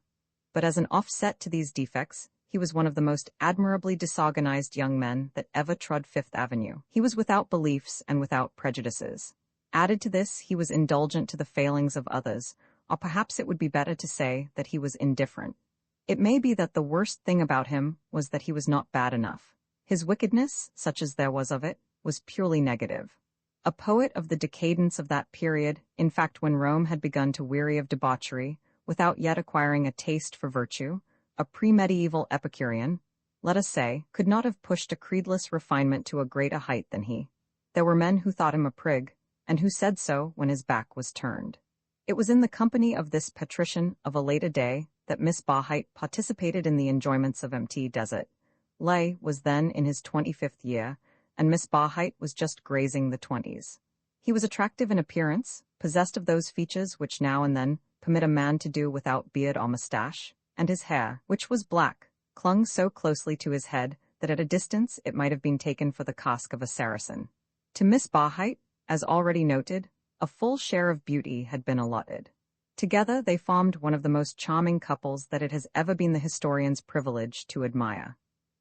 [SPEAKER 1] But as an offset to these defects, he was one of the most admirably disorganized young men that ever trod Fifth Avenue. He was without beliefs and without prejudices. Added to this, he was indulgent to the failings of others, or perhaps it would be better to say that he was indifferent. It may be that the worst thing about him was that he was not bad enough. His wickedness, such as there was of it, was purely negative. A poet of the decadence of that period, in fact when Rome had begun to weary of debauchery, without yet acquiring a taste for virtue, a pre-medieval Epicurean, let us say, could not have pushed a creedless refinement to a greater height than he. There were men who thought him a prig, and who said so when his back was turned. It was in the company of this patrician of a later day that Miss Barhyte participated in the enjoyments of Mt. Desert. Leigh was then in his 25th year, and Miss Barhyte was just grazing the 20s. He was attractive in appearance, possessed of those features which now and then permit a man to do without beard or mustache, and his hair, which was black, clung so closely to his head that at a distance it might have been taken for the casque of a Saracen. To Miss Barhyte, as already noted, a full share of beauty had been allotted. Together they formed one of the most charming couples that it has ever been the historian's privilege to admire.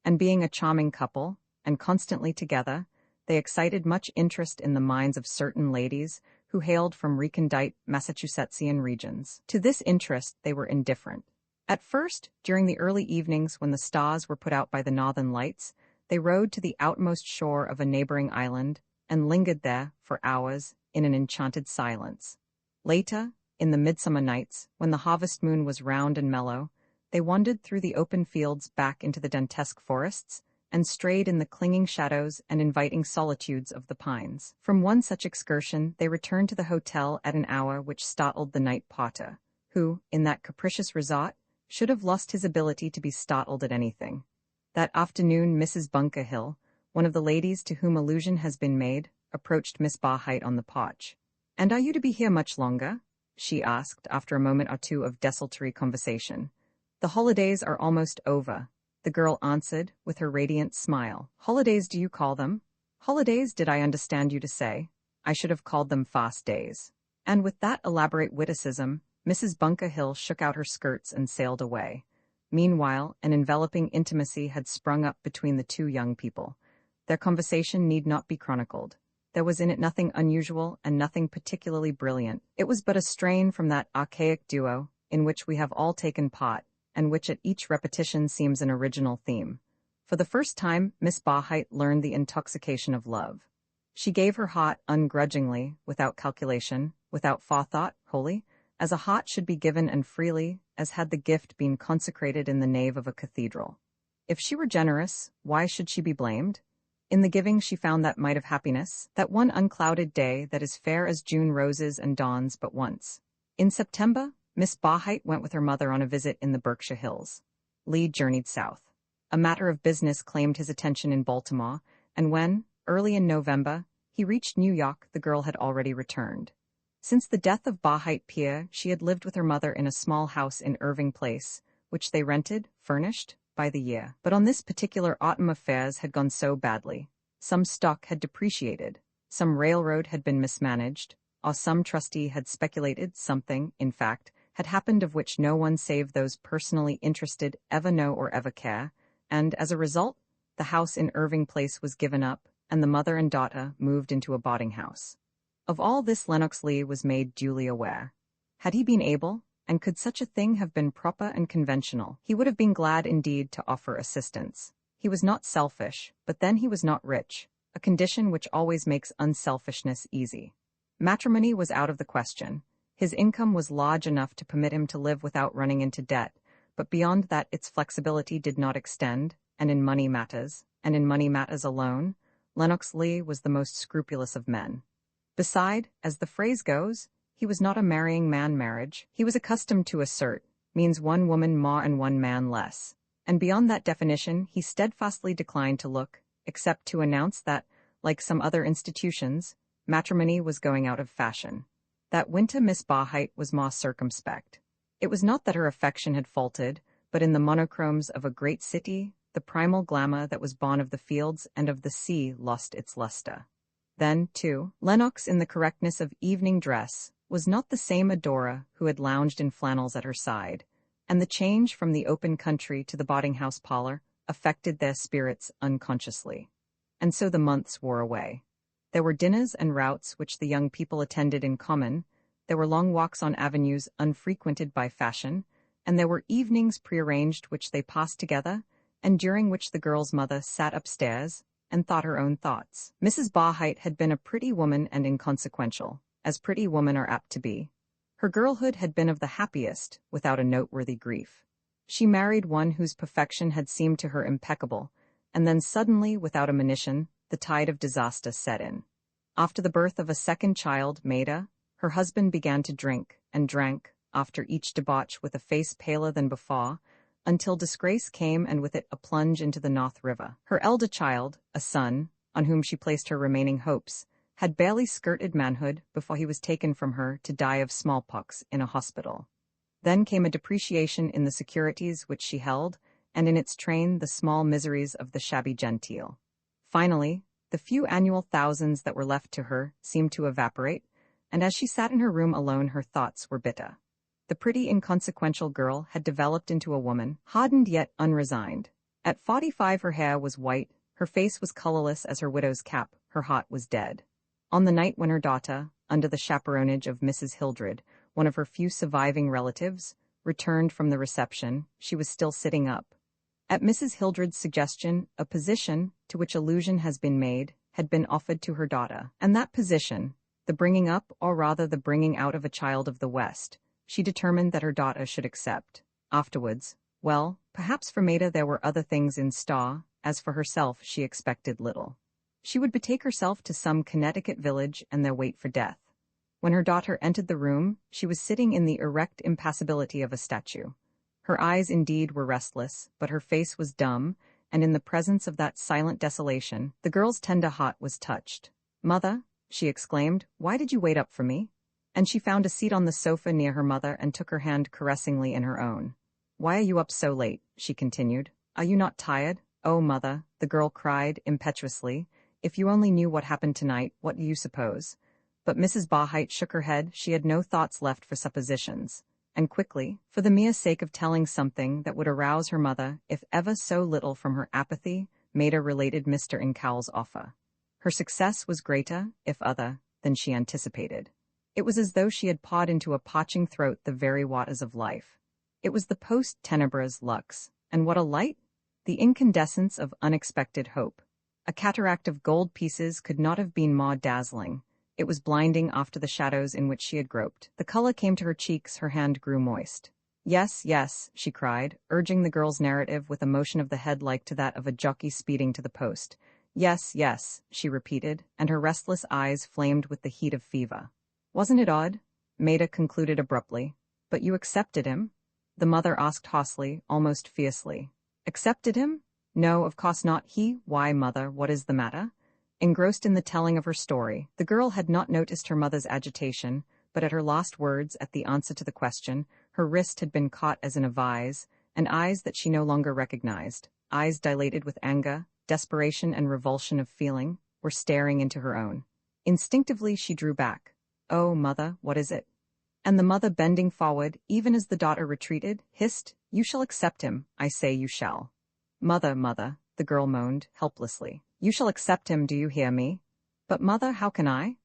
[SPEAKER 1] And being a charming couple, and constantly together, They excited much interest in the minds of certain ladies who hailed from recondite Massachusettsian regions. To this interest they were indifferent. At first, during the early evenings when the stars were put out by the northern lights, they rowed to the outmost shore of a neighboring island and lingered there for hours in an enchanted silence. Later, in the midsummer nights, when the harvest moon was round and mellow, they wandered through the open fields back into the dantesque forests and strayed in the clinging shadows and inviting solitudes of the pines. From one such excursion they returned to the hotel at an hour which startled the night porter, who, in that capricious resort, should have lost his ability to be startled at anything. That afternoon Mrs. Bunker Hill, one of the ladies to whom allusion has been made, approached Miss Barhyte on the porch. "And are you to be here much longer?" she asked after a moment or two of desultory conversation. "The holidays are almost over," the girl answered with her radiant smile. "Holidays do you call them?" "Holidays did I understand you to say? I should have called them fast days." And with that elaborate witticism, Mrs. Bunker Hill shook out her skirts and sailed away. Meanwhile, an enveloping intimacy had sprung up between the two young people. Their conversation need not be chronicled. There was in it nothing unusual and nothing particularly brilliant. It was but a strain from that archaic duo in which we have all taken part, and which at each repetition seems an original theme. For the first time, Miss Barhyte learned the intoxication of love. She gave her heart ungrudgingly, without calculation, without forethought, wholly, as a heart should be given, and freely, as had the gift been consecrated in the nave of a cathedral. If she were generous, why should she be blamed? In the giving she found that mite of happiness, that one unclouded day that is fair as June roses and dawns but once. In September, Miss Barhyte went with her mother on a visit in the Berkshire Hills. Lee journeyed south. A matter of business claimed his attention in Baltimore, and when, early in November, he reached New York, the girl had already returned. Since the death of Barhyte Pier, she had lived with her mother in a small house in Irving Place, which they rented, furnished, by the year. But on this particular autumn affairs had gone so badly. Some stock had depreciated, some railroad had been mismanaged, or some trustee had speculated, something, in fact, had happened of which no one save those personally interested ever know or ever care, and, as a result, the house in Irving Place was given up, and the mother and daughter moved into a boarding house. Of all this Lenox Lee was made duly aware. Had he been able, and could such a thing have been proper and conventional, he would have been glad indeed to offer assistance. He was not selfish, but then he was not rich, a condition which always makes unselfishness easy. Matrimony was out of the question. His income was large enough to permit him to live without running into debt, but beyond that its flexibility did not extend, and in money matters alone, Lenox Lee was the most scrupulous of men. Beside, as the phrase goes, he was not a marrying man. Marriage, he was accustomed to assert, means one woman more and one man less, and beyond that definition he steadfastly declined to look, except to announce that, like some other institutions, matrimony was going out of fashion. That winter Miss Barhyte was more circumspect. It was not that her affection had faltered, but in the monochromes of a great city, the primal glamour that was born of the fields and of the sea lost its luster. Then, too, Lenox, in the correctness of evening dress, was not the same adorer who had lounged in flannels at her side, and the change from the open country to the boarding-house parlor affected their spirits unconsciously. And so the months wore away. There were dinners and routs which the young people attended in common, there were long walks on avenues unfrequented by fashion, and there were evenings prearranged which they passed together, and during which the girl's mother sat upstairs and thought her own thoughts. Mrs. Barhyte had been a pretty woman and inconsequential, as pretty women are apt to be. Her girlhood had been of the happiest, without a noteworthy grief. She married one whose perfection had seemed to her impeccable, and then suddenly, without a monition, the tide of disaster set in. After the birth of a second child, Maida, her husband began to drink, and drank, after each debauch with a face paler than before, until disgrace came and with it a plunge into the North River. Her elder child, a son, on whom she placed her remaining hopes, had barely skirted manhood before he was taken from her to die of smallpox in a hospital. Then came a depreciation in the securities which she held, and in its train the small miseries of the shabby genteel. Finally, the few annual thousands that were left to her seemed to evaporate, and as she sat in her room alone her thoughts were bitter. The pretty inconsequential girl had developed into a woman, hardened yet unresigned. At 45 her hair was white, her face was colorless as her widow's cap, her heart was dead. On the night when her daughter, under the chaperonage of Mrs. Hildred, one of her few surviving relatives, returned from the reception, she was still sitting up. At Mrs. Hildred's suggestion, a position, to which allusion has been made, had been offered to her daughter, and that position, the bringing up or rather the bringing out of a child of the West, she determined that her daughter should accept. Afterwards, well, perhaps for Maida there were other things in store, as for herself she expected little. She would betake herself to some Connecticut village and there wait for death. When her daughter entered the room, she was sitting in the erect impassibility of a statue. Her eyes indeed were restless, but her face was dumb, and in the presence of that silent desolation, the girl's tender heart was touched. "Mother," she exclaimed, "why did you wait up for me?" And she found a seat on the sofa near her mother and took her hand caressingly in her own. "Why are you up so late?" she continued. "Are you not tired?" "Oh, mother," the girl cried impetuously, "if you only knew what happened tonight, what do you suppose?" But Mrs. Barhyte shook her head. She had no thoughts left for suppositions. And quickly, for the mere sake of telling something that would arouse her mother, if ever so little from her apathy, Maida related Mr. Incoul's offer. Her success was greater, if other, than she anticipated. It was as though she had pawed into a parching throat the very waters of life. It was the post-tenebras lux, and what a light! The incandescence of unexpected hope. A cataract of gold pieces could not have been more dazzling. It was blinding after the shadows in which she had groped. The color came to her cheeks, her hand grew moist. "Yes, yes," she cried, urging the girl's narrative with a motion of the head like to that of a jockey speeding to the post. "Yes, yes," she repeated, and her restless eyes flamed with the heat of fever. "Wasn't it odd?" Maida concluded abruptly. "But you accepted him?" the mother asked hoarsely, almost fiercely. "Accepted him? No, of course not. Why, mother, what is the matter?" Engrossed in the telling of her story, the girl had not noticed her mother's agitation, but at her last words, at the answer to the question, her wrist had been caught as in a vise, and eyes that she no longer recognized, eyes dilated with anger, desperation and revulsion of feeling, were staring into her own. Instinctively she drew back. "Oh, mother, what is it?" And the mother, bending forward, even as the daughter retreated, hissed, "You shall accept him, I say you shall." "Mother, mother," the girl moaned, helplessly. "You shall accept him, do you hear me?" "But mother, how can I?"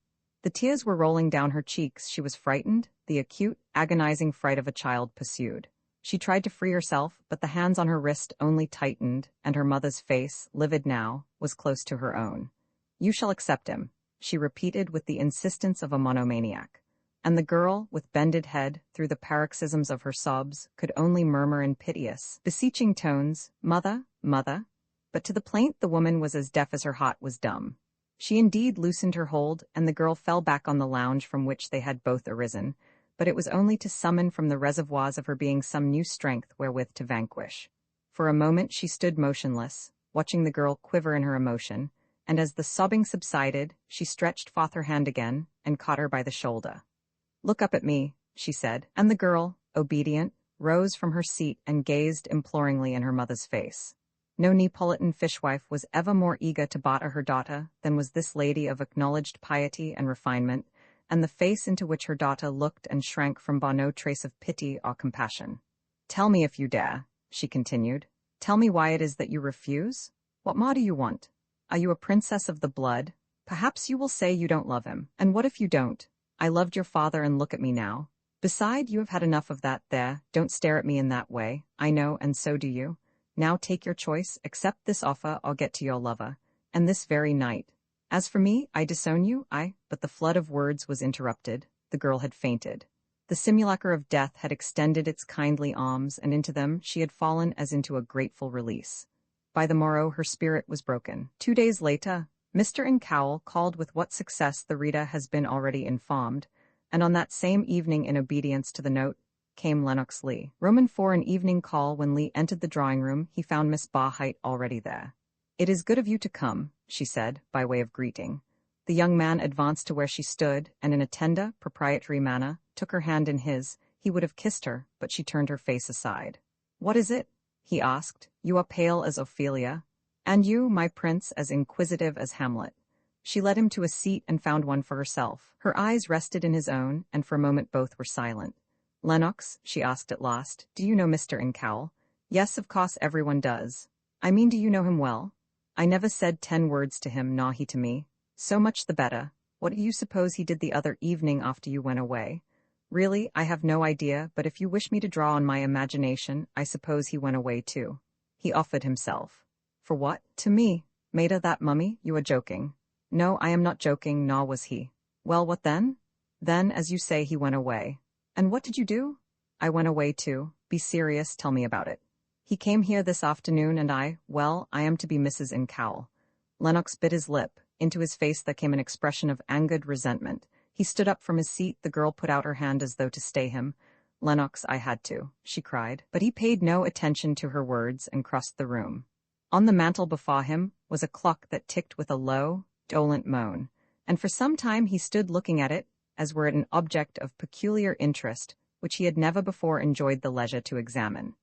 [SPEAKER 1] The tears were rolling down her cheeks. She was frightened. The acute, agonizing fright of a child pursued. She tried to free herself, but the hands on her wrist only tightened, and her mother's face, livid now, was close to her own. "You shall accept him," she repeated with the insistence of a monomaniac. And the girl, with bended head, through the paroxysms of her sobs, could only murmur in piteous, beseeching tones, "Mother, mother." But to the plaint the woman was as deaf as her heart was dumb. She indeed loosened her hold, and the girl fell back on the lounge from which they had both arisen, but it was only to summon from the reservoirs of her being some new strength wherewith to vanquish. For a moment she stood motionless, watching the girl quiver in her emotion, and as the sobbing subsided, she stretched forth her hand again, and caught her by the shoulder. "Look up at me," she said, and the girl, obedient, rose from her seat and gazed imploringly in her mother's face. No Neapolitan fishwife was ever more eager to barter her daughter than was this lady of acknowledged piety and refinement, and the face into which her daughter looked and shrank from bore no trace of pity or compassion. "Tell me if you dare," she continued. "Tell me why it is that you refuse? What more do you want? Are you a princess of the blood? Perhaps you will say you don't love him. And what if you don't? I loved your father, and look at me now. Beside, you have had enough of that. There, don't stare at me in that way. I know, and so do you. Now take your choice, accept this offer, or get to your lover, and this very night. As for me, I disown you, But the flood of words was interrupted. The girl had fainted. The simulacre of death had extended its kindly arms, and into them she had fallen as into a grateful release. By the morrow her spirit was broken. 2 days later, Mr. Incoul called, with what success the reader has been already informed, and on that same evening, in obedience to the note, came Lennox Lee. Roman 4. An evening call. When Lee entered the drawing-room, he found Miss Barhyte already there. "It is good of you to come," she said, by way of greeting. The young man advanced to where she stood, and in a tender, proprietary manner, took her hand in his. He would have kissed her, but she turned her face aside. "What is it?" he asked. "You are pale as Ophelia, and you, my prince, as inquisitive as Hamlet." She led him to a seat and found one for herself. Her eyes rested in his own, and for a moment both were silent. "Lennox," she asked at last, "do you know Mr. Incoul?" "Yes, of course, everyone does." "I mean, do you know him well?" "I never said 10 words to him, nor he to me." So much the better. What do you suppose he did the other evening after you went away? Really, I have no idea, but if you wish me to draw on my imagination, I suppose he went away too. He offered himself. For what? To me. Maida, that mummy, you are joking. No, I am not joking, nor was he. Well, what then? Then, as you say, he went away. And what did you do? I went away too. Be serious, tell me about it. He came here this afternoon and I am to be Mrs. Incoul. Lennox bit his lip. Into his face there came an expression of angered resentment. He stood up from his seat. The girl put out her hand as though to stay him. Lennox, I had to, she cried. But he paid no attention to her words and crossed the room. On the mantel before him was a clock that ticked with a low, dolent moan, and for some time he stood looking at it, as were it an object of peculiar interest, which he had never before enjoyed the leisure to examine.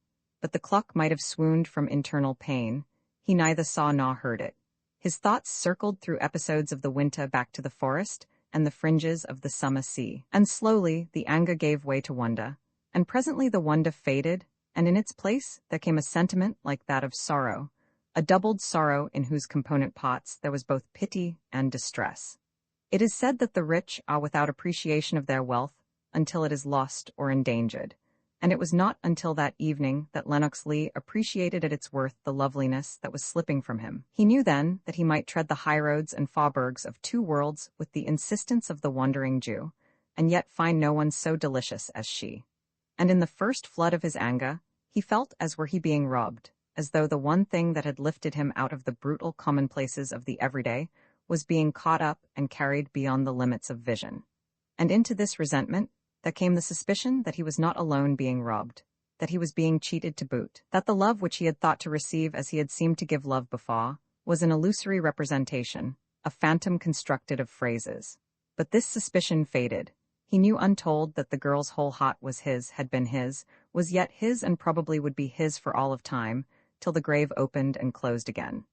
[SPEAKER 1] But the clock might have swooned from internal pain. He neither saw nor heard it. His thoughts circled through episodes of the winter back to the forest and the fringes of the summer sea. And slowly the anger gave way to wonder, and presently the wonder faded, and in its place there came a sentiment like that of sorrow, a doubled sorrow in whose component parts there was both pity and distress. It is said that the rich are without appreciation of their wealth until it is lost or endangered, and it was not until that evening that Lennox Lee appreciated at its worth the loveliness that was slipping from him. He knew then that he might tread the highroads and faubourgs of two worlds with the insistence of the wandering Jew, and yet find no one so delicious as she. And in the first flood of his anger, he felt as were he being robbed, as though the one thing that had lifted him out of the brutal commonplaces of the everyday was being caught up and carried beyond the limits of vision. And into this resentment there came the suspicion that he was not alone being robbed, that he was being cheated to boot, that the love which he had thought to receive as he had seemed to give love before was an illusory representation, a phantom constructed of phrases. But this suspicion faded. He knew untold that the girl's whole heart was his, had been his, was yet his and probably would be his for all of time, till the grave opened and closed again.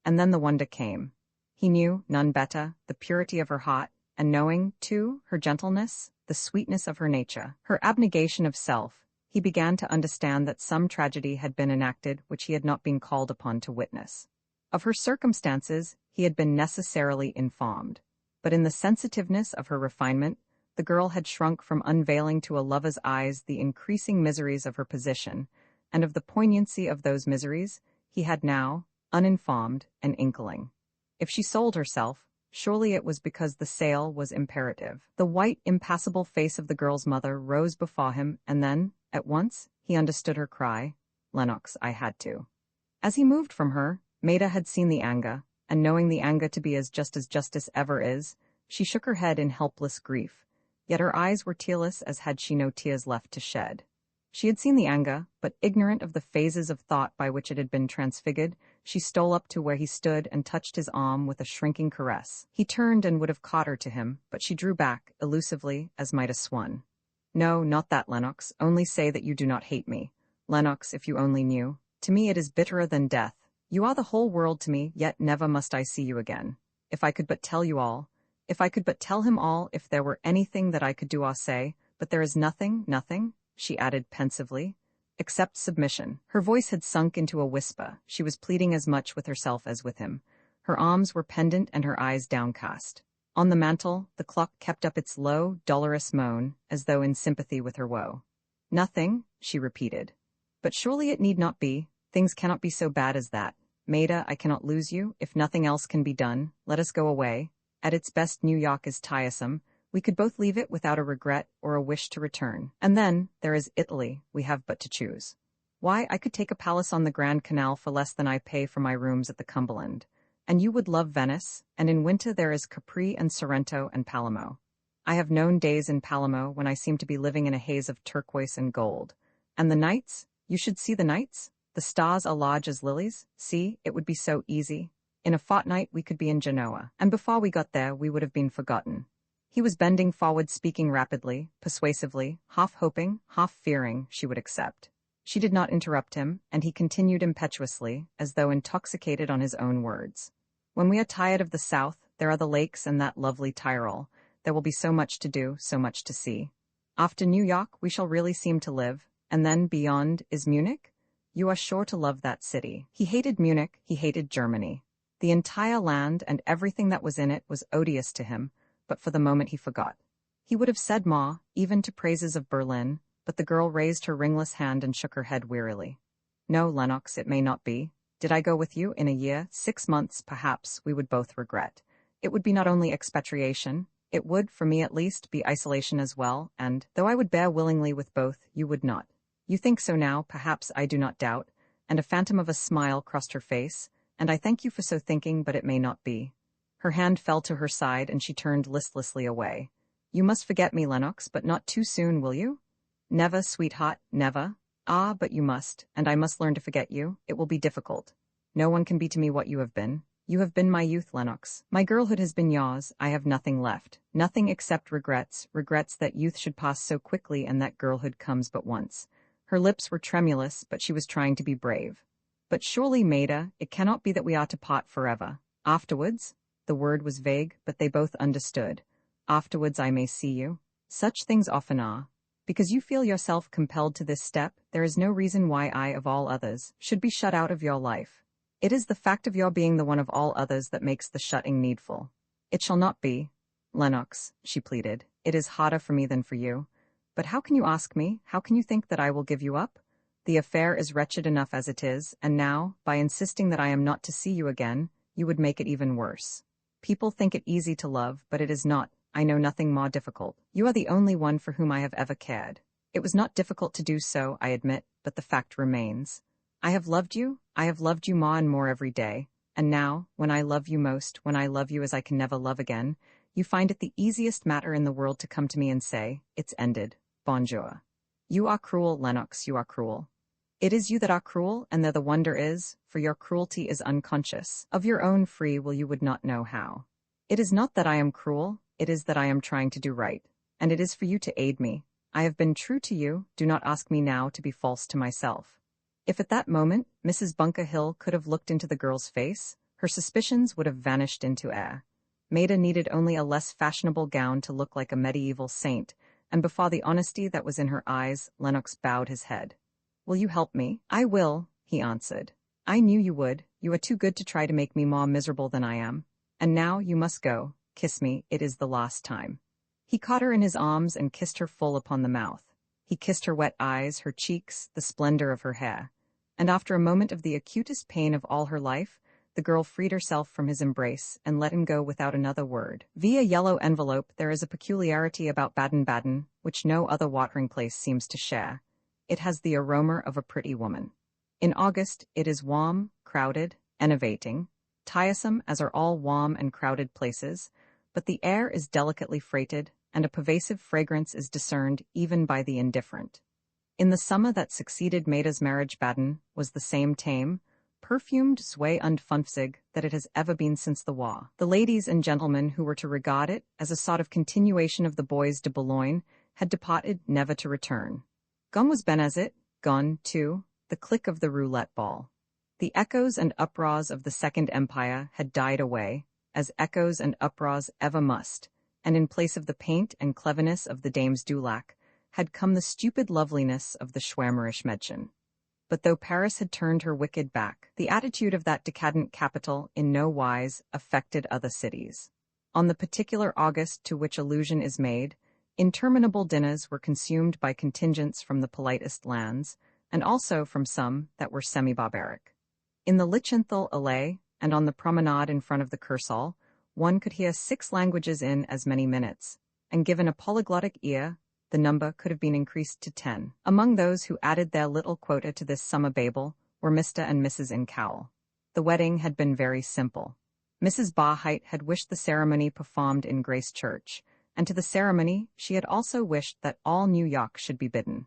[SPEAKER 1] And then the wonder came. He knew, none better, the purity of her heart, and knowing, too, her gentleness, the sweetness of her nature, her abnegation of self, he began to understand that some tragedy had been enacted which he had not been called upon to witness. Of her circumstances he had been necessarily informed, but in the sensitiveness of her refinement, the girl had shrunk from unveiling to a lover's eyes the increasing miseries of her position, and of the poignancy of those miseries he had now, uninformed, an inkling. If she sold herself, surely it was because the sale was imperative. The white, impassible face of the girl's mother rose before him, and then, at once, he understood her cry, "Lennox, I had to." As he moved from her, Maida had seen the anger, and knowing the anger to be as justice ever is, she shook her head in helpless grief, yet her eyes were tearless as had she no tears left to shed. She had seen the anger, but ignorant of the phases of thought by which it had been transfigured, she stole up to where he stood and touched his arm with a shrinking caress. He turned and would have caught her to him, but she drew back, elusively, as might a swan. "No, not that, Lennox. Only say that you do not hate me. Lennox, if you only knew. To me it is bitterer than death. You are the whole world to me, yet never must I see you again. If I could but tell you all, if I could but tell him all, if there were anything that I could do or say, but there is nothing, she added pensively, except submission." Her voice had sunk into a whisper. She was pleading as much with herself as with him. Her arms were pendant and her eyes downcast. On the mantel, the clock kept up its low, dolorous moan, as though in sympathy with her woe. "Nothing," she repeated. "But surely it need not be. Things cannot be so bad as that. Maida, I cannot lose you. If nothing else can be done, let us go away. At its best New York is tiresome. We could both leave it without a regret or a wish to return. And then, there is Italy, we have but to choose. Why, I could take a palace on the Grand Canal for less than I pay for my rooms at the Cumberland. And you would love Venice, and in winter there is Capri and Sorrento and Palermo. I have known days in Palermo when I seemed to be living in a haze of turquoise and gold. And the nights? You should see the nights. The stars are large as lilies. See, it would be so easy. In a fortnight we could be in Genoa, and before we got there we would have been forgotten." He was bending forward, speaking rapidly, persuasively, half hoping, half fearing she would accept. She did not interrupt him, and he continued impetuously, as though intoxicated on his own words. "When we are tired of the south, there are the lakes and that lovely Tyrol. There will be so much to do, so much to see. After New York we shall really seem to live, and then beyond is Munich? You are sure to love that city." He hated Munich, he hated Germany. The entire land and everything that was in it was odious to him, but for the moment he forgot. He would have said ma, even to praises of Berlin, but the girl raised her ringless hand and shook her head wearily. No, Lennox, it may not be. Did I go with you in a year, 6 months, perhaps, we would both regret. It would be not only expatriation, it would, for me at least, be isolation as well, and, though I would bear willingly with both, you would not. You think so now, perhaps I do not doubt, and a phantom of a smile crossed her face, and I thank you for so thinking, but it may not be. Her hand fell to her side, and she turned listlessly away. You must forget me, Lennox, but not too soon, will you? Never, sweetheart, never. Ah, but you must, and I must learn to forget you. It will be difficult. No one can be to me what you have been. You have been my youth, Lennox. My girlhood has been yours. I have nothing left. Nothing except regrets, regrets that youth should pass so quickly and that girlhood comes but once. Her lips were tremulous, but she was trying to be brave. But surely, Maida, it cannot be that we are to part forever. Afterwards? The word was vague, but they both understood. Afterwards I may see you. Such things often are. Because you feel yourself compelled to this step, there is no reason why I, of all others, should be shut out of your life. It is the fact of your being the one of all others that makes the shutting needful. It shall not be. Lennox, she pleaded, it is harder for me than for you. But how can you ask me, how can you think that I will give you up? The affair is wretched enough as it is, and now, by insisting that I am not to see you again, you would make it even worse. People think it easy to love, but it is not. I know nothing more difficult. You are the only one for whom I have ever cared. It was not difficult to do so, I admit, but the fact remains. I have loved you more and more every day, and now, when I love you most, when I love you as I can never love again, you find it the easiest matter in the world to come to me and say, it's ended. Bonjour. You are cruel, Lennox, you are cruel. It is you that are cruel, and there the wonder is, for your cruelty is unconscious. Of your own free will you would not know how. It is not that I am cruel, it is that I am trying to do right, and it is for you to aid me. I have been true to you, do not ask me now to be false to myself. If at that moment Mrs. Bunker Hill could have looked into the girl's face, her suspicions would have vanished into air. Maida needed only a less fashionable gown to look like a medieval saint, and before the honesty that was in her eyes, Lennox bowed his head. Will you help me? I will, he answered. I knew you would. You are too good to try to make me more miserable than I am. And now you must go. Kiss me, it is the last time. He caught her in his arms and kissed her full upon the mouth. He kissed her wet eyes, her cheeks, the splendor of her hair. And after a moment of the acutest pain of all her life, the girl freed herself from his embrace and let him go without another word. Via yellow envelope, there is a peculiarity about Baden-Baden, which no other watering place seems to share. It has the aroma of a pretty woman. In August, it is warm, crowded, enervating, tiresome as are all warm and crowded places, but the air is delicately freighted, and a pervasive fragrance is discerned even by the indifferent. In the summer that succeeded Maida's marriage, Baden was the same tame, perfumed Zwei und Fünfzig that it has ever been since the war. The ladies and gentlemen who were to regard it as a sort of continuation of the Bois de Boulogne had departed never to return. Gone was Benazet, gone, too, the click of the roulette ball. The echoes and uproars of the Second Empire had died away, as echoes and uproars ever must, and in place of the paint and cleverness of the dames du Lac had come the stupid loveliness of the Schwärmerisch Mädchen. But though Paris had turned her wicked back, the attitude of that decadent capital in no wise affected other cities. On the particular August to which allusion is made, interminable dinners were consumed by contingents from the politest lands, and also from some that were semi-barbaric. In the Lichtenthal Allee, and on the promenade in front of the Kursaal, one could hear 6 languages in as many minutes, and given a polyglottic ear, the number could have been increased to 10. Among those who added their little quota to this summer Babel were Mr. and Mrs. Incoul. The wedding had been very simple. Mrs. Barhyte had wished the ceremony performed in Grace Church, and to the ceremony she had also wished that all New York should be bidden.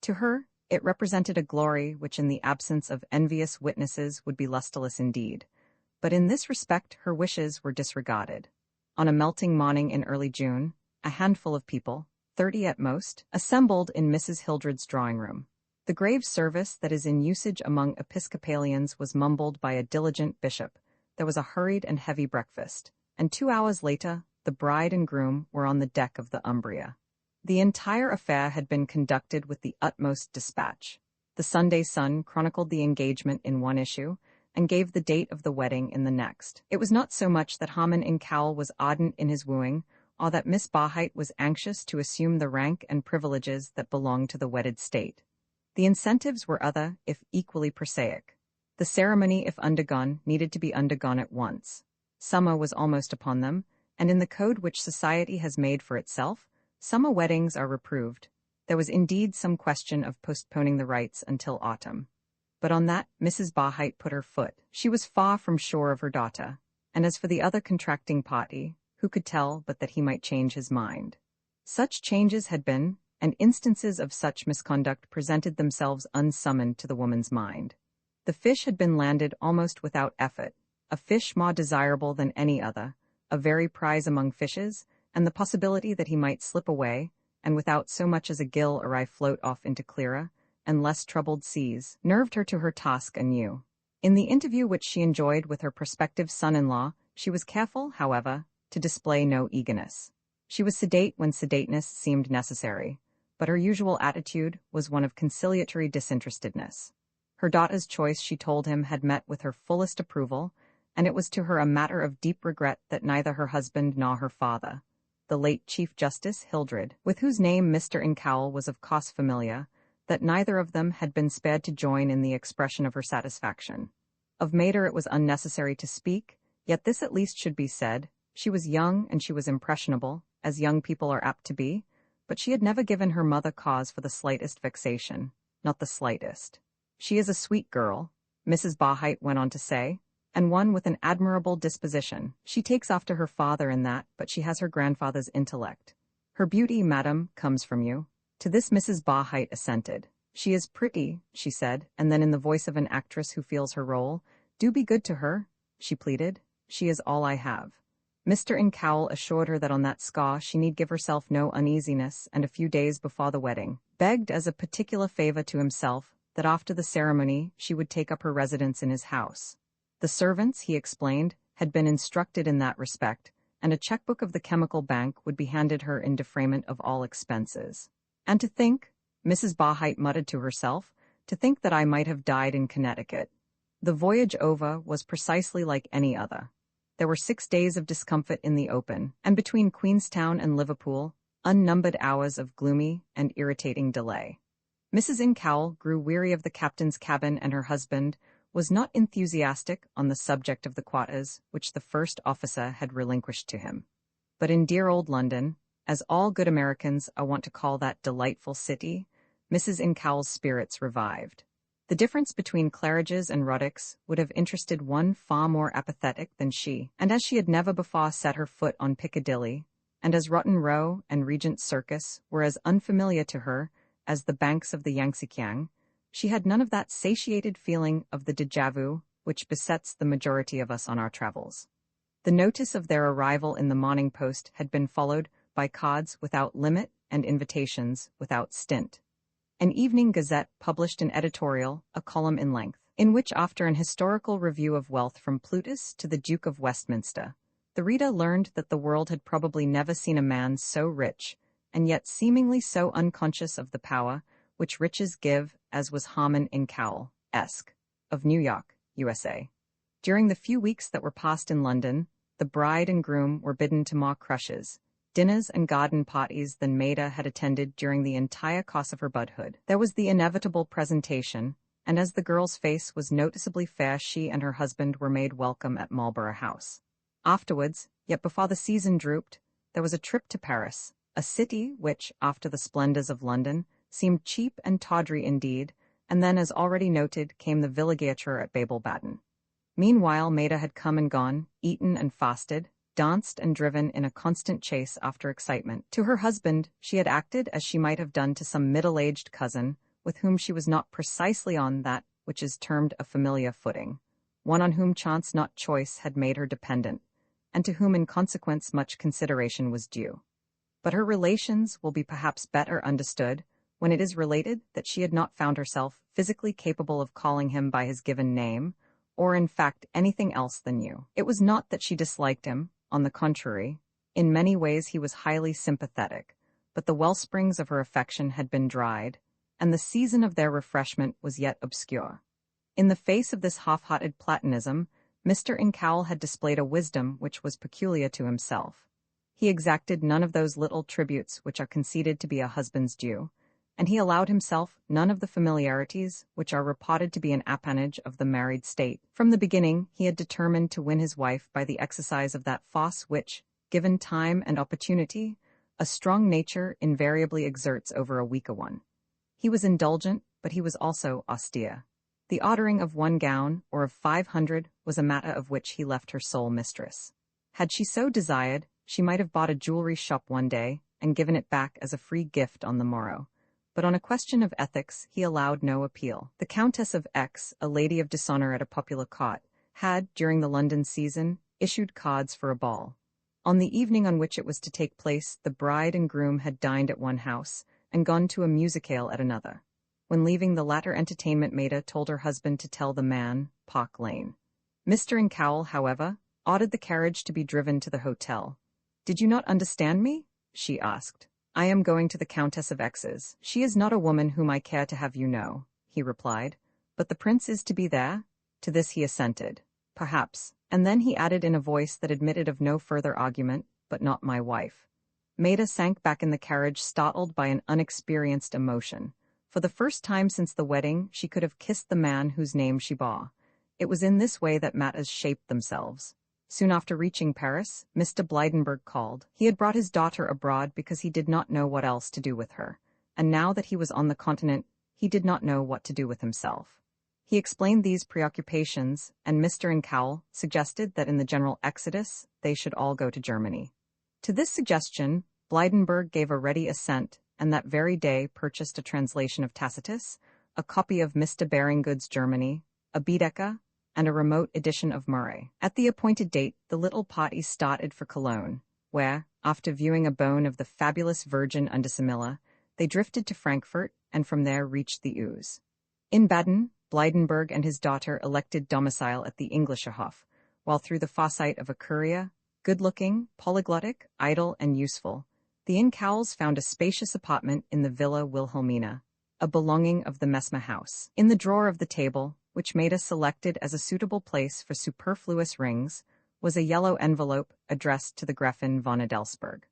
[SPEAKER 1] To her, it represented a glory which in the absence of envious witnesses would be lustreless indeed. But in this respect her wishes were disregarded. On a melting morning in early June, a handful of people, 30 at most, assembled in Mrs. Hildred's drawing-room. The grave service that is in usage among Episcopalians was mumbled by a diligent bishop. There was a hurried and heavy breakfast, and 2 hours later, the bride and groom were on the deck of the Umbria. The entire affair had been conducted with the utmost dispatch. The Sunday Sun chronicled the engagement in one issue, and gave the date of the wedding in the next. It was not so much that Haman Incoul was ardent in his wooing, or that Miss Barhyte was anxious to assume the rank and privileges that belonged to the wedded state. The incentives were other, if equally prosaic. The ceremony, if undergone, needed to be undergone at once. Summer was almost upon them, and in the code which society has made for itself, summer weddings are reproved. There was indeed some question of postponing the rites until autumn. But on that, Mrs. Barhyte put her foot. She was far from sure of her daughter, and as for the other contracting party, who could tell but that he might change his mind? Such changes had been, and instances of such misconduct presented themselves unsummoned to the woman's mind. The fish had been landed almost without effort, a fish more desirable than any other, a very prize among fishes, and the possibility that he might slip away, and without so much as a gill arrive float off into clearer and less troubled seas, nerved her to her task anew. In the interview which she enjoyed with her prospective son-in-law, she was careful, however, to display no eagerness. She was sedate when sedateness seemed necessary, but her usual attitude was one of conciliatory disinterestedness. Her daughter's choice, she told him, had met with her fullest approval, and it was to her a matter of deep regret that neither her husband nor her father, the late Chief Justice Hildred, with whose name Mr. Incoul was of course familiar, that neither of them had been spared to join in the expression of her satisfaction. Of Maida it was unnecessary to speak, yet this at least should be said: she was young and she was impressionable, as young people are apt to be, but she had never given her mother cause for the slightest vexation, not the slightest. "She is a sweet girl," Mrs. Barhyte went on to say, "and one with an admirable disposition. She takes after her father in that, but she has her grandfather's intellect. Her beauty, madam, comes from you." To this Mrs. Barhyte assented. "She is pretty," she said, and then in the voice of an actress who feels her role, "Do be good to her," she pleaded. "She is all I have." Mr. Incoul assured her that on that score she need give herself no uneasiness, and a few days before the wedding, begged as a particular favor to himself that after the ceremony she would take up her residence in his house. The servants, he explained, had been instructed in that respect, and a checkbook of the chemical bank would be handed her in defrayment of all expenses. "And to think," Mrs. Barhyte muttered to herself, "to think that I might have died in Connecticut." The voyage over was precisely like any other. There were 6 days of discomfort in the open, and between Queenstown and Liverpool, unnumbered hours of gloomy and irritating delay. Mrs. Incoul grew weary of the captain's cabin, and her husband was not enthusiastic on the subject of the quarters which the first officer had relinquished to him. But in dear old London, as all good Americans are wont to call that delightful city, Mrs. Incoul's spirits revived. The difference between Claridge's and Ruddock's would have interested one far more apathetic than she, and as she had never before set her foot on Piccadilly, and as Rotten Row and Regent Circus were as unfamiliar to her as the banks of the Yangtze-Kiang, she had none of that satiated feeling of the déjà vu which besets the majority of us on our travels. The notice of their arrival in the Morning Post had been followed by cards without limit and invitations without stint. An evening gazette published an editorial, a column in length, in which, after an historical review of wealth from Plutus to the Duke of Westminster, the reader learned that the world had probably never seen a man so rich, and yet seemingly so unconscious of the power which riches give as was Haman Incoul, Esq., of New York, USA. During the few weeks that were passed in London, the bride and groom were bidden to more crushes, dinners and garden parties than Maida had attended during the entire course of her budhood. There was the inevitable presentation, and as the girl's face was noticeably fair, she and her husband were made welcome at Marlborough House. Afterwards, yet before the season drooped, there was a trip to Paris, a city which, after the splendors of London, seemed cheap and tawdry indeed, and then, as already noted, came the villeggiature at Babel-Baden. Meanwhile, Maida had come and gone, eaten and fasted, danced and driven in a constant chase after excitement. To her husband, she had acted as she might have done to some middle-aged cousin, with whom she was not precisely on that which is termed a familiar footing, one on whom chance not choice had made her dependent, and to whom in consequence much consideration was due. But her relations will be perhaps better understood when it is related that she had not found herself physically capable of calling him by his given name, or in fact anything else than you. It was not that she disliked him. On the contrary, in many ways he was highly sympathetic, but the wellsprings of her affection had been dried, and the season of their refreshment was yet obscure. In the face of this half-hearted platonism, Mr. Incoul had displayed a wisdom which was peculiar to himself. He exacted none of those little tributes which are conceded to be a husband's due, and he allowed himself none of the familiarities which are reported to be an appanage of the married state. From the beginning, he had determined to win his wife by the exercise of that force which, given time and opportunity, a strong nature invariably exerts over a weaker one. He was indulgent, but he was also austere. The ordering of 1 gown, or of 500, was a matter of which he left her sole mistress. Had she so desired, she might have bought a jewelry shop one day, and given it back as a free gift on the morrow. But on a question of ethics he allowed no appeal. The Countess of X, a lady of dishonor at a popular court, had, during the London season, issued cards for a ball. On the evening on which it was to take place, the bride and groom had dined at one house, and gone to a musicale at another. When leaving the latter entertainment, Maida told her husband to tell the man, Park Lane. Mr. Incoul, however, ordered the carriage to be driven to the hotel. "Did you not understand me?" she asked. "I am going to the Countess of X's. She is not a woman whom I care to have you know," he replied. "But the prince is to be there?" To this he assented. "Perhaps," and then he added in a voice that admitted of no further argument, "but not my wife." Maida sank back in the carriage, startled by an unexperienced emotion. For the first time since the wedding, she could have kissed the man whose name she bore. It was in this way that matters shaped themselves. Soon after reaching Paris, Mr. Blydenburg called. He had brought his daughter abroad because he did not know what else to do with her, and now that he was on the continent, he did not know what to do with himself. He explained these preoccupations, and Mr. Incoul suggested that in the general exodus they should all go to Germany. To this suggestion, Blydenburg gave a ready assent, and that very day purchased a translation of Tacitus, a copy of Mr. Baringgood's Germany, a Baedeker, and a remote edition of Murray. At the appointed date, the little party started for Cologne, where, after viewing a bone of the fabulous Virgin under Semilla, they drifted to Frankfurt, and from there reached the Ouse. In Baden, Blydenburg and his daughter elected domicile at the Englischer Hof, while through the foresight of a courier, good-looking, polyglottic, idle, and useful, the Incouls found a spacious apartment in the Villa Wilhelmina, a belonging of the Mesmer house. In the drawer of the table, which Maida selected as a suitable place for superfluous rings, was a yellow envelope addressed to the Gräfin von Adelsberg.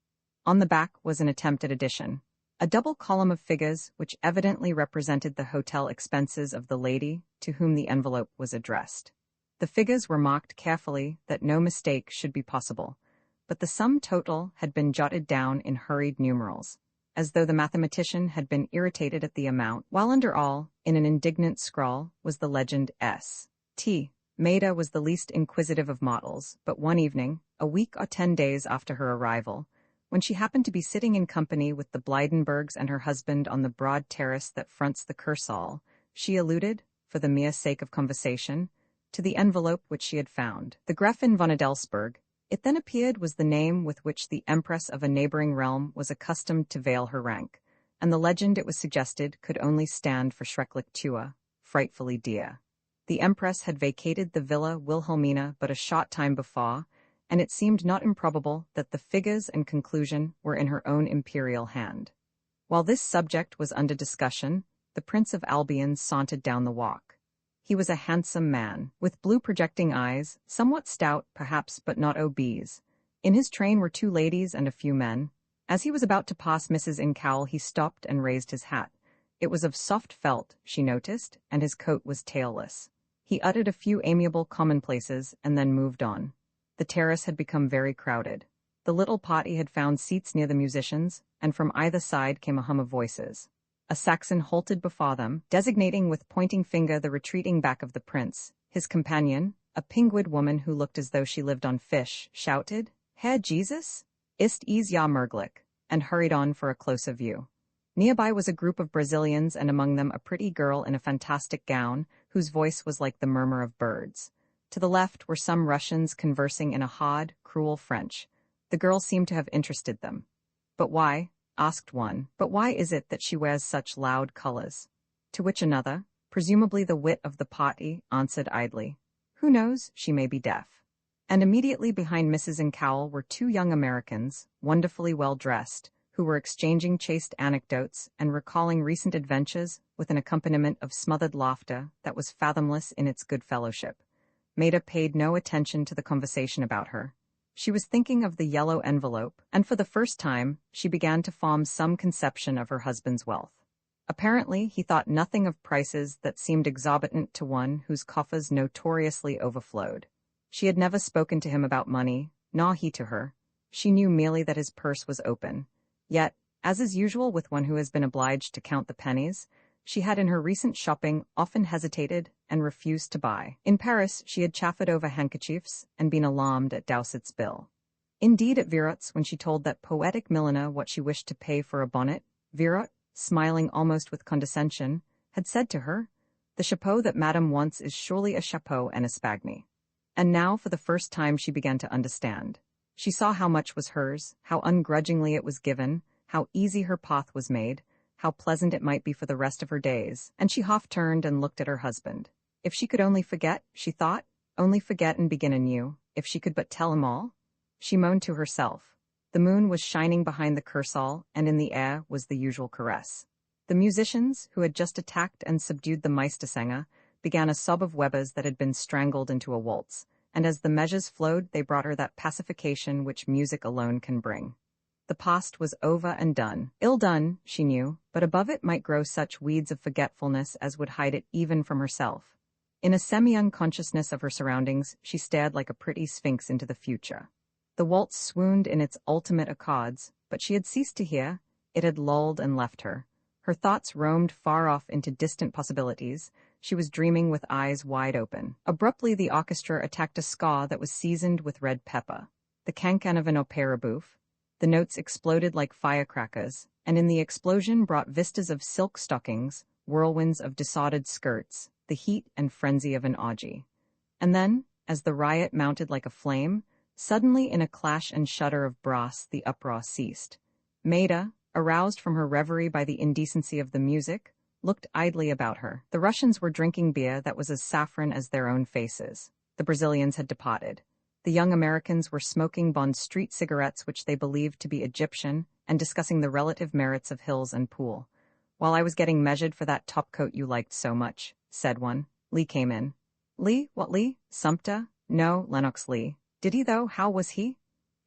[SPEAKER 1] On the back was an attempt at addition, a double column of figures which evidently represented the hotel expenses of the lady to whom the envelope was addressed. The figures were marked carefully that no mistake should be possible, but the sum total had been jotted down in hurried numerals, as though the mathematician had been irritated at the amount, while under all, in an indignant scrawl, was the legend S.T. Maida was the least inquisitive of mortals, but one evening, a week or 10 days after her arrival, when she happened to be sitting in company with the Blydenburgs and her husband on the broad terrace that fronts the Kursaal, she alluded, for the mere sake of conversation, to the envelope which she had found. The Gräfin von Adelsberg, it then appeared, was the name with which the empress of a neighboring realm was accustomed to veil her rank, and the legend, it was suggested, could only stand for schrecklich teuer, frightfully dear. The empress had vacated the Villa Wilhelmina but a short time before, and it seemed not improbable that the figures and conclusion were in her own imperial hand. While this subject was under discussion, the Prince of Albion sauntered down the walk. He was a handsome man, with blue projecting eyes, somewhat stout, perhaps, but not obese. In his train were 2 ladies and a few men. As he was about to pass Mrs. Incoul, he stopped and raised his hat. It was of soft felt, she noticed, and his coat was tailless. He uttered a few amiable commonplaces and then moved on. The terrace had become very crowded. The little party had found seats near the musicians, and from either side came a hum of voices. A Saxon halted before them, designating with pointing finger the retreating back of the prince. His companion, a pinguid woman who looked as though she lived on fish, shouted, "Herr Jesus? Ist es ja möglich?" and hurried on for a closer view. Nearby was a group of Brazilians, and among them a pretty girl in a fantastic gown, whose voice was like the murmur of birds. To the left were some Russians conversing in a hard, cruel French. The girl seemed to have interested them. "But why?" asked one. "But why is it that she wears such loud colors?" To which another, presumably the wit of the party, answered idly, "Who knows, she may be deaf." And immediately behind Mrs. Incoul were 2 young Americans, wonderfully well dressed, who were exchanging chaste anecdotes and recalling recent adventures with an accompaniment of smothered laughter that was fathomless in its good fellowship. Maida paid no attention to the conversation about her. She was thinking of the yellow envelope, and for the first time, she began to form some conception of her husband's wealth. Apparently, he thought nothing of prices that seemed exorbitant to one whose coffers notoriously overflowed. She had never spoken to him about money, nor he to her. She knew merely that his purse was open. Yet, as is usual with one who has been obliged to count the pennies, she had in her recent shopping often hesitated and refused to buy. In Paris, she had chaffered over handkerchiefs and been alarmed at Dowsett's bill. Indeed, at Virot's, when she told that poetic milliner what she wished to pay for a bonnet, Virot, smiling almost with condescension, had said to her, "The chapeau that Madame wants is surely a chapeau and a spagni." And now, for the first time, she began to understand. She saw how much was hers, how ungrudgingly it was given, how easy her path was made, how pleasant it might be for the rest of her days, and she half-turned and looked at her husband. If she could only forget, she thought, only forget and begin anew, if she could but tell him all. She moaned to herself. The moon was shining behind the Kursaal, and in the air was the usual caress. The musicians, who had just attacked and subdued the Meistersänger, began a sob of Weber's that had been strangled into a waltz, and as the measures flowed they brought her that pacification which music alone can bring. The past was over and done. Ill done, she knew, but above it might grow such weeds of forgetfulness as would hide it even from herself. In a semi-unconsciousness of her surroundings, she stared like a pretty sphinx into the future. The waltz swooned in its ultimate accords, but she had ceased to hear. It had lulled and left her. Her thoughts roamed far off into distant possibilities. She was dreaming with eyes wide open. Abruptly the orchestra attacked a ska that was seasoned with red pepper. The cancan of an opera bouffe. The notes exploded like firecrackers, and in the explosion brought vistas of silk stockings, whirlwinds of disordered skirts, the heat and frenzy of an orgy. And then, as the riot mounted like a flame, suddenly in a clash and shudder of brass the uproar ceased. Maida, aroused from her reverie by the indecency of the music, looked idly about her. The Russians were drinking beer that was as saffron as their own faces. The Brazilians had departed. The young Americans were smoking Bond Street cigarettes which they believed to be Egyptian and discussing the relative merits of Hills and Poole. "While I was getting measured for that topcoat you liked so much," said one. Lee came in. "Lee? What Lee? Sumpter? No, Lennox Lee. Did he, though? How was he?"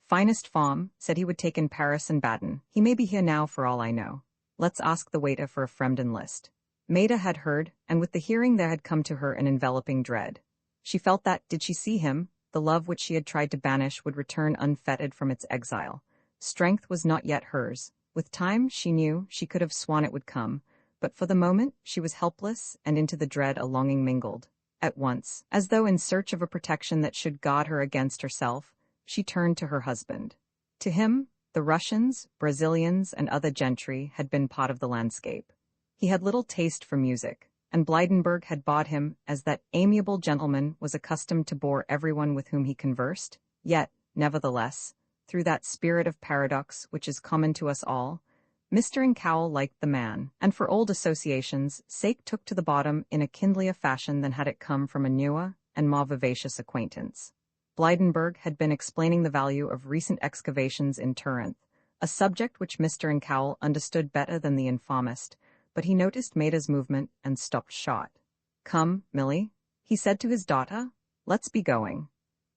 [SPEAKER 1] "Finest form, said he would take in Paris and Baden. He may be here now for all I know. Let's ask the waiter for a Fremden list." Maida had heard, and with the hearing there had come to her an enveloping dread. She felt that, did she see him, the love which she had tried to banish would return unfettered from its exile. Strength was not yet hers. With time, she knew, she could have sworn it would come, but for the moment she was helpless, and into the dread a longing mingled. At once, as though in search of a protection that should guard her against herself, she turned to her husband. To him, the Russians, Brazilians, and other gentry had been part of the landscape. He had little taste for music, and Blydenburg had bought him as that amiable gentleman was accustomed to bore everyone with whom he conversed, yet, nevertheless, through that spirit of paradox which is common to us all, Mr. Incoul liked the man, and for old associations' sake took to the bottom in a kindlier fashion than had it come from a newer and more vivacious acquaintance. Blydenburg had been explaining the value of recent excavations in Turinth, a subject which Mr. Incoul understood better than the informist, but he noticed Maida's movement and stopped short. "Come, Milly," he said to his daughter, "let's be going."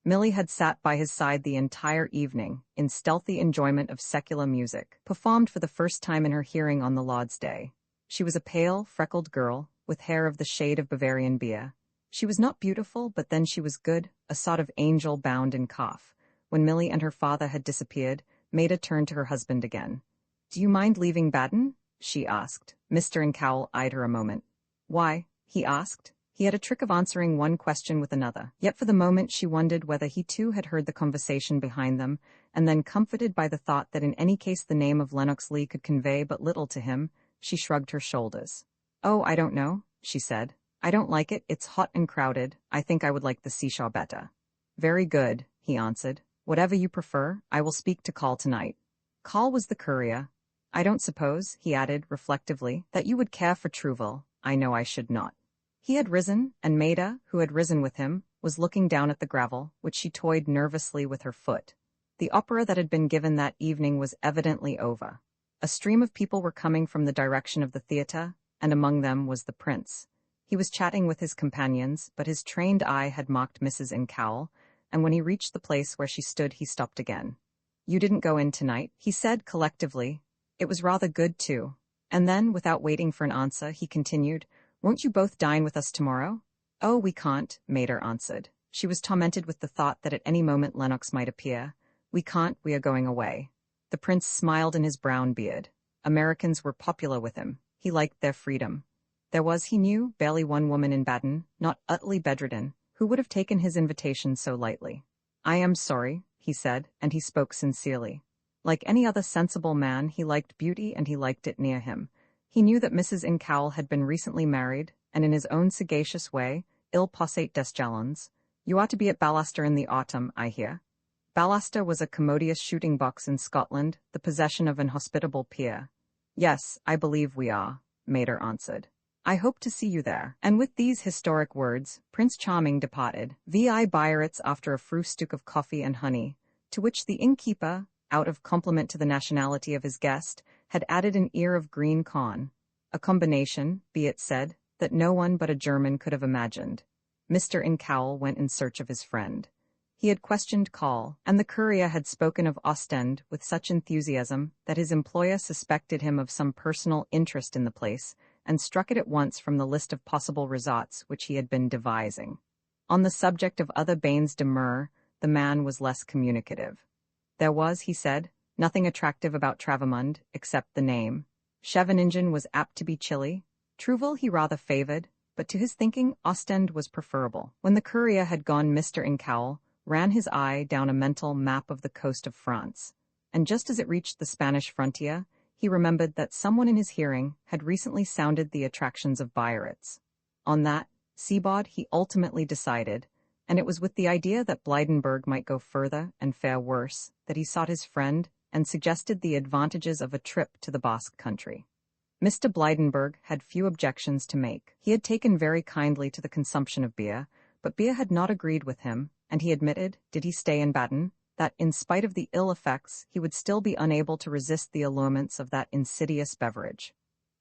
[SPEAKER 1] Milly had sat by his side the entire evening, in stealthy enjoyment of secular music, performed for the first time in her hearing on the Lord's Day. She was a pale, freckled girl, with hair of the shade of Bavarian beer. She was not beautiful, but then she was good, a sort of angel bound in calf. When Milly and her father had disappeared, Maida turned to her husband again. "Do you mind leaving Baden?" she asked. Mr. Incoul eyed her a moment. "Why?" he asked. He had a trick of answering one question with another, yet for the moment she wondered whether he too had heard the conversation behind them, and then, comforted by the thought that in any case the name of Lennox Lee could convey but little to him, she shrugged her shoulders. "Oh, I don't know," she said. "I don't like it, it's hot and crowded. I think I would like the seashore better." "Very good," he answered. "Whatever you prefer, I will speak to Call tonight." Call was the courier. "I don't suppose," he added, reflectively, "that you would care for Trouville. I know I should not." He had risen, and Maida, who had risen with him, was looking down at the gravel, which she toyed nervously with her foot. The opera that had been given that evening was evidently over. A stream of people were coming from the direction of the theatre, and among them was the prince. He was chatting with his companions, but his trained eye had marked Mrs. Incoul, and when he reached the place where she stood he stopped again. "You didn't go in tonight," he said collectively. "It was rather good too." And then, without waiting for an answer, he continued, "Won't you both dine with us tomorrow?" "Oh, we can't," Mater answered. She was tormented with the thought that at any moment Lennox might appear. "We can't, we are going away." The prince smiled in his brown beard. Americans were popular with him. He liked their freedom. There was, he knew, barely one woman in Baden, not utterly bedridden, who would have taken his invitation so lightly. "I am sorry," he said, and he spoke sincerely. Like any other sensible man, he liked beauty and he liked it near him. He knew that Mrs. Incoul had been recently married, and in his own sagacious way, il passait des jalons. "You are to be at Ballaster in the autumn, I hear." Ballaster was a commodious shooting box in Scotland, the possession of an hospitable peer. "Yes, I believe we are," Mater answered. "I hope to see you there." And with these historic words, Prince Charming departed, vi Biarritz after a frühstück of coffee and honey, to which the innkeeper, out of compliment to the nationality of his guest, had added an ear of green corn, a combination, be it said, that no one but a German could have imagined. Mr. Incoul went in search of his friend. He had questioned Call, and the courier had spoken of Ostend with such enthusiasm that his employer suspected him of some personal interest in the place, and struck it at once from the list of possible resorts which he had been devising. On the subject of other bains de mer, the man was less communicative. There was, he said, nothing attractive about Travemund, except the name. Scheveningen was apt to be chilly. Trouville he rather favored, but to his thinking Ostend was preferable. When the courier had gone, Mr. Incoul ran his eye down a mental map of the coast of France, and just as it reached the Spanish frontier, he remembered that someone in his hearing had recently sounded the attractions of Biarritz. On that seaboard he ultimately decided, and it was with the idea that Blydenburg might go further and fare worse that he sought his friend and suggested the advantages of a trip to the Basque country. Mr. Blydenburg had few objections to make. He had taken very kindly to the consumption of beer, but beer had not agreed with him, and he admitted, did he stay in Baden, that in spite of the ill effects he would still be unable to resist the allurements of that insidious beverage.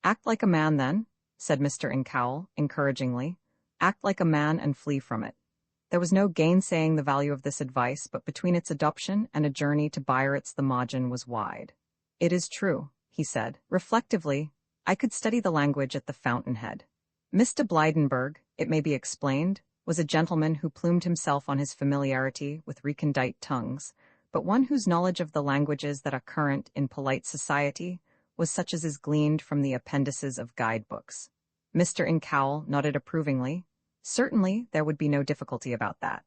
[SPEAKER 1] "Act like a man, then," said Mr. Incoul, encouragingly. "Act like a man and flee from it." There was no gainsaying the value of this advice, but between its adoption and a journey to Biarritz the margin was wide. "It is true," he said, reflectively, "I could study the language at the fountainhead." Mr. Blydenburg, it may be explained, was a gentleman who plumed himself on his familiarity with recondite tongues, but one whose knowledge of the languages that are current in polite society was such as is gleaned from the appendices of guidebooks. Mr. Incoul nodded approvingly. Certainly, there would be no difficulty about that.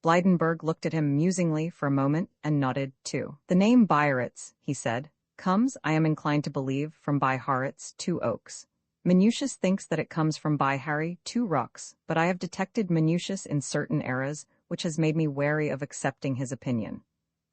[SPEAKER 1] Blydenburg looked at him musingly for a moment and nodded, too. "The name Biarritz," he said, "comes, I am inclined to believe, from Biarritz, 2 oaks. Minucius thinks that it comes from Bihari, 2 rocks, but I have detected Minucius in certain errors, which has made me wary of accepting his opinion.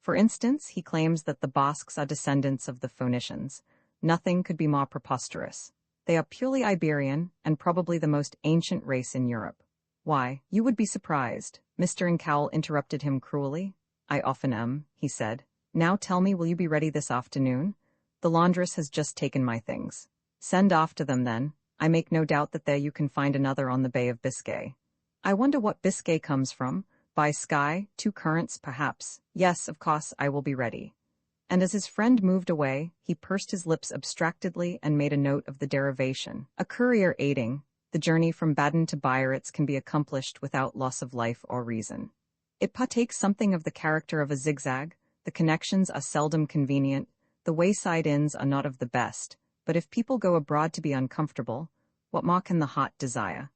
[SPEAKER 1] For instance, he claims that the Basques are descendants of the Phoenicians. Nothing could be more preposterous. They are purely Iberian, and probably the most ancient race in Europe. Why, you would be surprised." Mr. Incoul interrupted him cruelly. "I often am," he said. "Now tell me, will you be ready this afternoon? The laundress has just taken my things." "Send after them, then. I make no doubt that there you can find another on the Bay of Biscay." "I wonder what Biscay comes from. By Skye, 2 currents, perhaps. Yes, of course, I will be ready." And as his friend moved away, he pursed his lips abstractedly and made a note of the derivation. A courier aiding, the journey from Baden to Biarritz can be accomplished without loss of life or reason. It partakes something of the character of a zigzag, the connections are seldom convenient, the wayside inns are not of the best, but if people go abroad to be uncomfortable, what more can the heart desire?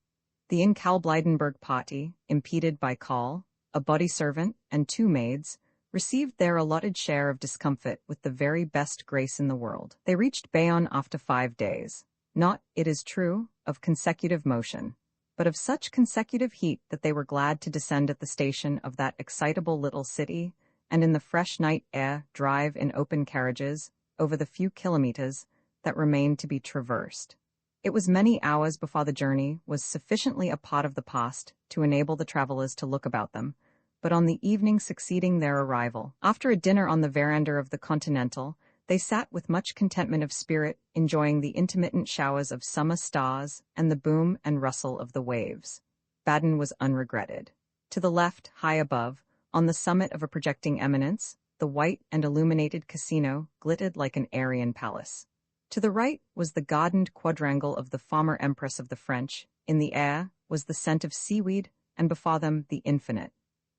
[SPEAKER 1] The Incoul Blydenburg party, impeded by Call, a body servant, and 2 maids, received their allotted share of discomfort with the very best grace in the world. They reached Bayonne after 5 days, not, it is true, of consecutive motion, but of such consecutive heat that they were glad to descend at the station of that excitable little city, and in the fresh night air drive in open carriages over the few kilometers that remained to be traversed. It was many hours before the journey was sufficiently a part of the past to enable the travelers to look about them, but on the evening succeeding their arrival, after a dinner on the veranda of the Continental, They sat with much contentment of spirit, enjoying the intermittent showers of summer stars and the boom and rustle of the waves. Baden was unregretted. To the left, high above, on the summit of a projecting eminence, the white and illuminated casino glittered like an Aryan palace. To the right was the gardened quadrangle of the former Empress of the French. In the air was the scent of seaweed, and before them the infinite.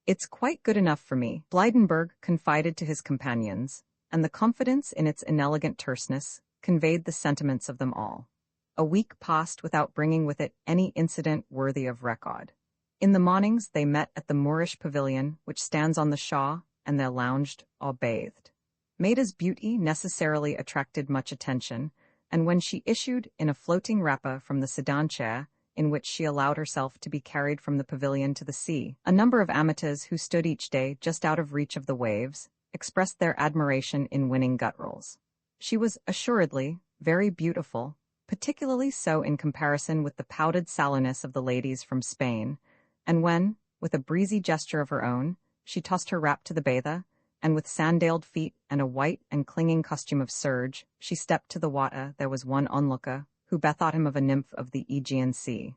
[SPEAKER 1] "It's quite good enough for me," Blydenburg confided to his companions, and the confidence in its inelegant terseness conveyed the sentiments of them all. A week passed without bringing with it any incident worthy of record. In the mornings they met at the Moorish pavilion, which stands on the shore, and there lounged or bathed. Maida's beauty necessarily attracted much attention, and when she issued in a floating wrapper from the sedan chair, in which she allowed herself to be carried from the pavilion to the sea, a number of amateurs who stood each day just out of reach of the waves expressed their admiration in winning gutturals. She was assuredly very beautiful, particularly so in comparison with the powdered sallowness of the ladies from Spain, and when, with a breezy gesture of her own, she tossed her wrap to the bather, and with sandaled feet and a white and clinging costume of serge, she stepped to the water, there was one onlooker who bethought him of a nymph of the Aegean Sea.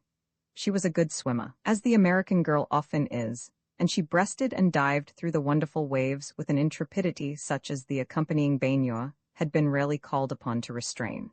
[SPEAKER 1] She was a good swimmer, as the American girl often is, and she breasted and dived through the wonderful waves with an intrepidity such as the accompanying baigneur had been rarely called upon to restrain.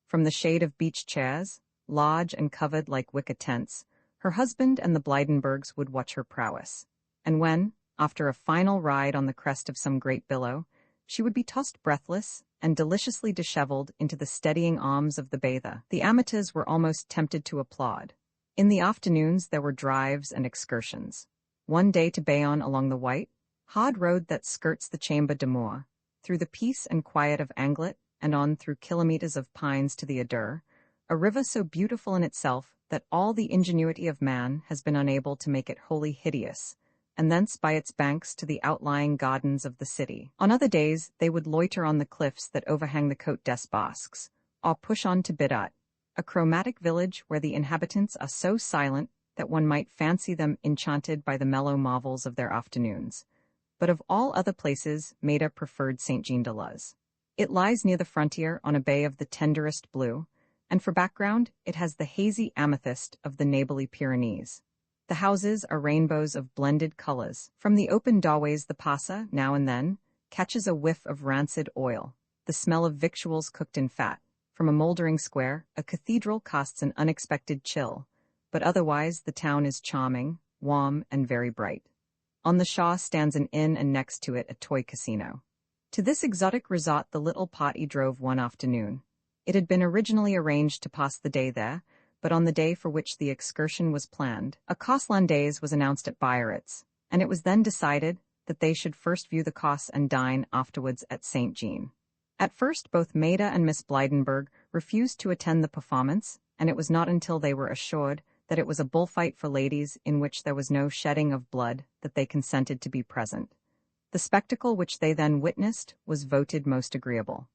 [SPEAKER 1] From the shade of beach chairs, large and covered like wicker tents, her husband and the Blydenburgs would watch her prowess, and when, after a final ride on the crest of some great billow, she would be tossed breathless and deliciously disheveled into the steadying arms of the bather, the amateurs were almost tempted to applaud. In the afternoons there were drives and excursions. One day to Bayonne along the white, hard road that skirts the Chamber d'Amour, through the peace and quiet of Anglet, and on through kilometers of pines to the Edgar, a river so beautiful in itself that all the ingenuity of man has been unable to make it wholly hideous, and thence by its banks to the outlying gardens of the city. On other days they would loiter on the cliffs that overhang the Côte des Basques, or push on to Bidat, a chromatic village where the inhabitants are so silent that one might fancy them enchanted by the mellow marvels of their afternoons. But of all other places, Maida preferred Saint-Jean-de-Luz. It lies near the frontier on a bay of the tenderest blue, and for background it has the hazy amethyst of the neighborly Pyrenees. The houses are rainbows of blended colors. From the open doorways the passer, now and then, catches a whiff of rancid oil, the smell of victuals cooked in fat. From a moldering square, a cathedral casts an unexpected chill, but otherwise the town is charming, warm, and very bright. On the shore stands an inn and next to it a toy casino. To this exotic resort the little party drove one afternoon. It had been originally arranged to pass the day there, but on the day for which the excursion was planned, a Cosse Landaise was announced at Biarritz, and it was then decided that they should first view the Cosse and dine afterwards at St. Jean. At first both Maida and Miss Blydenburg refused to attend the performance, and it was not until they were assured that it was a bullfight for ladies in which there was no shedding of blood that they consented to be present. The spectacle which they then witnessed was voted most agreeable.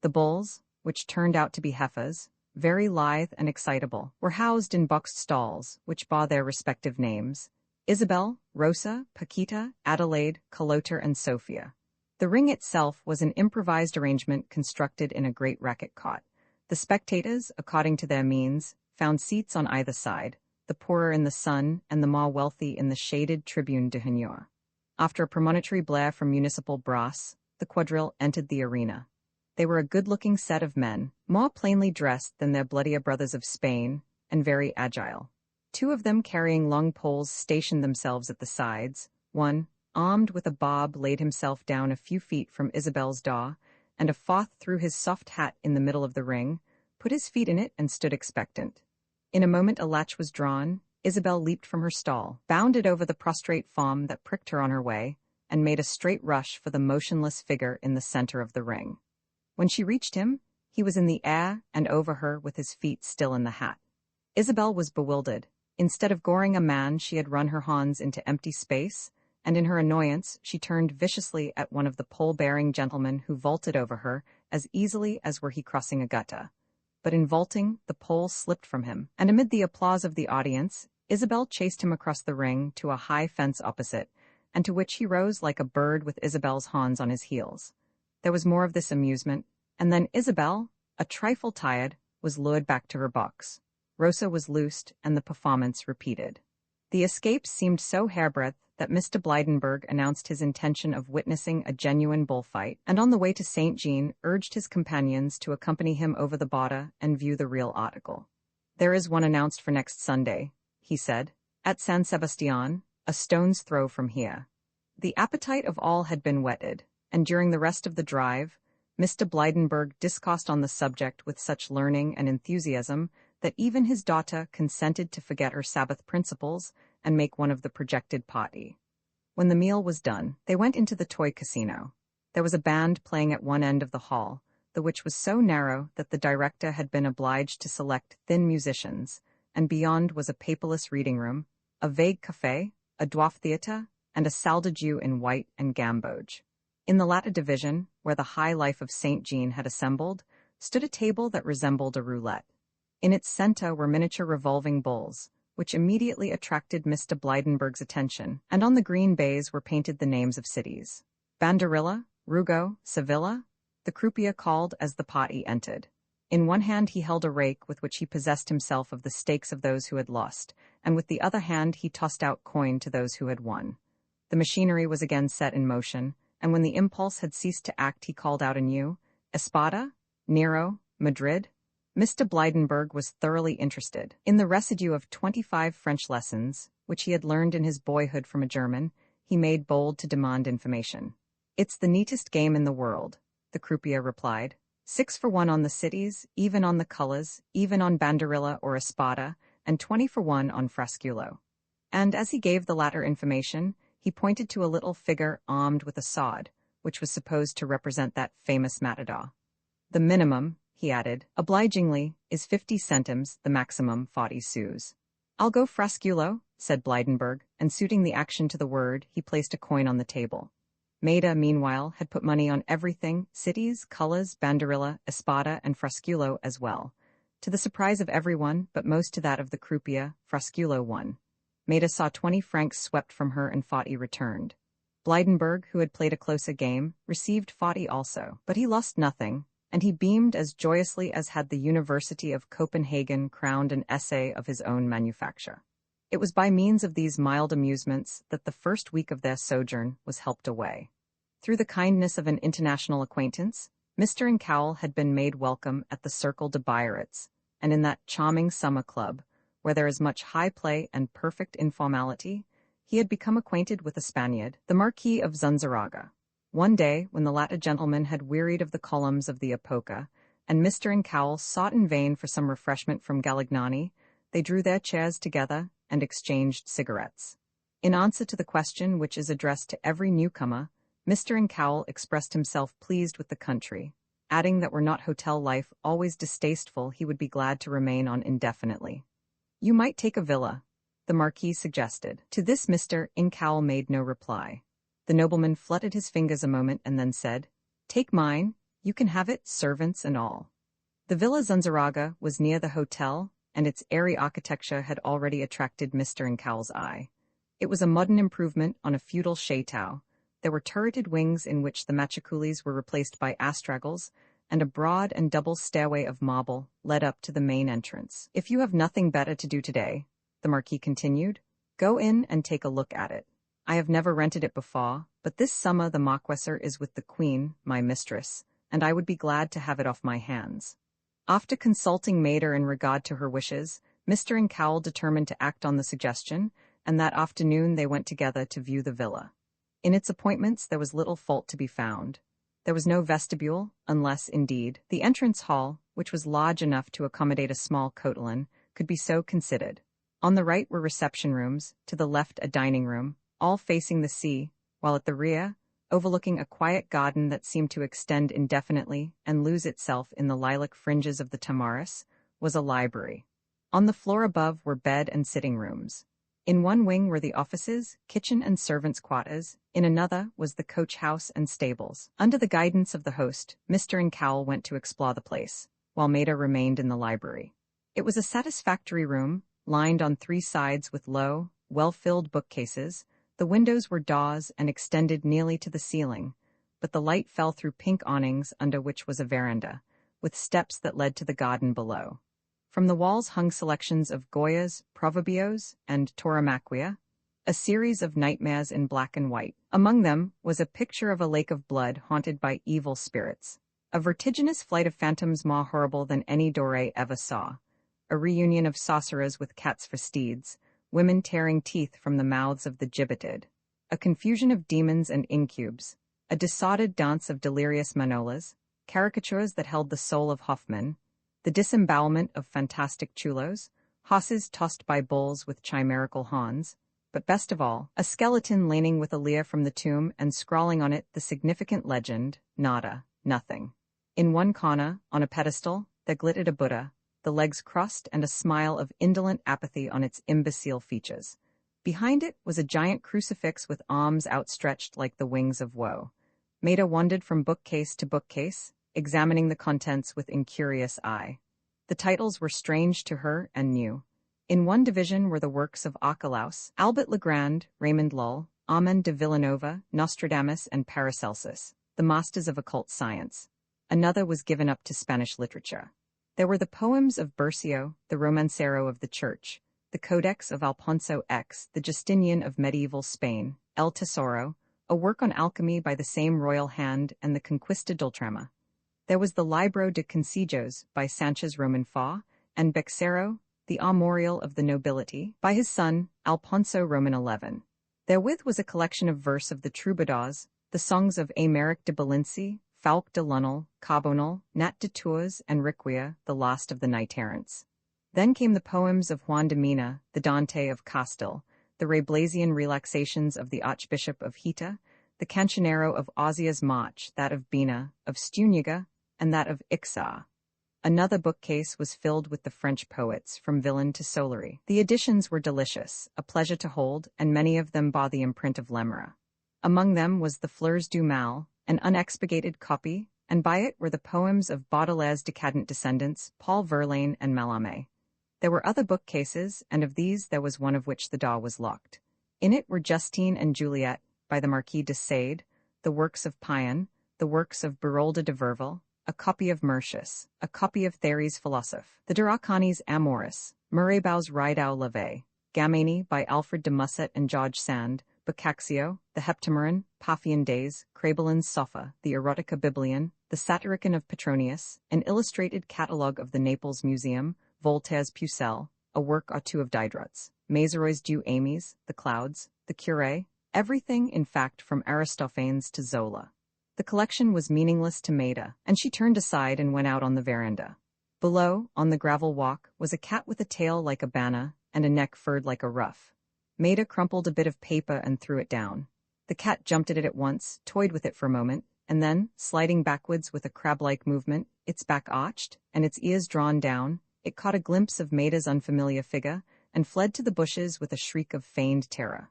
[SPEAKER 1] The bulls, which turned out to be heifers, very lithe and excitable, were housed in boxed stalls, which bore their respective names: Isabel, Rosa, Paquita, Adelaide, Caloter, and Sophia. The ring itself was an improvised arrangement constructed in a great racket cot. The spectators, according to their means, found seats on either side, the poorer in the sun and the more wealthy in the shaded tribune d'honneur. After a premonitory blare from municipal brass, the quadrille entered the arena. They were a good-looking set of men, more plainly dressed than their bloodier brothers of Spain, and very agile. Two of them carrying long poles stationed themselves at the sides. One, armed with a bob, laid himself down a few feet from Isabel's door, and a fourth threw his soft hat in the middle of the ring, put his feet in it, and stood expectant. In a moment a latch was drawn, Isabel leaped from her stall, bounded over the prostrate form that pricked her on her way, and made a straight rush for the motionless figure in the center of the ring. When she reached him, he was in the air and over her with his feet still in the hat. Isabel was bewildered. Instead of goring a man, she had run her horns into empty space, and in her annoyance she turned viciously at one of the pole-bearing gentlemen who vaulted over her as easily as were he crossing a gutter. But in vaulting, the pole slipped from him, and amid the applause of the audience, Isabel chased him across the ring to a high fence opposite, and to which he rose like a bird with Isabel's horns on his heels. There was more of this amusement, And then Isabel, a trifle tired, was lured back to her box. Rosa was loosed, and the performance repeated. The escapes seemed so hairbreadth that Mr. Blydenburg announced his intention of witnessing a genuine bullfight, and on the way to St. Jean urged his companions to accompany him over the border and view the real article. "There is one announced for next Sunday," he said, "at San Sebastian, a stone's throw from here." The appetite of all had been whetted, and during the rest of the drive, Mr. Blydenburg discoursed on the subject with such learning and enthusiasm that even his daughter consented to forget her Sabbath principles and make one of the projected party. When the meal was done, they went into the toy casino. There was a band playing at one end of the hall, the which was so narrow that the director had been obliged to select thin musicians, and beyond was a paperless reading room, a vague café, a dwarf theatre, and a salle de jeu in white and gamboge. In the latter division, where the high life of St. Jean had assembled, stood a table that resembled a roulette. In its center were miniature revolving bulls, which immediately attracted Mr. Blydenburg's attention, and on the green baize were painted the names of cities. Banderilla, Rugo, Sevilla, the croupier called as the party entered. In one hand he held a rake with which he possessed himself of the stakes of those who had lost, and with the other hand he tossed out coin to those who had won. The machinery was again set in motion, and when the impulse had ceased to act he called out anew, "Espada, Nero, Madrid." Mr. Blydenburg was thoroughly interested. In the residue of 25 French lessons, which he had learned in his boyhood from a German, he made bold to demand information. "It's the neatest game in the world," the croupier replied. 6 for 1 on the cities, even on the colors, even on Banderilla or Espada, and 20 for 1 on Frasculo. And as he gave the latter information, he pointed to a little figure armed with a sword, which was supposed to represent that famous matador. "The minimum," he added, obligingly, "is 50 centimes, the maximum 40 sous. "I'll go Frasculo," said Blydenburg, and suiting the action to the word, he placed a coin on the table. Maida, meanwhile, had put money on everything, cities, colors, Banderilla, Espada, and Frasculo as well. To the surprise of everyone, but most to that of the croupier, Frasculo won. Maida saw 20 francs swept from her and 40 returned. Blydenburg, who had played a closer game, received 40 also, but he lost nothing, and he beamed as joyously as had the University of Copenhagen crowned an essay of his own manufacture. It was by means of these mild amusements that the first week of their sojourn was helped away. Through the kindness of an international acquaintance, Mr. Incoul had been made welcome at the Cercle de Biarritz, and in that charming summer club, where there is much high play and perfect informality, he had become acquainted with a Spaniard, the Marquis of Zunzarraga. One day, when the latter gentleman had wearied of the columns of the Epoca, and Mr. Incoul sought in vain for some refreshment from Galignani, they drew their chairs together and exchanged cigarettes. In answer to the question which is addressed to every newcomer, Mr. Incoul expressed himself pleased with the country, adding that were not hotel life always distasteful he would be glad to remain on indefinitely. "You might take a villa," the Marquis suggested. To this Mr. Incoul made no reply. The nobleman fluttered his fingers a moment and then said, "Take mine, you can have it, servants and all." The Villa Zunzarraga was near the hotel, and its airy architecture had already attracted Mr. Incoul's eye. It was a modern improvement on a feudal chateau. There were turreted wings in which the machicoulis were replaced by astragals, and a broad and double stairway of marble led up to the main entrance. "If you have nothing better to do today," the Marquis continued, "go in and take a look at it. I have never rented it before, but this summer the Marquesser is with the Queen, my mistress, and I would be glad to have it off my hands." After consulting Maida in regard to her wishes, Mr. Incoul determined to act on the suggestion, and that afternoon they went together to view the villa. In its appointments there was little fault to be found. There was no vestibule, unless, indeed, the entrance hall, which was large enough to accommodate a small cotelin, could be so considered. On the right were reception rooms, to the left a dining room, all facing the sea, while at the rear, overlooking a quiet garden that seemed to extend indefinitely and lose itself in the lilac fringes of the tamaris, was a library. On the floor above were bed and sitting rooms. In one wing were the offices, kitchen and servants' quarters, in another was the coach house and stables. Under the guidance of the host, Mr. Incoul went to explore the place, while Maida remained in the library. It was a satisfactory room, lined on 3 sides with low, well-filled bookcases. The windows were daws and extended nearly to the ceiling, but the light fell through pink awnings under which was a veranda, with steps that led to the garden below. From the walls hung selections of Goyas, Proverbios, and Tauromaquia, a series of nightmares in black and white. Among them was a picture of a lake of blood haunted by evil spirits, a vertiginous flight of phantoms more horrible than any Doré ever saw, a reunion of sorcerers with cats for steeds, women tearing teeth from the mouths of the gibbeted, a confusion of demons and incubes, a disordered dance of delirious manolas, caricatures that held the soul of Hoffman, the disembowelment of fantastic chulos, horses tossed by bulls with chimerical horns, but best of all, a skeleton leaning with a leer from the tomb and scrawling on it the significant legend, nada, nothing. In one corner, on a pedestal, there glittered a Buddha, the legs crossed and a smile of indolent apathy on its imbecile features. Behind it was a giant crucifix with arms outstretched like the wings of woe. Maida wandered from bookcase to bookcase, examining the contents with incurious eye. The titles were strange to her and new. In one division were the works of Archelaus, Albert Legrand, Raymond Lull, Armand de Villanova, Nostradamus, and Paracelsus, the masters of occult science. Another was given up to Spanish literature. There were the poems of Bercio, the romancero of the Church, the Codex of Alfonso X, the Justinian of medieval Spain, El Tesoro, a work on alchemy by the same royal hand, and the Conquista d'Ultrama. There was the Libro de Consejos by Sanchez Roman Faw, and Bexero, the Armorial of the Nobility, by his son, Alfonso Roman XI. Therewith was a collection of verse of the troubadours, the songs of Aymeric de Balinci, Falque de Lunel, Carbonel, Nat de Tours, and Riquia, the last of the knight errants. Then came the poems of Juan de Mina, the Dante of Castile, the Rabelasian relaxations of the Archbishop of Hita, the Cancionero of Ozias March, that of Bina, of Stuniga, and that of Ixar. Another bookcase was filled with the French poets, from Villon to Solary. The editions were delicious, a pleasure to hold, and many of them bore the imprint of Lemra. Among them was the Fleurs du Mal, an unexpurgated copy, and by it were the poems of Baudelaire's decadent descendants, Paul Verlaine and Mallarmé. There were other bookcases, and of these there was one of which the door was locked. In it were Justine and Juliet, by the Marquis de Sade, the works of Payan, the works of Berolda de Verville, a copy of Mercius, a copy of Thierry's Philosophe, the Duracanis Amoris, Murabeau's Rideau Leve, Gameni by Alfred de Musset and George Sand, Boccaccio, the Heptameron, Paphian Days, Crabelin's Sopha, the Erotica Biblion, the Satyricon of Petronius, an illustrated catalogue of the Naples Museum, Voltaire's Pucelle, a work or two of Diderot's, Mézeroy's Dieu Amies, the Clouds, the Curé, everything, in fact, from Aristophanes to Zola. The collection was meaningless to Maida, and she turned aside and went out on the veranda. Below, on the gravel walk, was a cat with a tail like a banner and a neck furred like a ruff. Maida crumpled a bit of paper and threw it down. The cat jumped at it at once, toyed with it for a moment, and then, sliding backwards with a crab-like movement, its back arched, and its ears drawn down, it caught a glimpse of Maida's unfamiliar figure, and fled to the bushes with a shriek of feigned terror.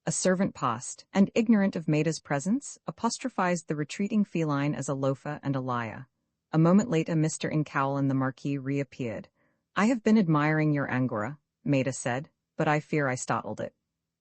[SPEAKER 1] A servant passed, and, ignorant of Maida's presence, apostrophized the retreating feline as a loafer and a liar. A moment later Mr. Incoul and the Marquis reappeared. "I have been admiring your angora," Maida said, "but I fear I startled it."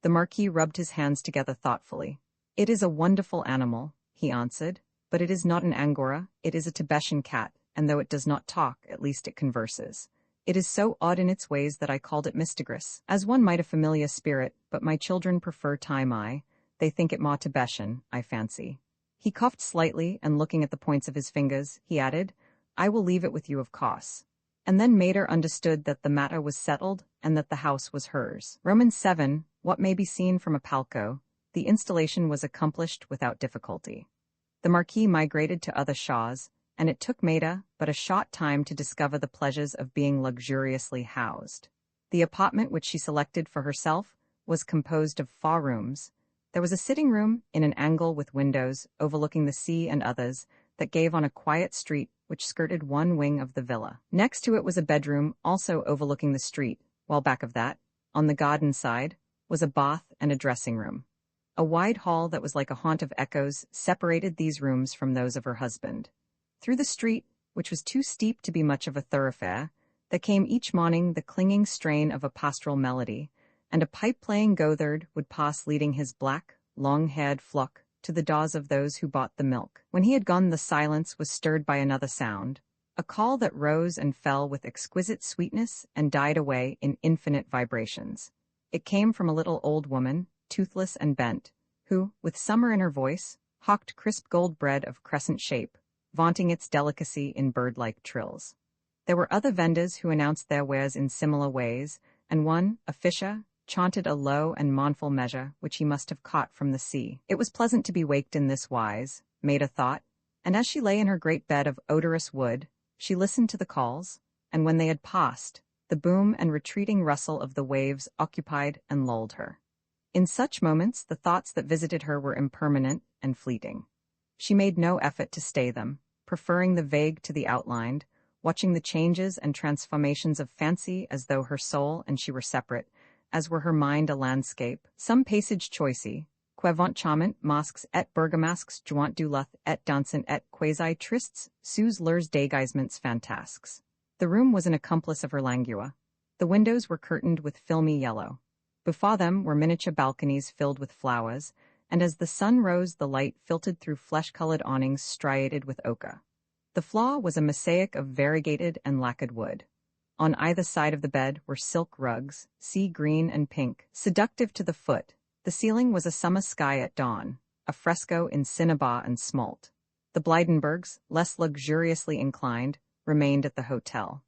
[SPEAKER 1] The Marquis rubbed his hands together thoughtfully. "It is a wonderful animal," he answered, "but it is not an angora, it is a Tibetan cat, and though it does not talk, at least it converses. It is so odd in its ways that I called it mystigris, as one might a familiar spirit, but my children prefer Tai-mai. They think it more Tibetan, I fancy." He coughed slightly, and looking at the points of his fingers, he added, "I will leave it with you, of course." And then Maida understood that the matter was settled, and that the house was hers. Roman 7, what may be seen from a palco, the installation was accomplished without difficulty. The Marquis migrated to other shaws, and it took Maida but a short time to discover the pleasures of being luxuriously housed. The apartment which she selected for herself was composed of 4 rooms. There was a sitting room in an angle with windows overlooking the sea and others that gave on a quiet street which skirted one wing of the villa. Next to it was a bedroom also overlooking the street, while back of that, on the garden side, was a bath and a dressing room. A wide hall that was like a haunt of echoes separated these rooms from those of her husband. Through the street, which was too steep to be much of a thoroughfare, there came each morning the clinging strain of a pastoral melody, and a pipe-playing goatherd would pass leading his black, long-haired flock to the daws of those who bought the milk. When he had gone, the silence was stirred by another sound, a call that rose and fell with exquisite sweetness and died away in infinite vibrations. It came from a little old woman, toothless and bent, who, with summer in her voice, hawked crisp gold bread of crescent shape, vaunting its delicacy in bird-like trills. There were other vendors who announced their wares in similar ways, and one, a fisher, chanted a low and mournful measure which he must have caught from the sea. It was pleasant to be waked in this wise, Maida thought, and as she lay in her great bed of odorous wood, she listened to the calls, and when they had passed, the boom and retreating rustle of the waves occupied and lulled her. In such moments, the thoughts that visited her were impermanent and fleeting. She made no effort to stay them, preferring the vague to the outlined, watching the changes and transformations of fancy as though her soul and she were separate, as were her mind a landscape, some passage choicey, quevant charmant masques et bergamasques joint du luth et dansant et quasi tristes, sous leurs déguisements fantasques. The room was an accomplice of her languor. The windows were curtained with filmy yellow. Before them were miniature balconies filled with flowers, and as the sun rose the light filtered through flesh-colored awnings striated with ochre. The floor was a mosaic of variegated and lacquered wood. On either side of the bed were silk rugs, sea green and pink, seductive to the foot. The ceiling was a summer sky at dawn, a fresco in cinnabar and smalt. The Blydenburgs, less luxuriously inclined, remained at the hotel.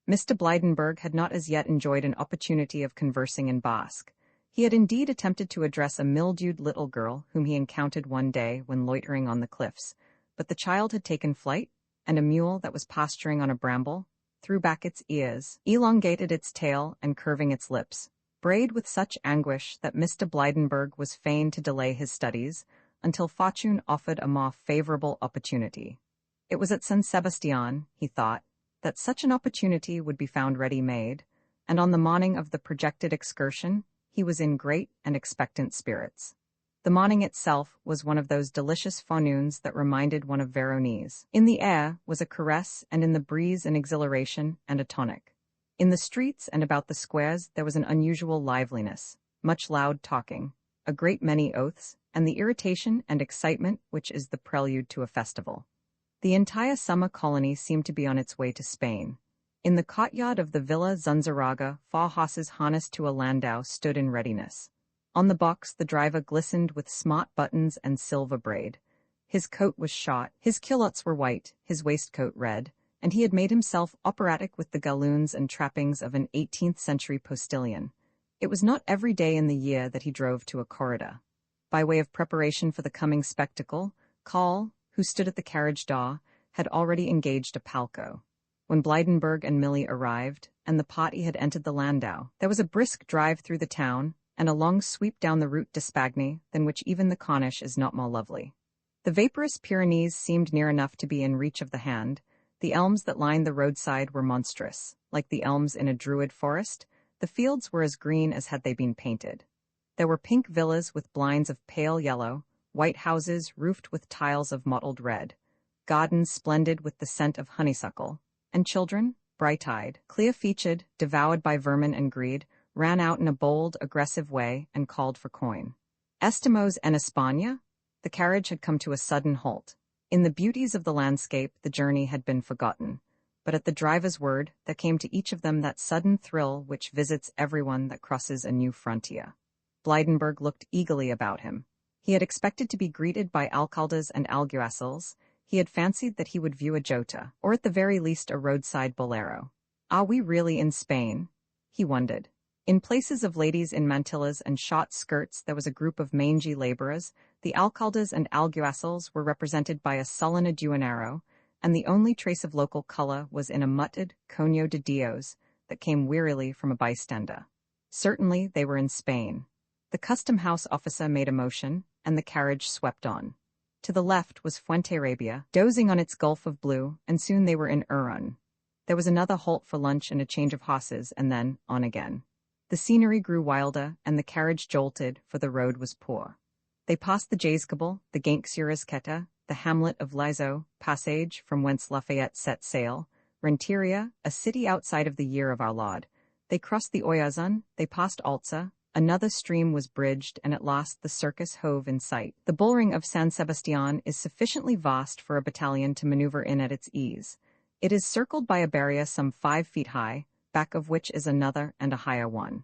[SPEAKER 1] Mr. Blydenburg had not as yet enjoyed an opportunity of conversing in Basque. He had indeed attempted to address a mildewed little girl whom he encountered one day when loitering on the cliffs, but the child had taken flight, and a mule that was pasturing on a bramble threw back its ears, elongated its tail, and curving its lips, brayed with such anguish that Mr. Blydenburg was fain to delay his studies until fortune offered a more favorable opportunity. It was at San Sebastian, he thought, that such an opportunity would be found ready-made, and on the morning of the projected excursion, he was in great and expectant spirits. The morning itself was one of those delicious forenoons that reminded one of Veronese. In the air was a caress, and in the breeze an exhilaration and a tonic. In the streets and about the squares there was an unusual liveliness, much loud talking, a great many oaths, and the irritation and excitement which is the prelude to a festival. The entire summer colony seemed to be on its way to Spain. In the courtyard of the Villa Zunzarraga, 4 horses harnessed to a landau stood in readiness. On the box the driver glistened with smart buttons and silver braid. His coat was shot, his culottes were white, his waistcoat red, and he had made himself operatic with the galloons and trappings of an 18th-century postilion. It was not every day in the year that he drove to a corrida. By way of preparation for the coming spectacle, Call, who stood at the carriage door, had already engaged a palco. When Blydenburg and Millie arrived, and the party had entered the landau, there was a brisk drive through the town, and a long sweep down the Route d'Espagne than which even the Corniche is not more lovely. The vaporous Pyrenees seemed near enough to be in reach of the hand. The elms that lined the roadside were monstrous. Like the elms in a druid forest, the fields were as green as had they been painted. There were pink villas with blinds of pale yellow, white houses roofed with tiles of mottled red, gardens splendid with the scent of honeysuckle, and children, bright-eyed, clear-featured, devoured by vermin and greed, ran out in a bold, aggressive way and called for coin. Estamos en España? The carriage had come to a sudden halt. In the beauties of the landscape, the journey had been forgotten, but at the driver's word, there came to each of them that sudden thrill which visits everyone that crosses a new frontier. Blydenburg looked eagerly about him. He had expected to be greeted by alcaldes and alguacils. He had fancied that he would view a jota, or at the very least a roadside bolero. Are we really in Spain? He wondered. In places of ladies in mantillas and short skirts there was a group of mangy laborers. The alcaldes and alguacils were represented by a sullen aduanero, and the only trace of local color was in a muttered coño de Dios that came wearily from a bystander. Certainly they were in Spain. The custom-house officer made a motion, and the carriage swept on. To the left was Fuenterrabia, dozing on its gulf of blue, and soon they were in Irun. There was another halt for lunch and a change of horses, and then on again. The scenery grew wilder, and the carriage jolted, for the road was poor. They passed the Jaizkabel, the Gainxurazqueta, the hamlet of Lizo, Passage, from whence Lafayette set sail, Renteria, a city outside of the year of our Lord. They crossed the Oyazun, they passed Altza, Another stream was bridged, and at last the circus hove in sight. The bullring of San Sebastian is sufficiently vast for a battalion to maneuver in at its ease. It is circled by a barrier some 5 feet high, back of which is another and a higher one.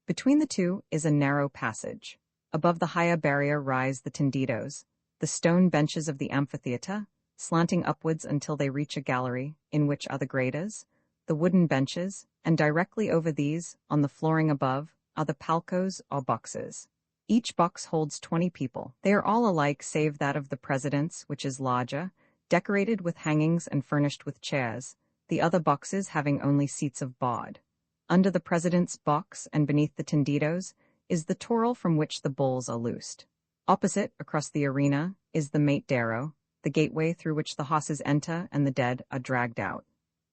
[SPEAKER 1] Between the two is a narrow passage. Above the higher barrier rise the tendidos, the stone benches of the amphitheater, slanting upwards until they reach a gallery, in which are the gradas, the wooden benches, and directly over these, on the flooring above, are the palcos or boxes. Each box holds 20 people. They are all alike save that of the president's, which is larger, decorated with hangings and furnished with chairs, the other boxes having only seats of board. Under the president's box and beneath the tendidos is the toril from which the bulls are loosed. Opposite, across the arena, is the matedero, the gateway through which the horses enter and the dead are dragged out.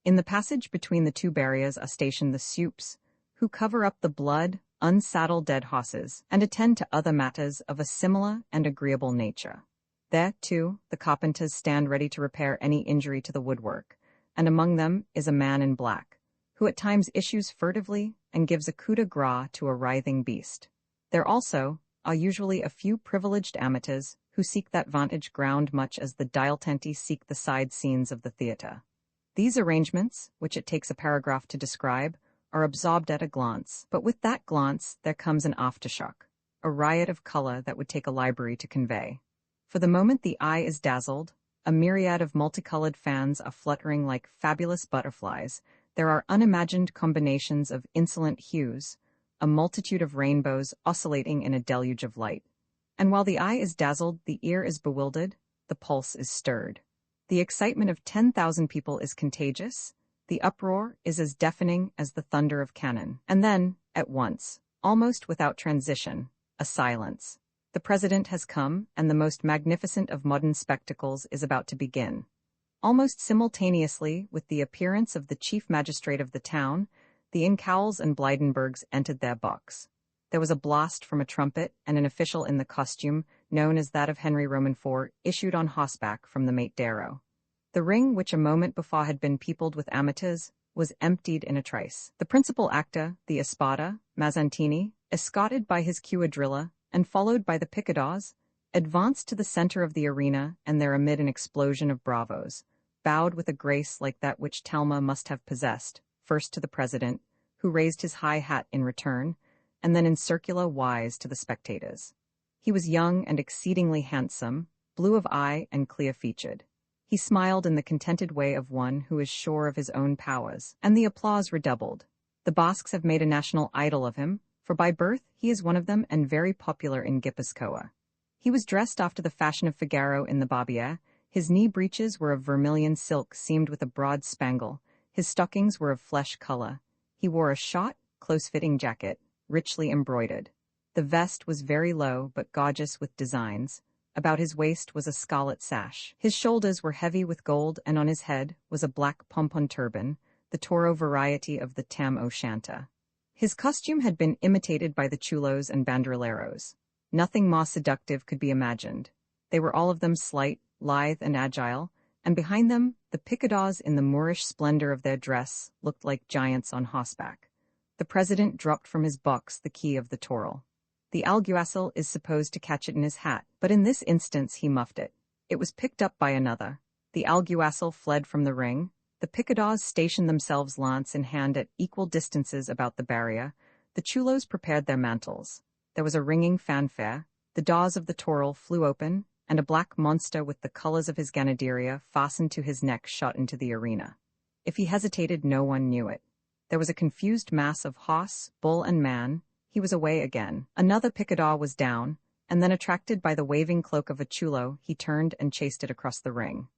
[SPEAKER 1] In the passage between the two barriers are stationed the supes, who cover up the blood, unsaddle dead horses, and attend to other matters of a similar and agreeable nature. There, too, the carpenters stand ready to repair any injury to the woodwork, and among them is a man in black, who at times issues furtively and gives a coup de grace to a writhing beast. There also are usually a few privileged amateurs who seek that vantage ground much as the dilettanti seek the side scenes of the theatre. These arrangements, which it takes a paragraph to describe, are absorbed at a glance, but with that glance there comes an aftershock, a riot of color that would take a library to convey. For the moment the eye is dazzled, a myriad of multicolored fans are fluttering like fabulous butterflies, there are unimagined combinations of insolent hues, a multitude of rainbows oscillating in a deluge of light. And while the eye is dazzled, the ear is bewildered, the pulse is stirred. The excitement of 10,000 people is contagious, the uproar is as deafening as the thunder of cannon. And then, at once, almost without transition, a silence. The president has come, and the most magnificent of modern spectacles is about to begin. Almost simultaneously with the appearance of the chief magistrate of the town, the Incouls and Blydenbergs entered their box. There was a blast from a trumpet, and an official in the costume, known as that of Henry Roman IV, issued on horseback from the matedero. The ring, which a moment before had been peopled with amateurs, was emptied in a trice. The principal actor, the Espada, Mazzantini, escorted by his quadrilla, and followed by the picadors, advanced to the center of the arena, and there amid an explosion of bravos, bowed with a grace like that which Talma must have possessed, first to the president, who raised his high hat in return, and then in circular wise to the spectators. He was young and exceedingly handsome, blue of eye and clear-featured. He smiled in the contented way of one who is sure of his own powers, and the applause redoubled. The Basques have made a national idol of him, for by birth he is one of them and very popular in Gipuzkoa. He was dressed after the fashion of Figaro in the Barbiere. His knee breeches were of vermilion silk seamed with a broad spangle, his stockings were of flesh color. He wore a short, close-fitting jacket, richly embroidered. The vest was very low but gorgeous with designs. About his waist was a scarlet sash. His shoulders were heavy with gold, and on his head was a black pompon turban, the Toro variety of the Tam O'Shanta. His costume had been imitated by the chulos and banderilleros. Nothing more seductive could be imagined. They were all of them slight, lithe, and agile, and behind them, the picadors in the Moorish splendor of their dress looked like giants on horseback. The president dropped from his box the key of the toril. The alguacil is supposed to catch it in his hat, but in this instance he muffed it. It was picked up by another. The alguacil fled from the ring. The picadors stationed themselves lance in hand at equal distances about the barrier. The chulos prepared their mantles. There was a ringing fanfare. The doors of the toril flew open, and a black monster with the colors of his ganaderia fastened to his neck shot into the arena. If he hesitated, no one knew it. There was a confused mass of horse, bull, and man. He was away again. Another picador was down, and then attracted by the waving cloak of a chulo, he turned and chased it across the ring.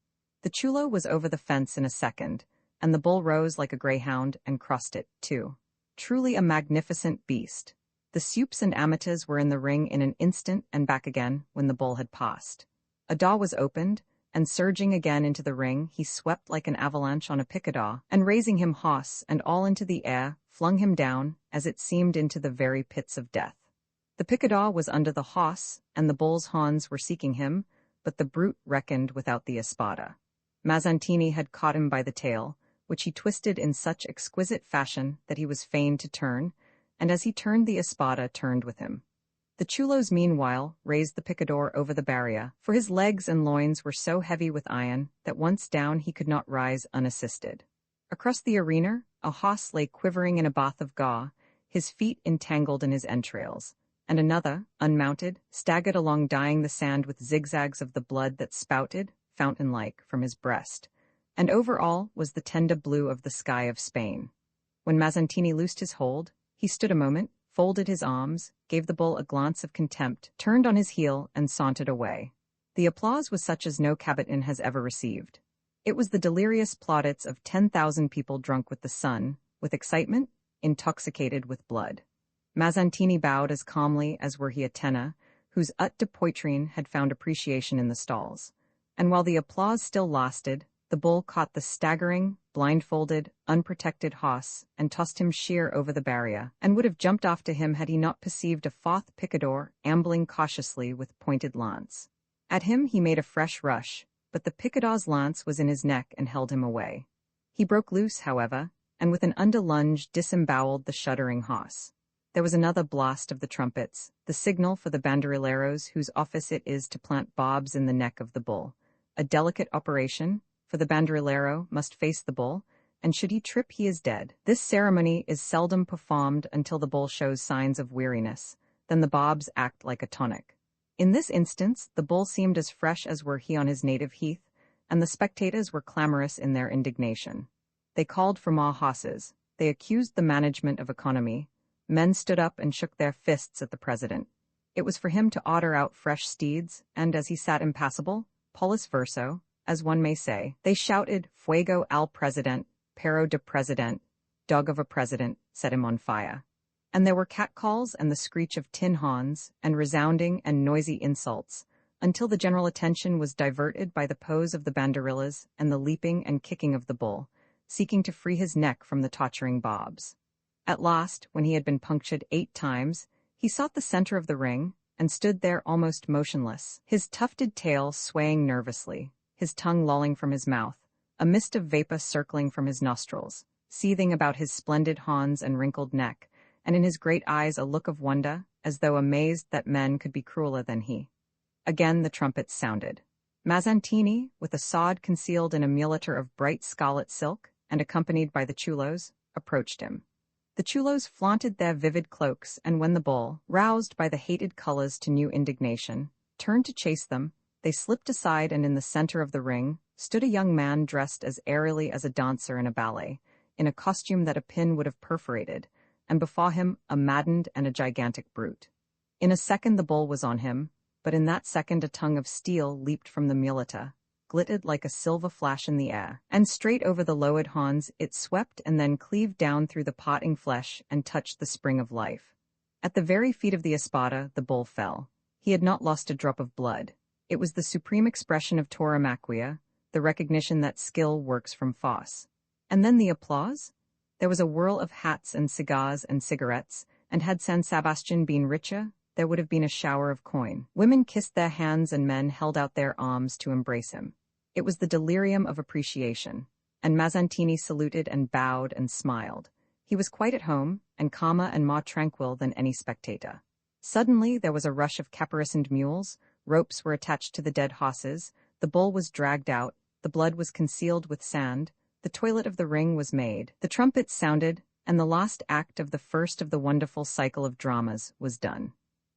[SPEAKER 1] The chulo was over the fence in a second, and the bull rose like a greyhound and crossed it, too. Truly a magnificent beast. The supes and amateurs were in the ring in an instant and back again when the bull had passed. A door was opened, and surging again into the ring, he swept like an avalanche on a picador, and raising him horse and all into the air, flung him down, as it seemed, into the very pits of death. The picador was under the horse, and the bull's horns were seeking him, but the brute reckoned without the espada. Mazzantini had caught him by the tail, which he twisted in such exquisite fashion that he was fain to turn, and as he turned the espada turned with him. The chulos meanwhile raised the picador over the barrier, for his legs and loins were so heavy with iron that once down he could not rise unassisted. Across the arena, a hoss lay quivering in a bath of gaw, his feet entangled in his entrails, and another, unmounted, staggered along dyeing the sand with zigzags of the blood that spouted, fountain-like, from his breast, and over all was the tender blue of the sky of Spain. When Mazzantini loosed his hold, he stood a moment, folded his arms, gave the bull a glance of contempt, turned on his heel, and sauntered away. The applause was such as no cabotin has ever received. It was the delirious plaudits of 10,000 people drunk with the sun, with excitement, intoxicated with blood. Mazzantini bowed as calmly as were he a tenor, whose ut de poitrine had found appreciation in the stalls. And while the applause still lasted, the bull caught the staggering, blindfolded, unprotected hoss and tossed him sheer over the barrier, and would have jumped after him had he not perceived a fourth picador ambling cautiously with pointed lance. At him he made a fresh rush, but the picador's lance was in his neck and held him away. He broke loose, however, and with an under lunge disemboweled the shuddering hoss. There was another blast of the trumpets, the signal for the banderilleros whose office it is to plant barbs in the neck of the bull. A delicate operation, for the banderillero must face the bull, and should he trip he is dead. This ceremony is seldom performed until the bull shows signs of weariness, then the barbs act like a tonic. In this instance, the bull seemed as fresh as were he on his native heath, and the spectators were clamorous in their indignation. They called for more hosses, they accused the management of economy, men stood up and shook their fists at the president. It was for him to order out fresh steeds, and as he sat impassible, polis verso, as one may say, they shouted, "Fuego al president, perro de president, dog of a president, set him on fire." And there were catcalls and the screech of tin horns, and resounding and noisy insults, until the general attention was diverted by the pose of the banderillas and the leaping and kicking of the bull, seeking to free his neck from the torturing barbs. At last, when he had been punctured 8 times, he sought the center of the ring, and stood there almost motionless, his tufted tail swaying nervously, his tongue lolling from his mouth, a mist of vapor circling from his nostrils, seething about his splendid horns and wrinkled neck, and in his great eyes a look of wonder, as though amazed that men could be crueler than he. Again the trumpets sounded. Mazzantini, with a sword concealed in a muleter of bright scarlet silk, and accompanied by the chulos, approached him. The chulos flaunted their vivid cloaks, and when the bull, roused by the hated colors to new indignation, turned to chase them, they slipped aside, and in the center of the ring stood a young man dressed as airily as a dancer in a ballet, in a costume that a pin would have perforated, and before him a maddened and a gigantic brute. In a second the bull was on him, but in that second a tongue of steel leaped from the muleter, glittered like a silver flash in the air, and straight over the lowered horns it swept and then cleaved down through the parting flesh and touched the spring of life. At the very feet of the espada the bull fell. He had not lost a drop of blood. It was the supreme expression of tauromaquia, the recognition that skill works from force. And then the applause? There was a whirl of hats and cigars and cigarettes, and had San Sebastian been richer, there would have been a shower of coin. Women kissed their hands and men held out their arms to embrace him. It was the delirium of appreciation, and Mazzantini saluted and bowed and smiled. He was quite at home, and calmer and more tranquil than any spectator. Suddenly there was a rush of caparisoned mules, ropes were attached to the dead horses, the bull was dragged out, the blood was concealed with sand, the toilet of the ring was made, the trumpets sounded, and the last act of the first of the wonderful cycle of dramas was done.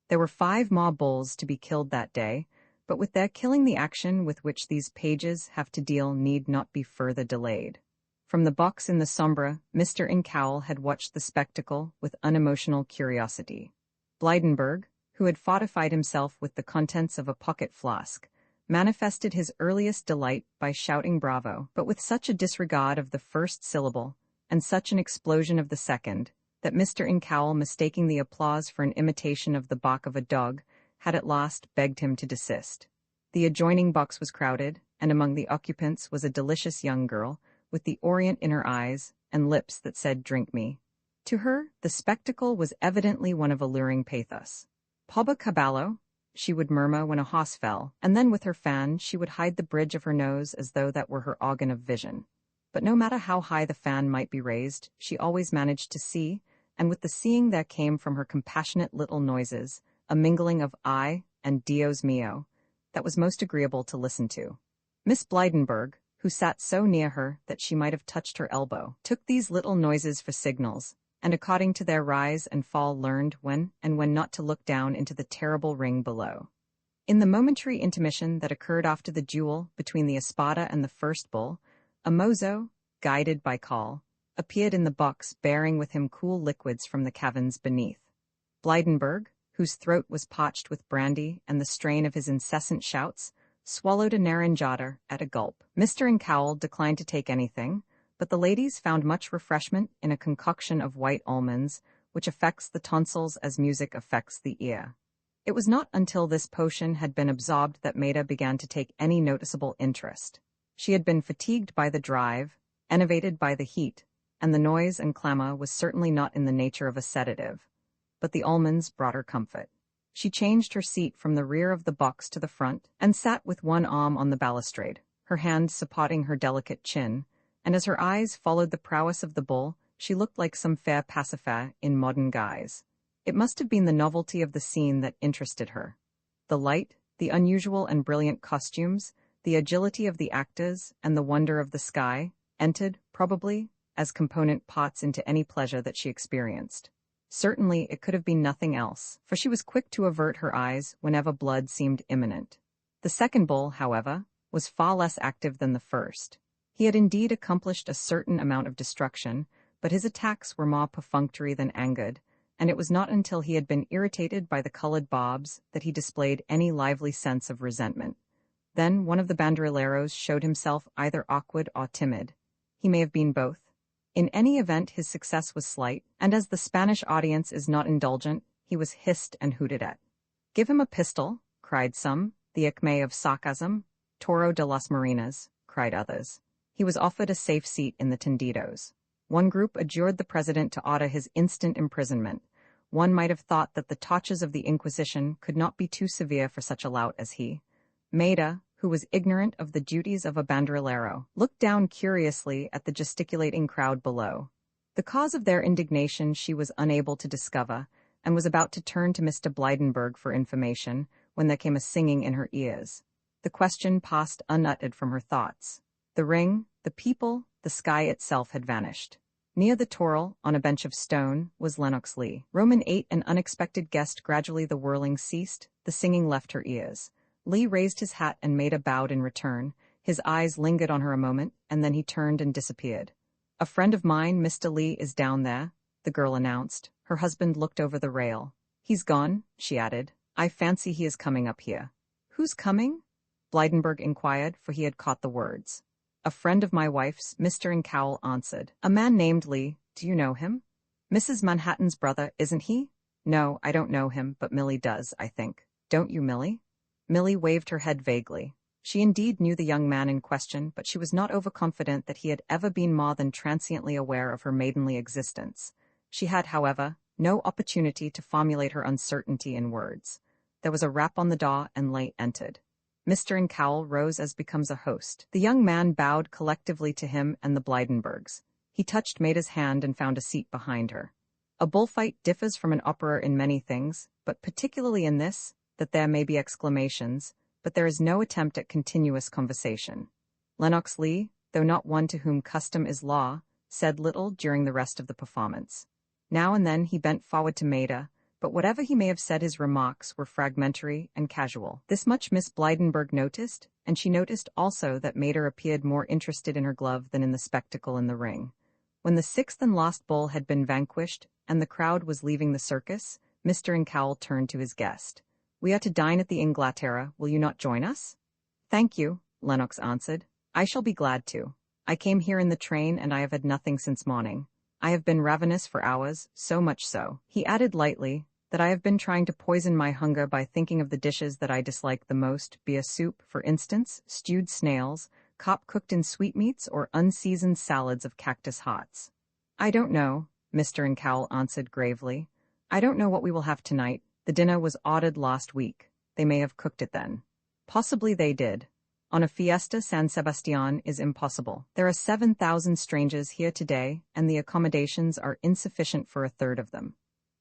[SPEAKER 1] There were 5 more bulls to be killed that day, but with their killing the action with which these pages have to deal need not be further delayed. From the box in the sombra, Mr. Incoul had watched the spectacle with unemotional curiosity. Blydenburg, who had fortified himself with the contents of a pocket flask, manifested his earliest delight by shouting bravo, but with such a disregard of the first syllable, and such an explosion of the second, that Mr. Incoul, mistaking the applause for an imitation of the bark of a dog, had at last begged him to desist. The adjoining box was crowded, and among the occupants was a delicious young girl, with the Orient in her eyes, and lips that said, "Drink me." To her, the spectacle was evidently one of alluring pathos. "Pobre caballo," she would murmur when a horse fell, and then with her fan she would hide the bridge of her nose as though that were her organ of vision. But no matter how high the fan might be raised, she always managed to see, and with the seeing there came from her compassionate little noises, a mingling of I and Dios mio, that was most agreeable to listen to. Miss Blydenburg, who sat so near her that she might have touched her elbow, took these little noises for signals, and according to their rise and fall learned when and when not to look down into the terrible ring below. In the momentary intermission that occurred after the duel between the Espada and the first bull, a mozo, guided by call, appeared in the box bearing with him cool liquids from the caverns beneath. Blydenburg, whose throat was parched with brandy and the strain of his incessant shouts, swallowed a naranjada at a gulp. Mr. Incoul declined to take anything, but the ladies found much refreshment in a concoction of white almonds, which affects the tonsils as music affects the ear. It was not until this potion had been absorbed that Maida began to take any noticeable interest. She had been fatigued by the drive, enervated by the heat, and the noise and clamor was certainly not in the nature of a sedative. But the almonds brought her comfort. She changed her seat from the rear of the box to the front, and sat with one arm on the balustrade, her hand supporting her delicate chin, and as her eyes followed the prowess of the bull, she looked like some fair Pasiphae in modern guise. It must have been the novelty of the scene that interested her. The light, the unusual and brilliant costumes, the agility of the actors, and the wonder of the sky, entered, probably, as component parts into any pleasure that she experienced. Certainly it could have been nothing else, for she was quick to avert her eyes whenever blood seemed imminent. The second bull, however, was far less active than the first. He had indeed accomplished a certain amount of destruction, but his attacks were more perfunctory than angered, and it was not until he had been irritated by the colored bobs that he displayed any lively sense of resentment. Then one of the banderilleros showed himself either awkward or timid. He may have been both. In any event, his success was slight, and as the Spanish audience is not indulgent, he was hissed and hooted at. "Give him a pistol," cried some, the acme of sarcasm. "Toro de las Marinas," cried others. He was offered a safe seat in the tendidos. One group adjured the president to order his instant imprisonment. One might have thought that the tortures of the Inquisition could not be too severe for such a lout as he. Maida, who was ignorant of the duties of a banderillero, looked down curiously at the gesticulating crowd below. The cause of their indignation she was unable to discover, and was about to turn to Mr. Blydenburg for information, when there came a singing in her ears. The question passed unuttered from her thoughts. The ring, the people, the sky itself had vanished. Near the toril, on a bench of stone, was Lennox Lee. Roman 8, an unexpected guest. Gradually the whirling ceased, the singing left her ears. Lee raised his hat and Maida bowed in return. His eyes lingered on her a moment, and then he turned and disappeared. "A friend of mine, Mr. Lee, is down there," the girl announced. Her husband looked over the rail. "He's gone," she added. "I fancy he is coming up here." "Who's coming?" Blydenburg inquired, for he had caught the words. "A friend of my wife's," Mr. Incoul answered. "A man named Lee. Do you know him?" "Mrs. Manhattan's brother, isn't he?" "No, I don't know him, but Millie does, I think. Don't you, Millie?" Millie waved her head vaguely. She indeed knew the young man in question, but she was not overconfident that he had ever been more than transiently aware of her maidenly existence. She had, however, no opportunity to formulate her uncertainty in words. There was a rap on the door, and Leigh entered. Mr. Incoul rose as becomes a host. The young man bowed collectively to him and the Blydenburgs. He touched Maida's hand and found a seat behind her. A bullfight differs from an opera in many things, but particularly in this, that there may be exclamations, but there is no attempt at continuous conversation. Lennox Lee, though not one to whom custom is law, said little during the rest of the performance. Now and then he bent forward to Maida, but whatever he may have said, his remarks were fragmentary and casual. This much Miss Blydenburg noticed, and she noticed also that Maida appeared more interested in her glove than in the spectacle in the ring. When the sixth and last bull had been vanquished, and the crowd was leaving the circus, Mr. Incoul turned to his guest. "We are to dine at the Inglaterra. Will you not join us?" "Thank you," Lennox answered. "I shall be glad to. I came here in the train, and I have had nothing since morning. I have been ravenous for hours, so much so," he added lightly, "that I have been trying to poison my hunger by thinking of the dishes that I dislike the most, be a soup, for instance, stewed snails, cop cooked in sweetmeats, or unseasoned salads of cactus hearts." "I don't know," Mr. Incoul answered gravely. "I don't know what we will have tonight. The dinner was ordered last week. They may have cooked it then." "Possibly they did. On a fiesta San Sebastian is impossible. There are 7,000 strangers here today, and the accommodations are insufficient for a third of them.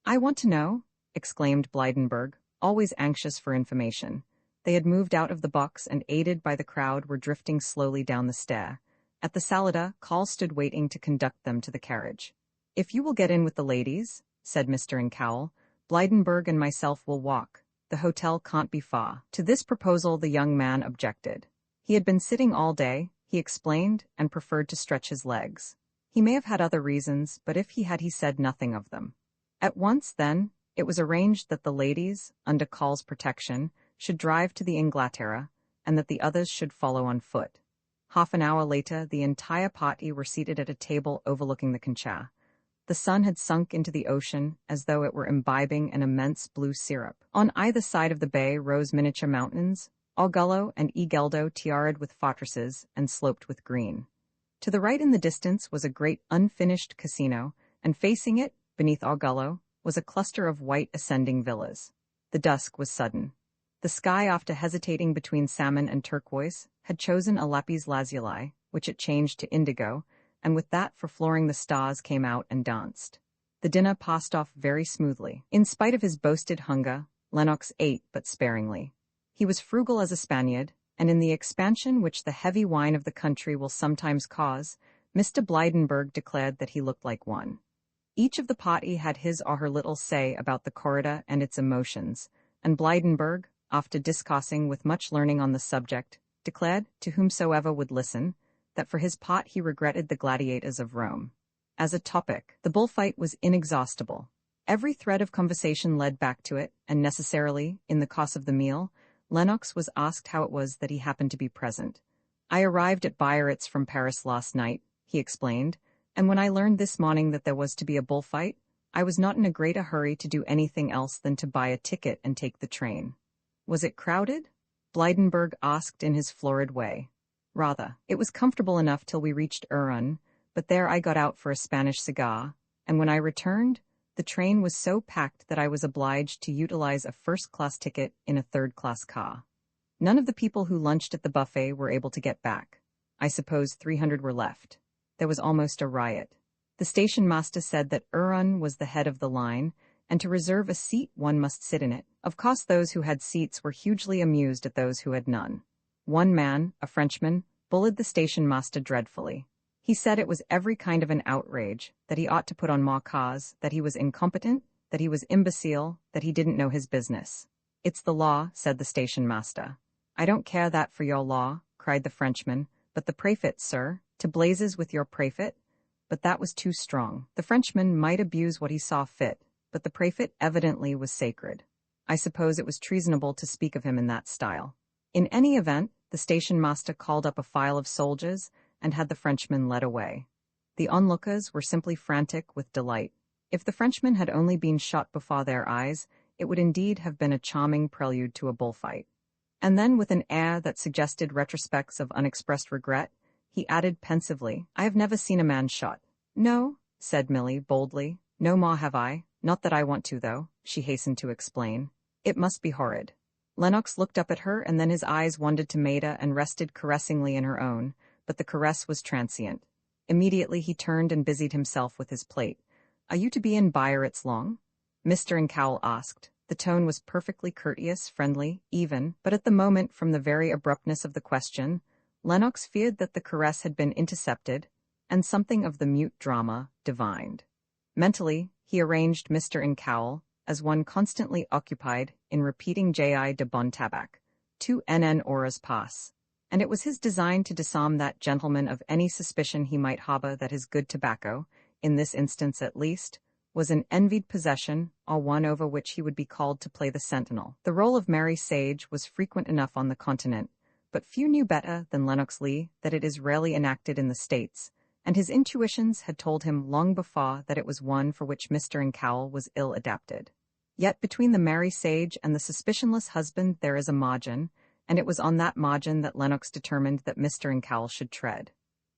[SPEAKER 1] I want to know, exclaimed Blydenburg, always anxious for information. They had moved out of the box and, aided by the crowd, were drifting slowly down the stair. At the salida, Call stood waiting to conduct them to the carriage. If you will get in with the ladies, said Mr. Incoul, Blydenburg and myself will walk. The hotel can't be far. To this proposal the young man objected. He had been sitting all day, he explained, and preferred to stretch his legs. He may have had other reasons, but if he had, he said nothing of them. At once, then, it was arranged that the ladies, under Call's protection, should drive to the Inglaterra, and that the others should follow on foot. Half an hour later, the entire party were seated at a table overlooking the Concha. The sun had sunk into the ocean as though it were imbibing an immense blue syrup. On either side of the bay rose miniature mountains, Augullo and Egeldo tiaraed with fortresses and sloped with green. To the right in the distance was a great unfinished casino, and facing it, beneath Augullo, was a cluster of white ascending villas. The dusk was sudden. The sky, after hesitating between salmon and turquoise, had chosen a lapis lazuli, which it changed to indigo, and with that for flooring the stars came out and danced. The dinner passed off very smoothly. In spite of his boasted hunger, Lennox ate but sparingly. He was frugal as a Spaniard, and in the expansion which the heavy wine of the country will sometimes cause, Mr. Blydenburg declared that he looked like one. Each of the party had his or her little say about the corrida and its emotions, and Blydenburg, after discoursing with much learning on the subject, declared, to whomsoever would listen, that for his part he regretted the gladiators of Rome. As a topic, the bullfight was inexhaustible. Every thread of conversation led back to it, and necessarily, in the course of the meal, Lennox was asked how it was that he happened to be present. I arrived at Biarritz from Paris last night, he explained, and when I learned this morning that there was to be a bullfight, I was not in a great hurry to do anything else than to buy a ticket and take the train. Was it crowded? Blydenburg asked in his florid way. Rather. It was comfortable enough till we reached Irun, but there I got out for a Spanish cigar, and when I returned, the train was so packed that I was obliged to utilize a first-class ticket in a third-class car. None of the people who lunched at the buffet were able to get back. I suppose 300 were left. There was almost a riot. The station master said that Irun was the head of the line, and to reserve a seat one must sit in it. Of course those who had seats were hugely amused at those who had none. One man, a Frenchman, bullied the station master dreadfully. He said it was every kind of an outrage, that he ought to put on more cars, that he was incompetent, that he was imbecile, that he didn't know his business. It's the law, said the station master. I don't care that for your law, cried the Frenchman, but the préfet, sir, to blazes with your préfet. But that was too strong. The Frenchman might abuse what he saw fit, but the préfet evidently was sacred. I suppose it was treasonable to speak of him in that style. In any event, the station master called up a file of soldiers and had the Frenchman led away. The onlookers were simply frantic with delight. If the Frenchman had only been shot before their eyes, it would indeed have been a charming prelude to a bullfight. And then, with an air that suggested retrospects of unexpressed regret, he added pensively, I have never seen a man shot. No, said Milly boldly, no more have I, not that I want to, though, she hastened to explain. It must be horrid. Lennox looked up at her, and then his eyes wandered to Maida and rested caressingly in her own, but the caress was transient. Immediately he turned and busied himself with his plate. Are you to be in Biarritz long? Mr. Incoul asked. The tone was perfectly courteous, friendly, even, but at the moment, from the very abruptness of the question, Lennox feared that the caress had been intercepted, and something of the mute drama divined. Mentally, he arranged Mr. Incoul as one constantly occupied in repeating J.I. de bon tabac, 2 NN horas pass, and it was his design to disarm that gentleman of any suspicion he might harbor that his good tobacco, in this instance at least, was an envied possession, or one over which he would be called to play the sentinel. The role of merry sage was frequent enough on the continent, but few knew better than Lennox Lee that it is rarely enacted in the States, and his intuitions had told him long before that it was one for which Mr. Incoul was ill adapted. Yet between the merry sage and the suspicionless husband there is a margin, and it was on that margin that Lennox determined that Mr. Incoul should tread.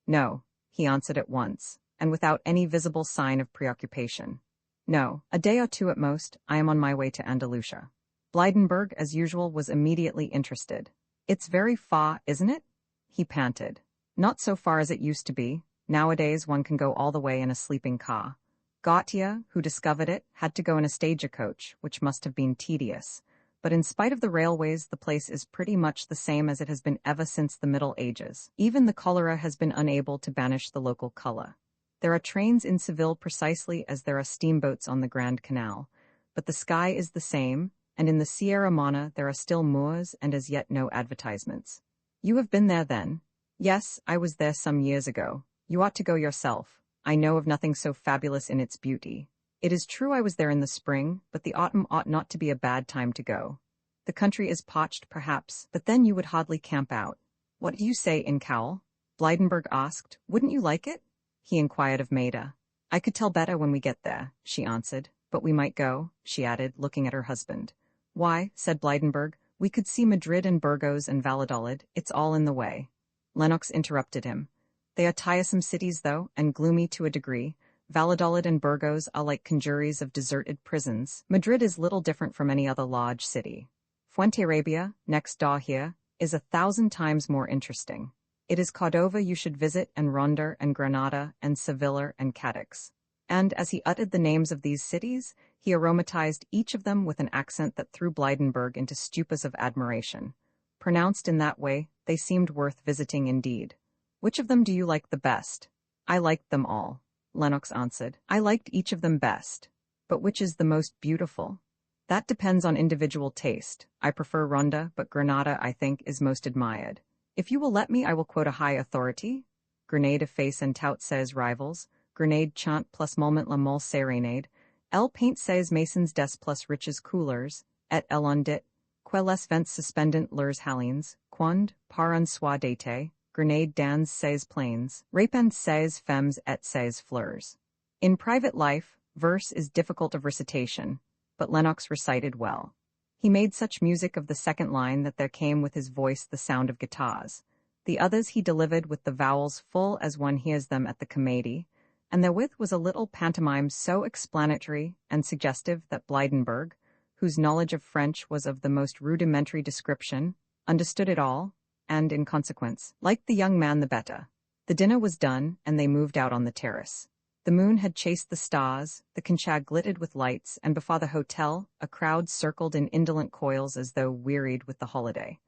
[SPEAKER 1] No, he answered at once, and without any visible sign of preoccupation. No, a day or two at most, I am on my way to Andalusia. Blydenburg, as usual, was immediately interested. It's very far, isn't it? He panted. Not so far as it used to be. Nowadays one can go all the way in a sleeping car. Gautier, who discovered it, had to go in a stagecoach, which must have been tedious. But in spite of the railways, the place is pretty much the same as it has been ever since the Middle Ages. Even the cholera has been unable to banish the local color. There are trains in Seville precisely as there are steamboats on the Grand Canal. But the sky is the same, and in the Sierra Morena there are still moors and as yet no advertisements. You have been there then? Yes, I was there some years ago. You ought to go yourself. I know of nothing so fabulous in its beauty. It is true I was there in the spring, but the autumn ought not to be a bad time to go. The country is parched, perhaps, but then you would hardly camp out. What do you say, Incoul? Blydenburg asked. Wouldn't you like it? He inquired of Maida. I could tell better when we get there, she answered. But we might go, she added, looking at her husband. Why, said Blydenburg, we could see Madrid and Burgos and Valladolid. It's all in the way. Lennox interrupted him. They are tiresome cities, though, and gloomy to a degree. Valladolid and Burgos are like conjuries of deserted prisons. Madrid is little different from any other large city. Fuenterrabia, next door here, is 1,000 times more interesting. It is Cordova you should visit, and Ronda, and Granada, and Sevilla, and Cadix. And as he uttered the names of these cities, he aromatized each of them with an accent that threw Blydenburg into stupors of admiration. Pronounced in that way, they seemed worth visiting indeed. Which of them do you like the best? I liked them all, Lennox answered. I liked each of them best. But which is the most beautiful? That depends on individual taste. I prefer Ronda, but Granada, I think, is most admired. If you will let me, I will quote a high authority. Grenade of face and tout says rivals. Grenade chant plus moment la mole serenade. El paint says masons des plus riches couleurs. Et el on dit. Que les vents suspendent leurs halines. Quand, par un soir d'été. Grenade dans ses plains. Répand ses femmes et ses fleurs. In private life, verse is difficult of recitation, but Lennox recited well. He made such music of the second line that there came with his voice the sound of guitars. The others he delivered with the vowels full as one hears them at the comedy, and therewith was a little pantomime so explanatory and suggestive that Blydenburg, whose knowledge of French was of the most rudimentary description, understood it all, and, in consequence, liked the young man the better. The dinner was done, and they moved out on the terrace. The moon had chased the stars, the Conchag glittered with lights, and before the hotel, a crowd circled in indolent coils as though wearied with the holiday.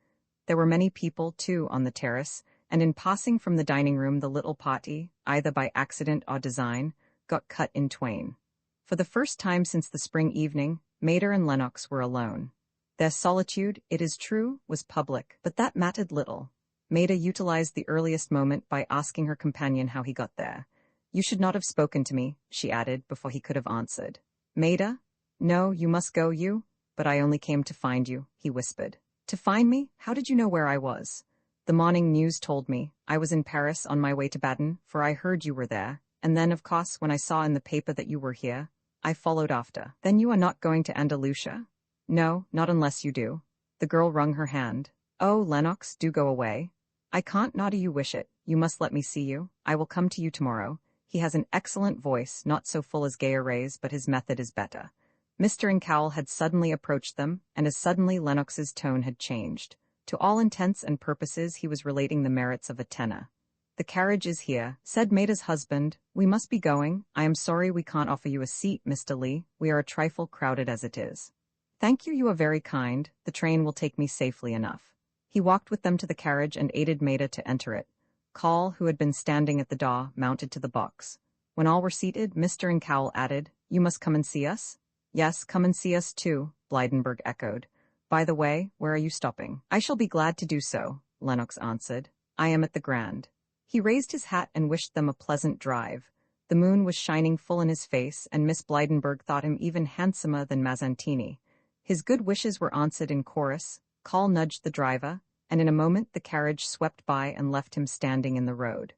[SPEAKER 1] There were many people, too, on the terrace, and in passing from the dining room the little party, either by accident or design, got cut in twain. For the first time since the spring evening, Maida and Lennox were alone. Their solitude, it is true, was public, but that mattered little. Maida utilized the earliest moment by asking her companion how he got there. You should not have spoken to me, she added, before he could have answered. Maida? No, you must go, you? But I only came to find you, he whispered. To find me? How did you know where I was? The morning news told me. I was in Paris on my way to Baden, for I heard you were there, and then, of course, when I saw in the paper that you were here, I followed after. Then you are not going to Andalusia? No, not unless you do. The girl wrung her hand. Oh, Lennox, do go away. I can't, nor do you wish it. You must let me see you. I will come to you tomorrow. He has an excellent voice, not so full as Gaillard's, but his method is better. Mr. Incoul had suddenly approached them, and as suddenly Lennox's tone had changed. To all intents and purposes he was relating the merits of a tenor. The carriage is here, said Maida's husband. We must be going. I am sorry we can't offer you a seat, Mr. Lee. We are a trifle crowded as it is. Thank you, you are very kind. The train will take me safely enough. He walked with them to the carriage and aided Maida to enter it. Call, who had been standing at the door, mounted to the box. When all were seated, Mr. Incoul added, You must come and see us? Yes, come and see us too, Blydenburg echoed. By the way, where are you stopping? I shall be glad to do so, Lennox answered. I am at the Grand. He raised his hat and wished them a pleasant drive. The moon was shining full in his face, and Miss Blydenburg thought him even handsomer than Mazzantini. His good wishes were answered in chorus. Call nudged the driver, and in a moment the carriage swept by and left him standing in the road.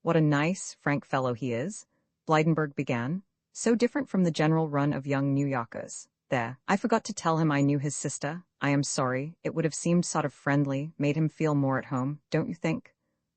[SPEAKER 1] What a nice, frank fellow he is, Blydenburg began. So different from the general run of young New Yorkers. There, I forgot to tell him I knew his sister. I am sorry. It would have seemed sort of friendly, made him feel more at home, don't you think?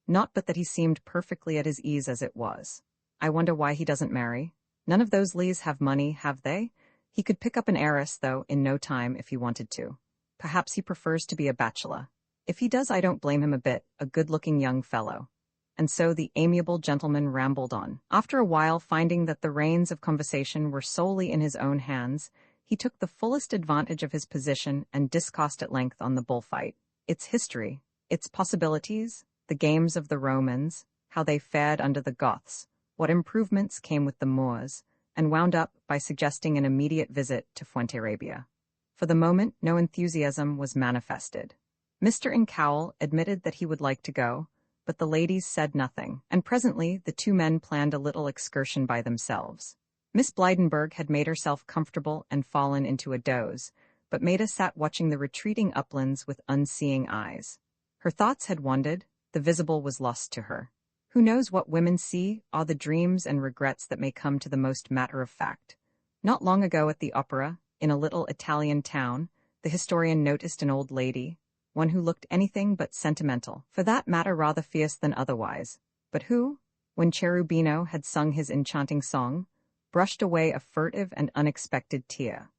[SPEAKER 1] Not but that he seemed perfectly at his ease as it was. I wonder why he doesn't marry. None of those Lees have money, have they? He could pick up an heiress, though, in no time if he wanted to. Perhaps he prefers to be a bachelor. If he does, I don't blame him a bit, a good-looking young fellow. And so the amiable gentleman rambled on. After a while, finding that the reins of conversation were solely in his own hands, he took the fullest advantage of his position and discoursed at length on the bullfight, its history, its possibilities, the games of the Romans, how they fared under the Goths, what improvements came with the Moors, and wound up by suggesting an immediate visit to Fuenterrabia. For the moment, no enthusiasm was manifested. Mr. Incoul admitted that he would like to go, but the ladies said nothing, and presently the two men planned a little excursion by themselves. Miss Blydenburg had made herself comfortable and fallen into a doze, but Maida sat watching the retreating uplands with unseeing eyes. Her thoughts had wandered, the visible was lost to her. Who knows what women see are the dreams and regrets that may come to the most matter-of-fact. Not long ago at the opera, in a little Italian town, the historian noticed an old lady, one who looked anything but sentimental, for that matter rather fierce than otherwise, but who, when Cherubino had sung his enchanting song, brushed away a furtive and unexpected tear.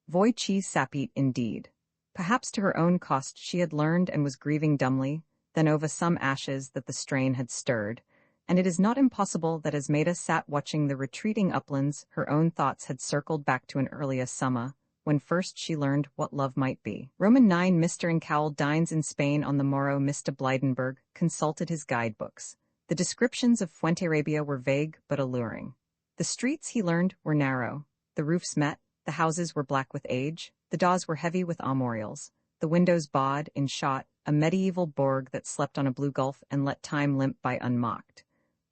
[SPEAKER 1] Voi ci sapit indeed. Perhaps to her own cost she had learned and was grieving dumbly, then over some ashes that the strain had stirred, and it is not impossible that as Maida sat watching the retreating uplands, her own thoughts had circled back to an earlier summer, when first she learned what love might be. Roman 9. Mr. Incoul dines in Spain on the morrow. Mr. Blydenburg consulted his guidebooks. The descriptions of Fuenterrabia were vague but alluring. The streets, he learned, were narrow, the roofs met, the houses were black with age, the doors were heavy with armorials, the windows barred, in short, a medieval bourg that slept on a blue gulf and let time limp by unmocked.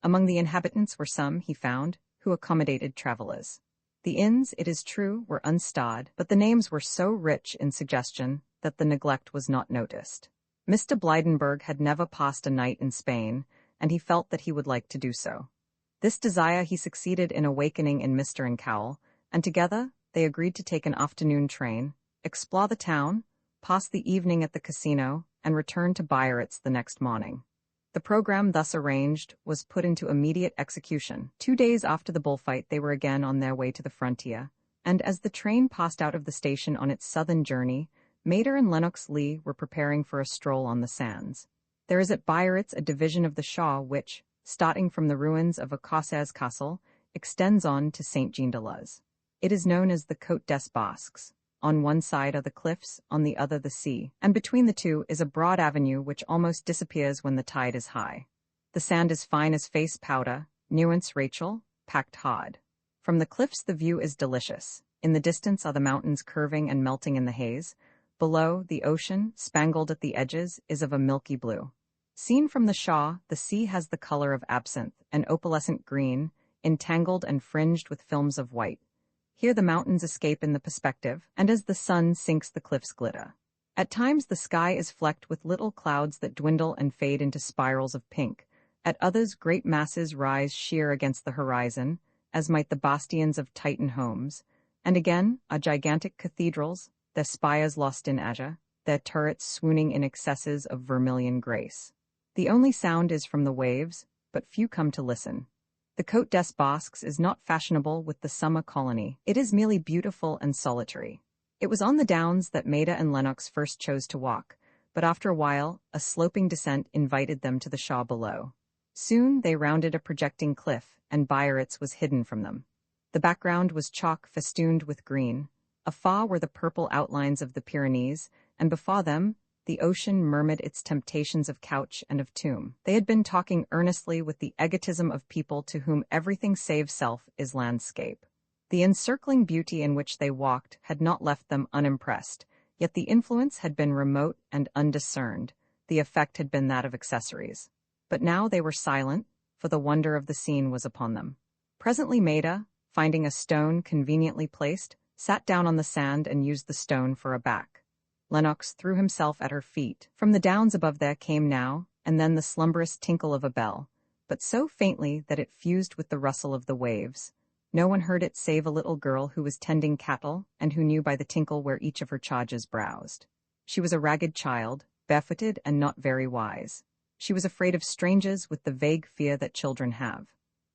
[SPEAKER 1] Among the inhabitants were some, he found, who accommodated travellers. The inns, it is true, were unstarred, but the names were so rich in suggestion that the neglect was not noticed. Mr. Blydenburg had never passed a night in Spain, and he felt that he would like to do so. This desire he succeeded in awakening in Mr. Incoul, and together they agreed to take an afternoon train, explore the town, pass the evening at the casino, and return to Biarritz the next morning. The program thus arranged was put into immediate execution. 2 days after the bullfight they were again on their way to the frontier, and as the train passed out of the station on its southern journey, Maida and Lennox Lee were preparing for a stroll on the sands. There is at Biarritz a division of the Shaw which, starting from the ruins of a Corsair's castle, extends on to St. Jean-de-Luz. It is known as the Côte des Basques. On one side are the cliffs, on the other the sea, and between the two is a broad avenue which almost disappears when the tide is high. The sand is fine as face powder, nuance Rachel, packed hard. From the cliffs the view is delicious. In the distance are the mountains curving and melting in the haze. Below, the ocean, spangled at the edges, is of a milky blue. Seen from the Shaw, the sea has the color of absinthe, an opalescent green, entangled and fringed with films of white. Here the mountains escape in the perspective, and as the sun sinks the cliffs glitter. At times the sky is flecked with little clouds that dwindle and fade into spirals of pink. At others great masses rise sheer against the horizon, as might the bastions of Titan homes. And again are gigantic cathedrals, their spires lost in azure, their turrets swooning in excesses of vermilion grace. The only sound is from the waves, but few come to listen. The Côte des Basques is not fashionable with the summer colony. It is merely beautiful and solitary. It was on the downs that Maida and Lennox first chose to walk, but after a while, a sloping descent invited them to the Shaw below. Soon they rounded a projecting cliff, and Biarritz was hidden from them. The background was chalk festooned with green. Afar were the purple outlines of the Pyrenees, and before them, the ocean murmured its temptations of couch and of tomb. They had been talking earnestly with the egotism of people to whom everything save self is landscape. The encircling beauty in which they walked had not left them unimpressed, yet the influence had been remote and undiscerned. The effect had been that of accessories. But now they were silent, for the wonder of the scene was upon them. Presently Maida, finding a stone conveniently placed, sat down on the sand and used the stone for a back. Lennox threw himself at her feet. From the downs above there came now and then the slumberous tinkle of a bell, but so faintly that it fused with the rustle of the waves. No one heard it save a little girl who was tending cattle and who knew by the tinkle where each of her charges browsed. She was a ragged child, barefooted and not very wise. She was afraid of strangers with the vague fear that children have.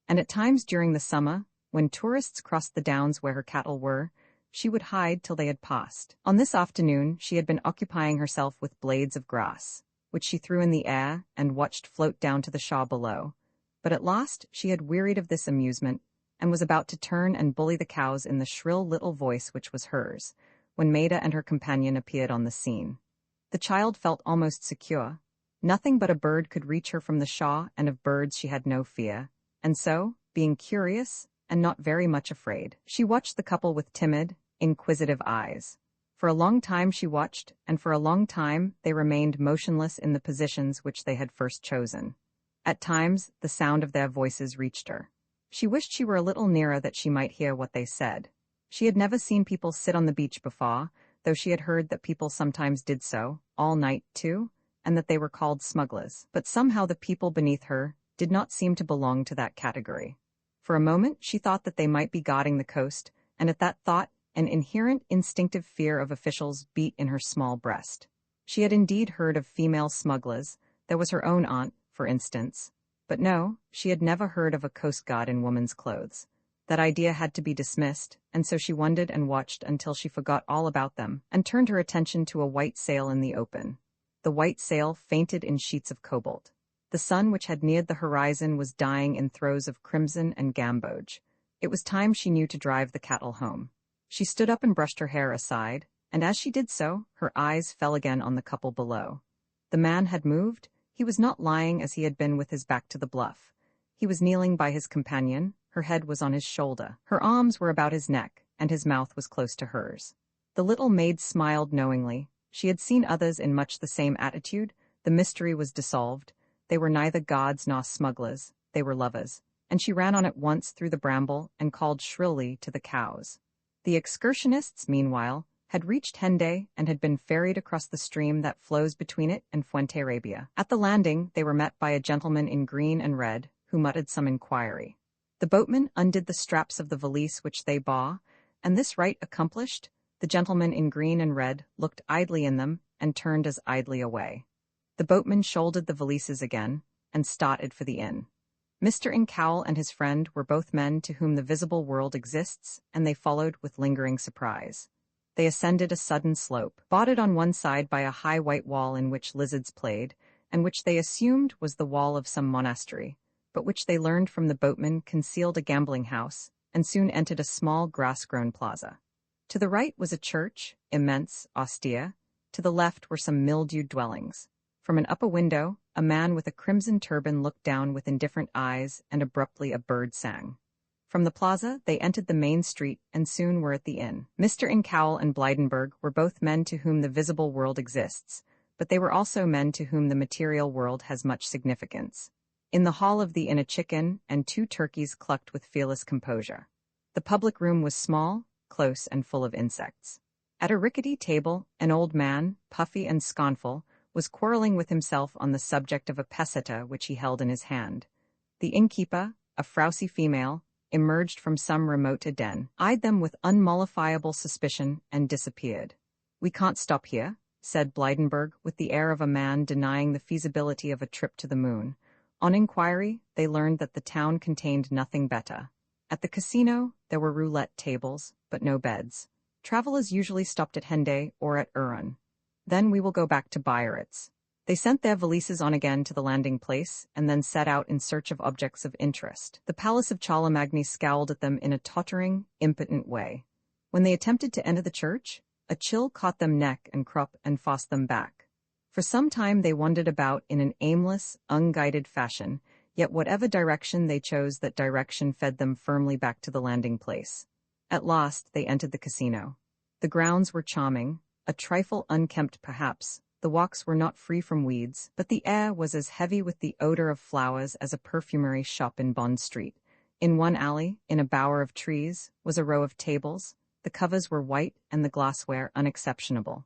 [SPEAKER 1] And at times during the summer, when tourists crossed the downs where her cattle were, she would hide till they had passed. On this afternoon she had been occupying herself with blades of grass. which she threw in the air and watched float down to the Shah below. But at last she had wearied of this amusement, and was about to turn and bully the cows in the shrill little voice which was hers, when Maida and her companion appeared on the scene. The child felt almost secure. Nothing but a bird could reach her from the Shah, and of birds she had no fear, and so, being curious, and not very much afraid, she watched the couple with timid, inquisitive eyes. For a long time she watched, and for a long time they remained motionless in the positions which they had first chosen. At times the sound of their voices reached her. She wished she were a little nearer that she might hear what they said. She had never seen people sit on the beach before, though she had heard that people sometimes did so, all night too, and that they were called smugglers. But somehow the people beneath her did not seem to belong to that category. For a moment she thought that they might be guarding the coast, and at that thought an inherent instinctive fear of officials beat in her small breast. She had indeed heard of female smugglers. There was her own aunt, for instance. But no, she had never heard of a coast guard in woman's clothes. That idea had to be dismissed, and so she wondered and watched until she forgot all about them, and turned her attention to a white sail in the open. The white sail fainted in sheets of cobalt. The sun which had neared the horizon was dying in throes of crimson and gamboge. It was time, she knew, to drive the cattle home. She stood up and brushed her hair aside, and as she did so, her eyes fell again on the couple below. The man had moved. He was not lying as he had been with his back to the bluff. He was kneeling by his companion. Her head was on his shoulder. Her arms were about his neck, and his mouth was close to hers. The little maid smiled knowingly. She had seen others in much the same attitude. The mystery was dissolved. They were neither gods nor smugglers. They were lovers. And she ran on at once through the bramble and called shrilly to the cows. The excursionists, meanwhile, had reached Henday and had been ferried across the stream that flows between it and Fuenterrabia. At the landing they were met by a gentleman in green and red, who muttered some inquiry. The boatman undid the straps of the valise which they bore, and this rite accomplished, the gentleman in green and red looked idly in them and turned as idly away. The boatman shouldered the valises again, and started for the inn. Mr. Incoul and his friend were both men to whom the visible world exists, and they followed with lingering surprise. They ascended a sudden slope, bordered on one side by a high white wall in which lizards played, and which they assumed was the wall of some monastery, but which they learned from the boatman concealed a gambling house, and soon entered a small grass-grown plaza. To the right was a church, immense, austere. To the left were some mildewed dwellings. From an upper window, a man with a crimson turban looked down with indifferent eyes, and abruptly a bird sang. From the plaza they entered the main street and soon were at the inn. Mr. Incoul and Blydenburg were both men to whom the visible world exists, but they were also men to whom the material world has much significance. In the hall of the inn a chicken and 2 turkeys clucked with fearless composure. The public room was small, close, and full of insects. At a rickety table, an old man, puffy and scornful, was quarreling with himself on the subject of a peseta which he held in his hand. The innkeeper, a frowsy female, emerged from some remote den, eyed them with unmollifiable suspicion, and disappeared. "We can't stop here," said Blydenburg with the air of a man denying the feasibility of a trip to the moon. On inquiry, they learned that the town contained nothing better. At the casino, there were roulette tables, but no beds. Travelers usually stopped at Henday or at Urun. "Then we will go back to Biarritz." They sent their valises on again to the landing place, and then set out in search of objects of interest. The palace of Chalamagny scowled at them in a tottering, impotent way. When they attempted to enter the church, a chill caught them neck and crop and forced them back. For some time they wandered about in an aimless, unguided fashion, yet whatever direction they chose, that direction fed them firmly back to the landing place. At last they entered the casino. The grounds were charming, a trifle unkempt perhaps. The walks were not free from weeds, but the air was as heavy with the odor of flowers as a perfumery shop in Bond Street. In one alley, in a bower of trees, was a row of tables. The covers were white and the glassware unexceptionable.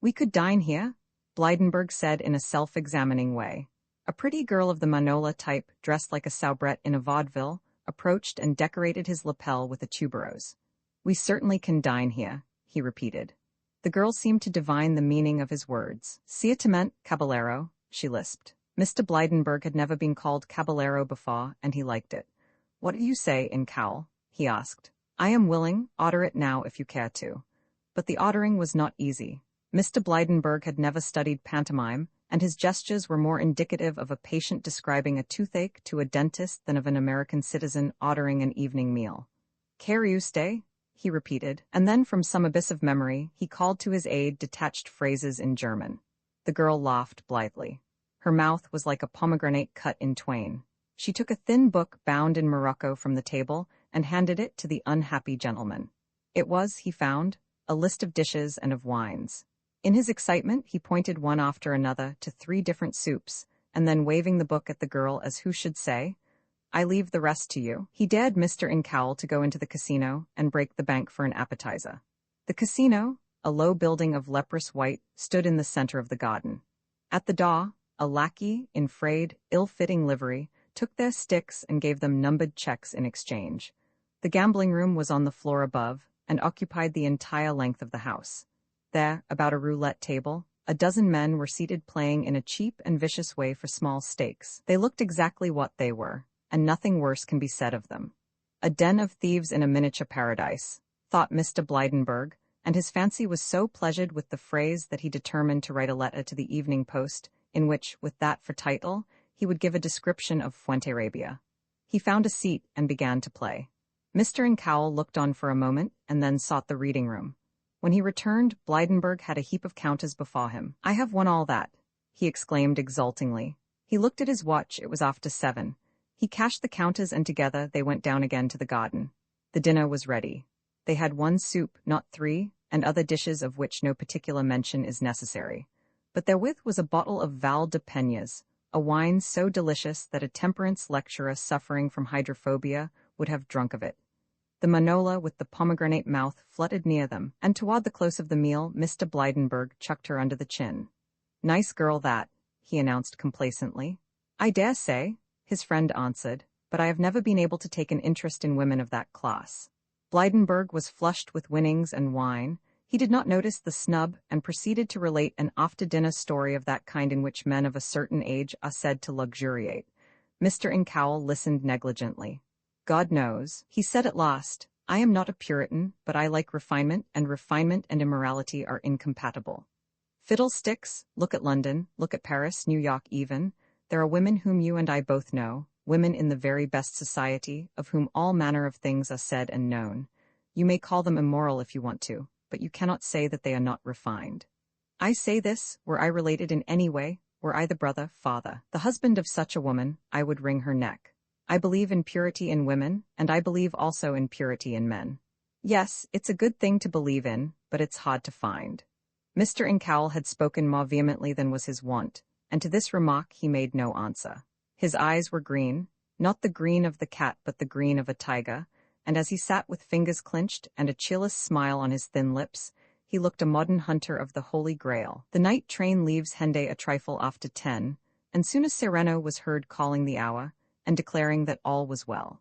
[SPEAKER 1] "We could dine here," Blydenburg said in a self-examining way. A pretty girl of the Manola type, dressed like a soubrette in a vaudeville, approached and decorated his lapel with a tuberose. "We certainly can dine here," he repeated. The girl seemed to divine the meaning of his words. "Ciertamente, caballero," she lisped. Mr. Blydenburg had never been called caballero before, and he liked it. "What do you say, Incoul?" he asked. "I am willing, order it now if you care to." But the ordering was not easy. Mr. Blydenburg had never studied pantomime, and his gestures were more indicative of a patient describing a toothache to a dentist than of an American citizen ordering an evening meal. "Care you stay?" he repeated, and then from some abyss of memory, he called to his aid detached phrases in German. The girl laughed blithely. Her mouth was like a pomegranate cut in twain. She took a thin book bound in Morocco from the table and handed it to the unhappy gentleman. It was, he found, a list of dishes and of wines. In his excitement, he pointed one after another to 3 different soups, and then waving the book at the girl as who should say, "I leave the rest to you," he dared Mr. Incoul to go into the casino and break the bank for an appetizer. The casino, a low building of leprous white, stood in the center of the garden. At the door, a lackey, in frayed, ill-fitting livery, took their sticks and gave them numbered checks in exchange. The gambling room was on the floor above, and occupied the entire length of the house. There, about a roulette table, a dozen men were seated playing in a cheap and vicious way for small stakes. They looked exactly what they were, and nothing worse can be said of them. A den of thieves in a miniature paradise, thought Mr. Blydenburg, and his fancy was so pleasured with the phrase that he determined to write a letter to the Evening Post, in which, with that for title, he would give a description of Fuenterrabia. He found a seat and began to play. Mr. Incoul looked on for a moment and then sought the reading room. When he returned, Blydenburg had a heap of counters before him. "I have won all that," he exclaimed exultingly. He looked at his watch. It was after 7. He cashed the counters and together they went down again to the garden. The dinner was ready. They had 1 soup, not 3, and other dishes of which no particular mention is necessary. But therewith was a bottle of Val de Peñas, a wine so delicious that a temperance lecturer suffering from hydrophobia would have drunk of it. The manola with the pomegranate mouth fluttered near them, and toward the close of the meal Mr. Blydenburg chucked her under the chin. "Nice girl that," he announced complacently. "I dare say," his friend answered, "but I have never been able to take an interest in women of that class." Blydenburg was flushed with winnings and wine. He did not notice the snub and proceeded to relate an after-dinner story of that kind in which men of a certain age are said to luxuriate. Mr. Incoul listened negligently. "God knows," he said at last, "I am not a Puritan, but I like refinement and immorality are incompatible. Fiddlesticks, look at London, look at Paris, New York even. There are women whom you and I both know, women in the very best society, of whom all manner of things are said and known. You may call them immoral if you want to, but you cannot say that they are not refined. I say this, were I related in any way, were I the brother, father, the husband of such a woman, I would wring her neck. I believe in purity in women, and I believe also in purity in men. Yes, it's a good thing to believe in, but it's hard to find." Mr. Incoul had spoken more vehemently than was his wont, and to this remark he made no answer. His eyes were green, not the green of the cat but the green of a tiger, and as he sat with fingers clenched and a cheerless smile on his thin lips, he looked a modern hunter of the Holy Grail. The night train leaves Hendaye a trifle after 10, and soon as Sereno was heard calling the hour, and declaring that all was well.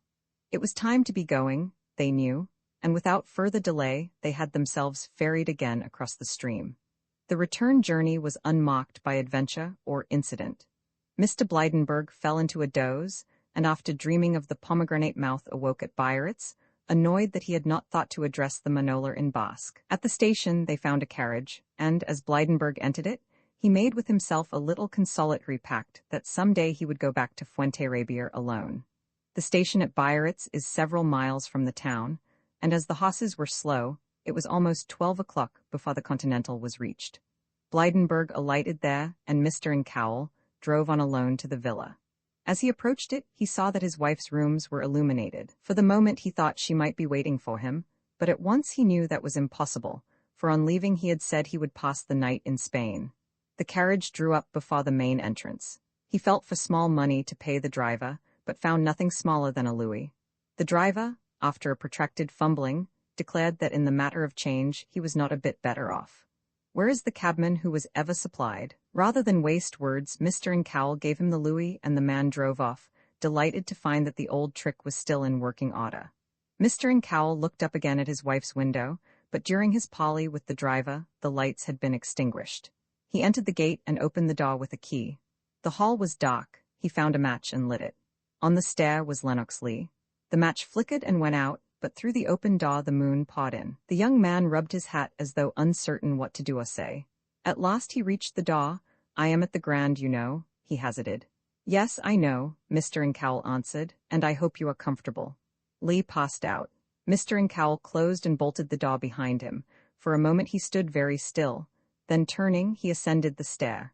[SPEAKER 1] It was time to be going, they knew, and without further delay they had themselves ferried again across the stream. The return journey was unmarked by adventure or incident. Mr. Blydenburg fell into a doze, and after dreaming of the pomegranate mouth awoke at Biarritz, annoyed that he had not thought to address the manolar in Basque. At the station they found a carriage, and as Blydenburg entered it, he made with himself a little consolatory pact that some day he would go back to Fuenterrabia alone. The station at Biarritz is several miles from the town, and as the horses were slow, it was almost 12 o'clock before the Continental was reached. Blydenburg alighted there, and Mr. Incoul drove on alone to the villa. As he approached it, he saw that his wife's rooms were illuminated. For the moment he thought she might be waiting for him, but at once he knew that was impossible, for on leaving he had said he would pass the night in Spain. The carriage drew up before the main entrance. He felt for small money to pay the driver, but found nothing smaller than a louis. The driver, after a protracted fumbling, declared that in the matter of change he was not a bit better off. "Where is the cabman who was ever supplied?" Rather than waste words, Mr. Incoul gave him the louis and the man drove off, delighted to find that the old trick was still in working order. Mr. Incoul looked up again at his wife's window, but during his parley with the driver, the lights had been extinguished. He entered the gate and opened the door with a key. The hall was dark. He found a match and lit it. On the stair was Lennox Lee. The match flickered and went out, but through the open door the moon poured in. The young man rubbed his hat as though uncertain what to do or say. At last he reached the door, I am at the Grand, you know, he hazarded. Yes, I know, Mr. Incoul answered, and I hope you are comfortable. Lee passed out. Mr. Incoul closed and bolted the door behind him. For a moment he stood very still. Then turning, he ascended the stair.